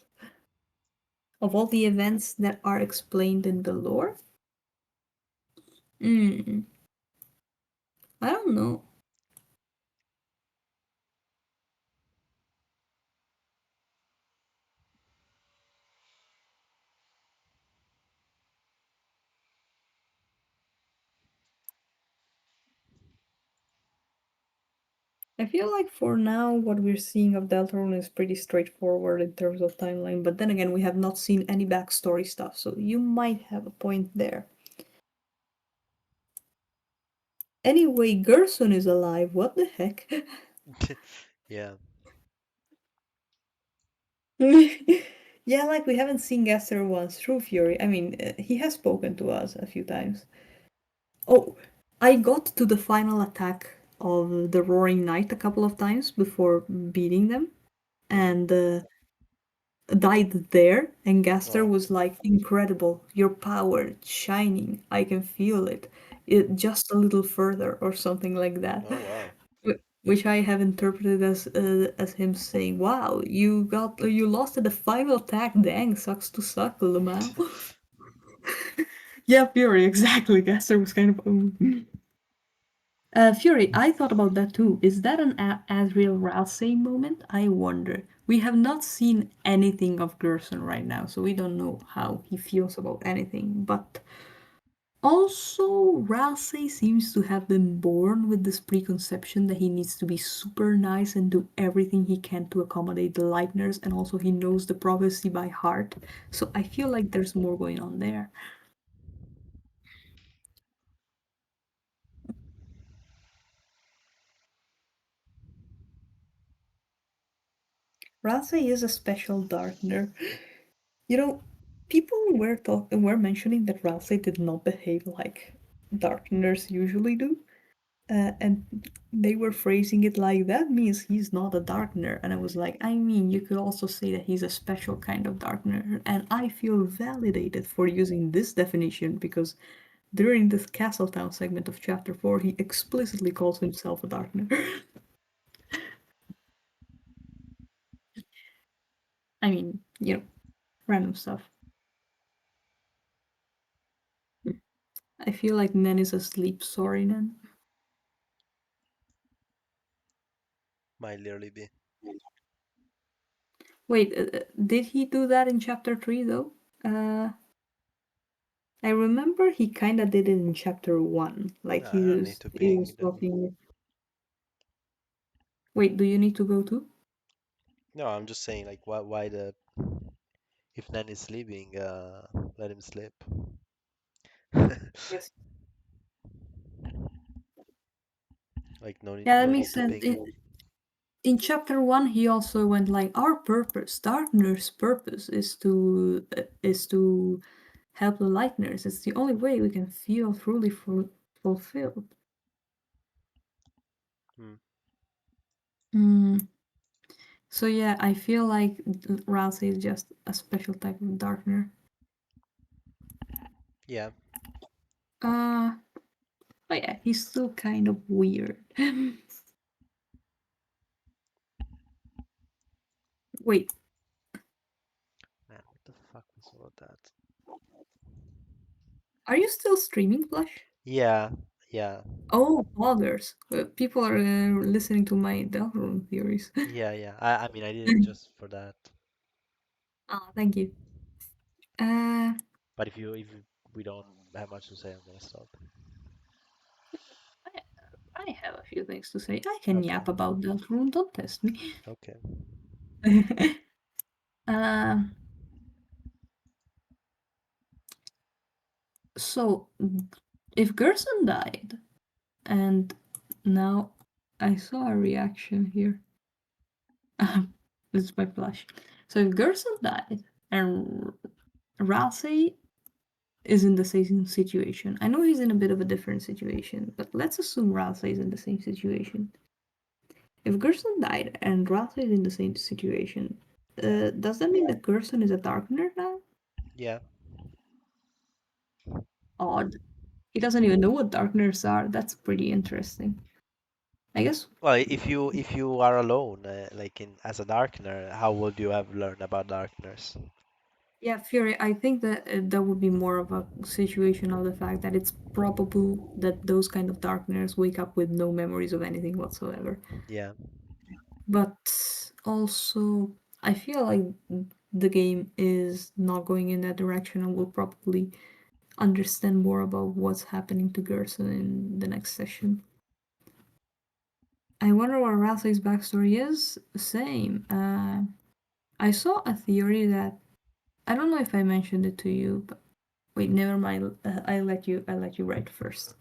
Of all the events that are explained in the lore? Hmm. I don't know. I feel like for now, what we're seeing of Deltarune is pretty straightforward in terms of timeline, but then again, we have not seen any backstory stuff, so you might have a point there. Anyway, Gerson is alive, what the heck? Yeah. Yeah, like we haven't seen Gaster once through Fury. I mean, he has spoken to us a few times. Oh, I got to the final attack of the Roaring Knight a couple of times before beating them, Hmm. and died there. And Gaster Oh. was like, "Incredible, your power, it's shining. I can feel it. It just a little further," or something like that. Oh wow. Which I have interpreted as him saying, "Wow, you lost at the final attack. Dang, sucks to suck, Lamau." Yeah, Fury, exactly. Gaster was kind of. Fury, I thought about that too. Is that an Asriel Rousey moment? I wonder. We have not seen anything of Gerson right now, so we don't know how he feels about anything. But also, Rousey seems to have been born with this preconception that he needs to be super nice and do everything he can to accommodate the Lightners, and also he knows the prophecy by heart. So I feel like there's more going on there. Rousey is a special Darkner. You know, people were mentioning that Rousey did not behave like Darkners usually do, and they were phrasing it like that means he's not a Darkner. And I was like, I mean, you could also say that he's a special kind of Darkner, and I feel validated for using this definition because during this Castletown segment of Chapter 4, he explicitly calls himself a Darkner. I mean, random stuff. I feel like Nen is asleep. Sorry, Nen. Might literally be. Wait, did he do that in chapter 3 though? I remember he kind of did it in chapter 1. Like I don't need to he was ping them. talking. Wait, do you need to go too? No, I'm just saying like why the if Nan is sleeping, let him sleep. Yes. Like Yeah, that no makes need to sense. ping him. In chapter 1, he also went like, our purpose, Darkner's purpose, is to help the Lightners. It's the only way we can feel truly fulfilled. Hmm. Hmm. So yeah, I feel like Rousey is just a special type of Darkner. Yeah. Uh, but yeah, he's still kind of weird. Wait, Man, what the fuck was all that? are you still streaming, Flush? Yeah, yeah, Oh, bloggers. People are listening to my Deltarune theories. yeah. I mean I did it just for that. Ah, thank you. Uh, But if we don't have much to say, I'm gonna stop. I, I have a few things to say. I can Okay. yap about Deltarune, don't test me. Okay. uh, so, if Gerson died, and now I saw a reaction here. This is my flash. So if Gerson died and Ralsei is in the same situation, I know he's in a bit of a different situation, but let's assume Ralsei is in the same situation. If Gerson died and Ralsei is in the same situation, Yeah. does that mean that Gerson is a Darkner now? Yeah. Odd. He doesn't even know what Darkners are. That's pretty interesting. I guess. Well, if you are alone, like in as a darkener, how would you have learned about darkness? Yeah, Fury, I think that that would be more of a situation of the fact that it's probable that those kind of darkness wake up with no memories of anything whatsoever. Yeah. But also, I feel like the game is not going in that direction and we'll probably understand more about what's happening to Gerson in the next session. I wonder what Ralphie's backstory is. Same. I saw a theory that I don't know if I mentioned it to you, but wait, never mind. I let you. I let you write first.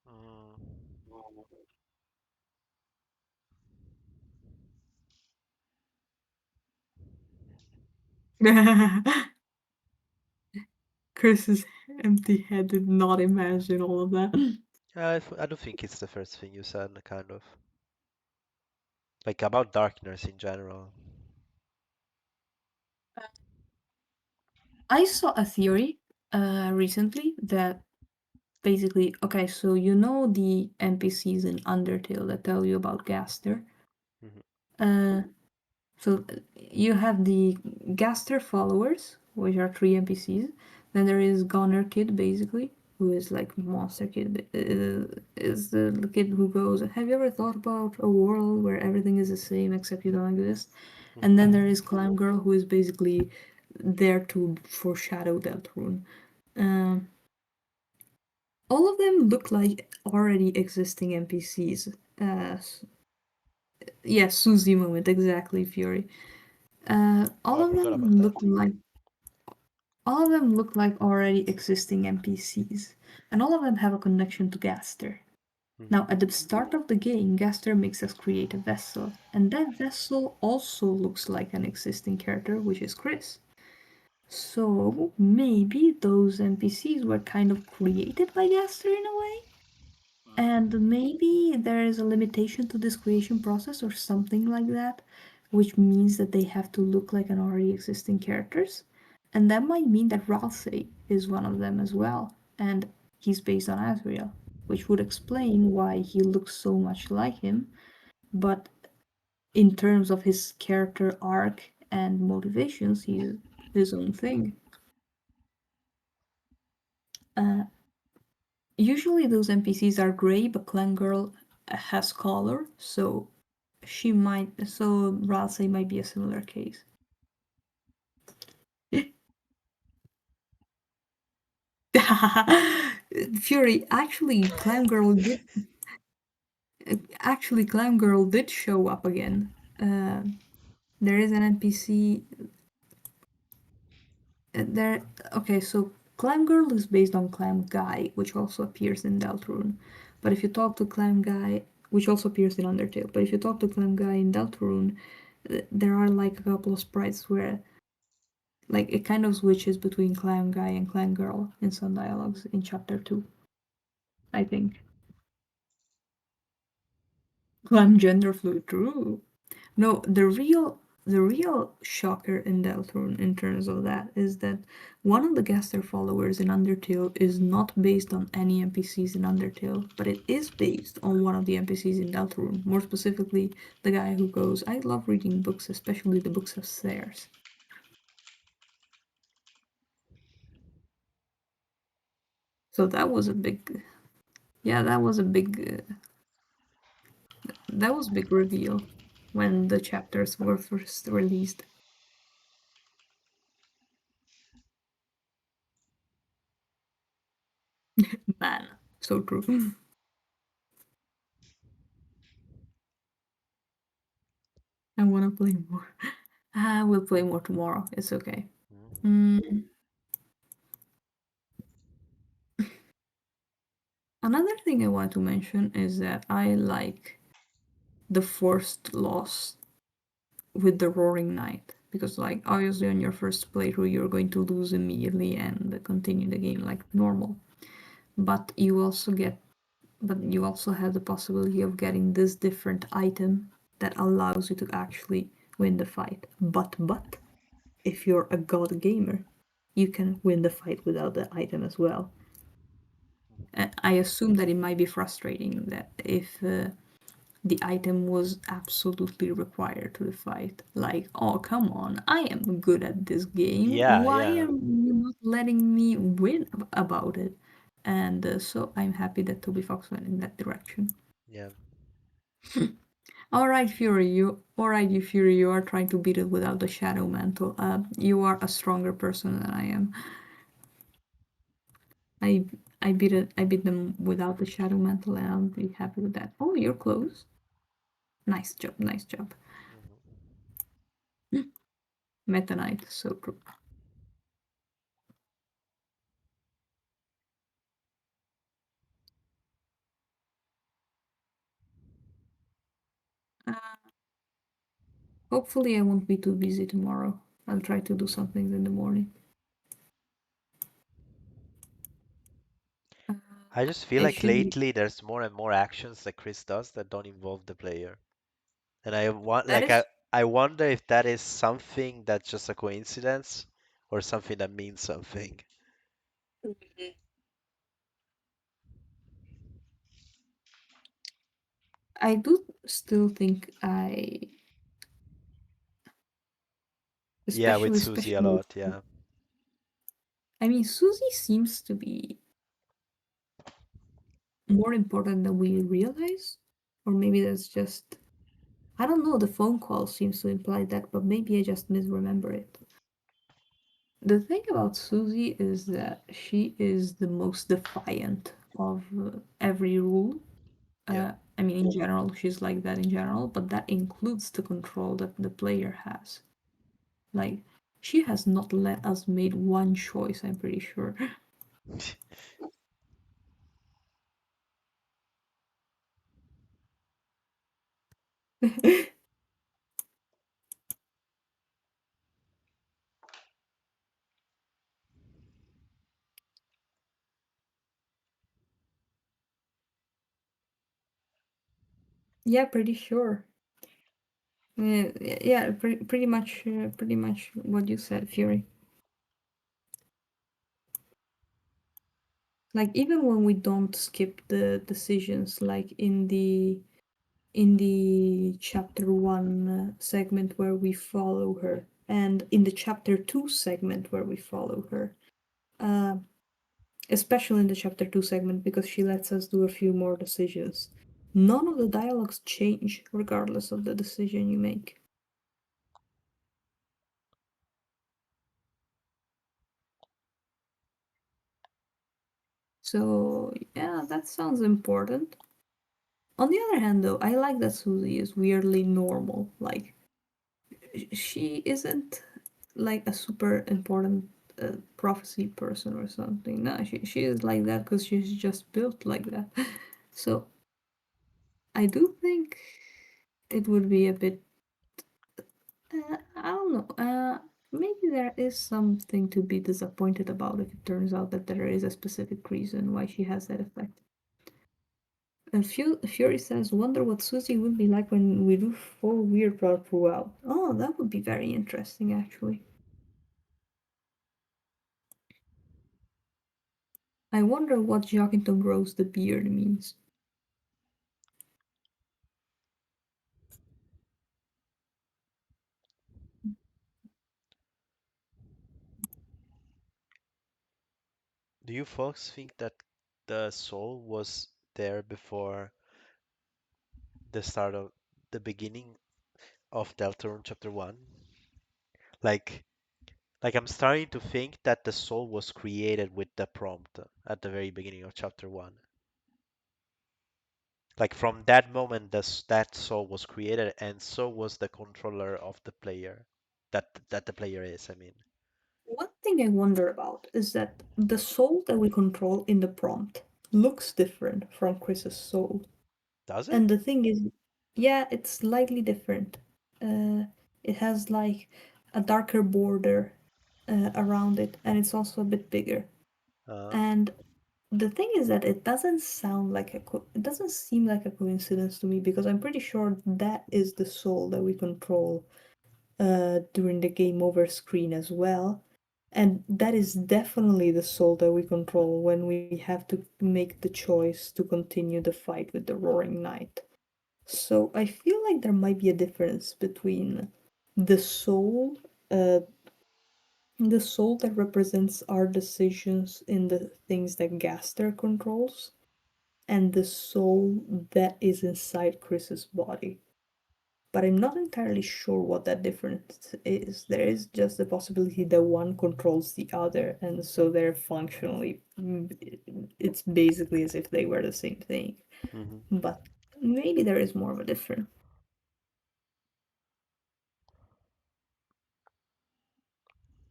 Mm. Chris is empty-headed, not imagine all of that. I don't think it's the first thing you said, kind of. Like about darkness in general. I saw a theory recently that basically, okay, so you know the NPCs in Undertale that tell you about Gaster. Mhm. Uh, so you have the Gaster followers, which are three NPCs. Then there is Goner Kid, basically, who is like Monster Kid. Is the kid who goes, "Have you ever thought about a world where everything is the same except you don't exist?" And then there is Clown Girl, who is basically there to foreshadow Deltarune. Um, all of them look like already existing NPCs. Yeah, Susie moment, exactly, Fury. Oh, All I of forgot about them that. look like already existing NPCs, and all of them have a connection to Gaster. Now, Mhm. at the start of the game, Gaster makes us create a vessel, and that vessel also looks like an existing character, which is Chris. So maybe those NPCs were kind of created by Gaster in a way? And maybe there is a limitation to this creation process or something like that, which means that they have to look like an already existing characters. And that might mean that Ralsei is one of them as well, and he's based on Asriel, which would explain why he looks so much like him, but in terms of his character arc and motivations, he's his own thing. Uh, Usually those NPCs are gray, but Clan Girl has color, so Ralsei might be a similar case. Fury, Clam Girl did show up again. There is an NPC there. Okay, so Clam Girl is based on Clam Guy, which also appears in Deltarune. But if you talk to Clam Guy, which also appears in Undertale, but if you talk to Clam Guy in Deltarune, there are like a couple of sprites where like it kind of switches between Clam Guy and Clam Girl in some dialogues in chapter 2, I think. Clam gender fluid, true. No, the real shocker in Deltarune in terms of that is that one of the Gaster followers in Undertale is not based on any NPCs in Undertale, but it is based on one of the NPCs in Deltarune. More specifically, the guy who goes, "I love reading books, especially the books upstairs." So that was a big, yeah, that was a big reveal when the chapters were first released. Man, so true. I want to play more. We'll play more tomorrow. It's okay. Mhm. Mm. Another thing I want to mention is that I like the forced loss with the Roaring Knight. Because, like, obviously on your first playthrough, you're going to lose immediately and continue the game like normal. But you also have the possibility of getting this different item that allows you to actually win the fight. But if you're a god gamer, you can win the fight without the item as well. I assume that it might be frustrating that if the item was absolutely required to the fight. Like, oh, come on, I am good at this game. Yeah, Why yeah, are you not letting me win about it? And so I'm happy that Toby Fox went in that direction. yeah. All right, Fury, you Fury, you are trying to beat it without the shadow mantle. You are a stronger person than I am. I I beat them without the shadow mantle, and I'll be happy with that. Oh, you're close. Nice job, nice job. Mhm. Meta Knight, so true. Uh, Hopefully, I won't be too busy tomorrow. I'll try to do some things in the morning. Uh, I just feel I like should. lately there's more and more actions that Chris does that don't involve the player. And I want That like is. I wonder if that is something that's just a coincidence or something that means something. Mhm. I do still think Yeah, with especially, Susie a especially. lot, yeah. I mean, Susie seems to be more important than we realize, or maybe that's just. I don't know. The phone call seems to imply that, but maybe I just misremember it. The thing about Susie is that she is the most defiant of every rule. Yeah. I mean, in general, she's like that in general, but that includes the control that the player has. Like, she has not let us made one choice, I'm pretty sure. Yeah, pretty sure. Yeah, pretty much what you said, Fury. Like, even when we don't skip the decisions, like in the chapter 1 segment where we follow her, and in the chapter 2 segment where we follow her. Uh, Especially in the chapter 2 segment because she lets us do a few more decisions. None of the dialogues change regardless of the decision you make. So, yeah, that sounds important. On the other hand, though, I like that Susie is weirdly normal. Like, she isn't like a super important prophecy person or something. No, she is like that because she's just built like that. So I do think it would be a bit. I don't know. Maybe there is something to be disappointed about if it turns out that there is a specific reason why she has that effect. Fury says, "Wonder what Susie would be like when we do full weird route throughout." Oh, that would be very interesting, actually. I wonder what Joachim grows the beard means. Do you folks think that the soul was there before the start of the beginning of Deltarune chapter 1? Like like I'm starting to think that the soul was created with the prompt at the very beginning of chapter 1. Like from that moment that soul was created and so was the controller of the player. That the player is, I mean. One thing I wonder about is that the soul that we control in the prompt looks different from Chris's soul. Does And it? the thing is, yeah, it's slightly different. It has like a darker border around it, and it's also a bit bigger. Uh, And the thing is that it doesn't sound like it doesn't seem like a coincidence to me because I'm pretty sure that is the soul that we control during the game over screen as well. And that is definitely the soul that we control when we have to make the choice to continue the fight with the Roaring Knight. So I feel like there might be a difference between the soul, uh, the soul that represents our decisions in the things that Gaster controls, and the soul that is inside Chris's body. But I'm not entirely sure what that difference is. There is just the possibility that one controls the other, and so they're functionally, it's basically as if they were the same thing. Hmm. But maybe there is more of a difference.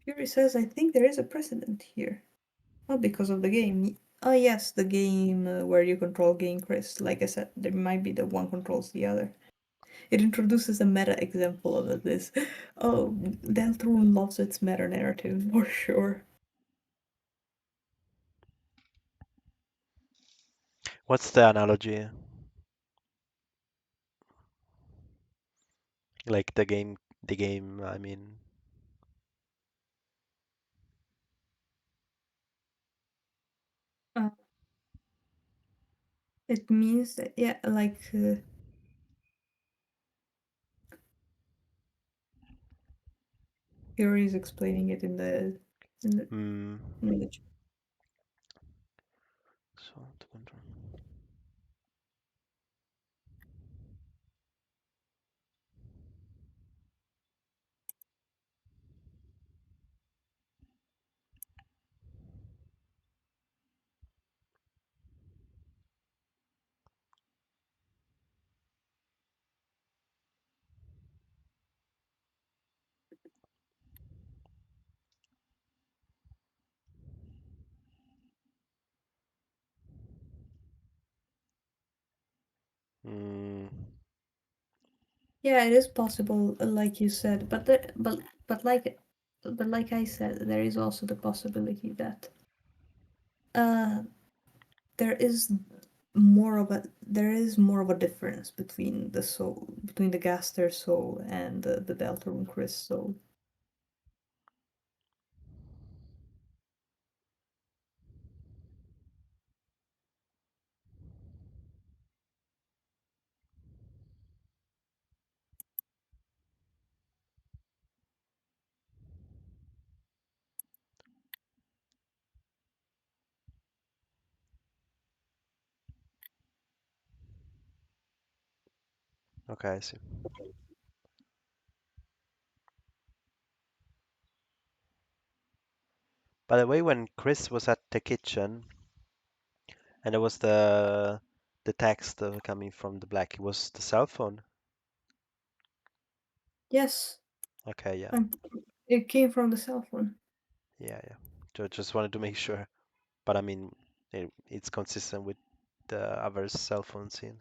Fury says, I think there is a precedent here. Not because of the game. Oh, yes, the game where you control Game Chris. Like I said, there might be that one controls the other. It introduces a meta example of this. Oh, Deltarune loves its meta narrative, for sure. What's the analogy? Like the game, I mean. Uh, it means that, yeah, like Fury is explaining it in the Hmm. image. So to control. Hmm. Yeah, it is possible, like you said, but like I said, there is also the possibility that uh there is more of a difference between the soul, between the Gaster soul and the Deltarune Chris soul. Okay, I see. By the way, when Chris was at the kitchen and there was the text coming from the black, it was the cell phone. Yes, Okay, yeah, um, it came from the cell phone. yeah, yeah. Just wanted to make sure. But I mean, it's consistent with the other cell phone scene.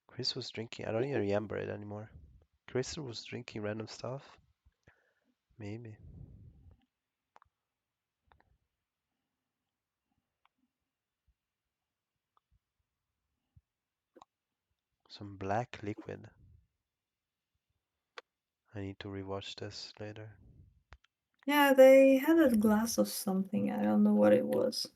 Chris was drinking. I don't even remember it anymore. Chris was drinking random stuff. Maybe some black liquid. I need to rewatch this later. Yeah, they had a glass of something. I don't know what it was.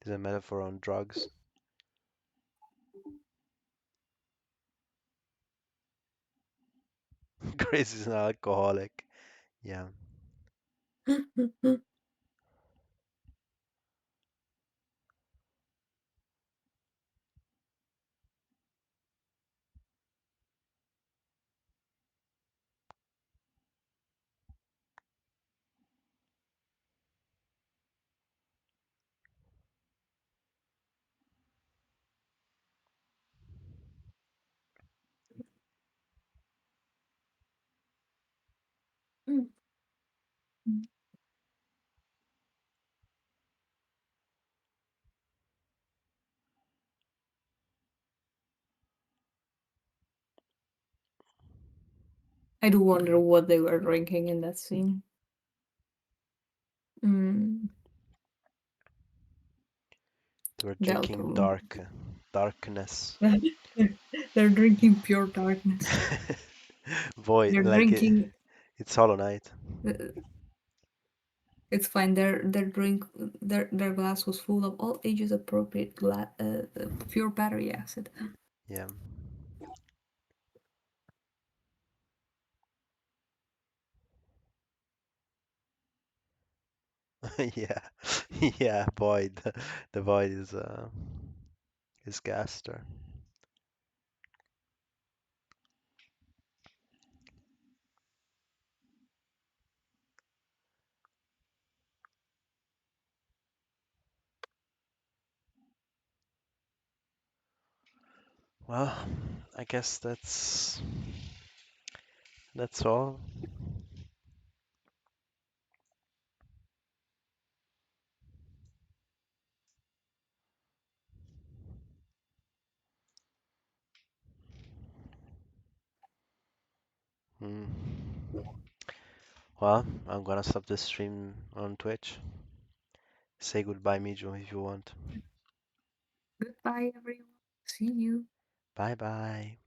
It's a metaphor on drugs. Chris is an alcoholic. Yeah. Mm. I do wonder what they were drinking in that scene. Mm. They were drinking Deltarune. darkness. They're drinking pure darkness. Void, They're like drinking. it's Hollow Knight. Uh, it's fine. Their glass was full of all ages appropriate pure battery acid. Yeah. Yeah. Yeah, Void. The Void is Gaster. Well, I guess that's all. Hmm. Well, I'm gonna stop the stream on Twitch. Say goodbye, Miju, if you want. Goodbye, everyone. See you. Bye bye.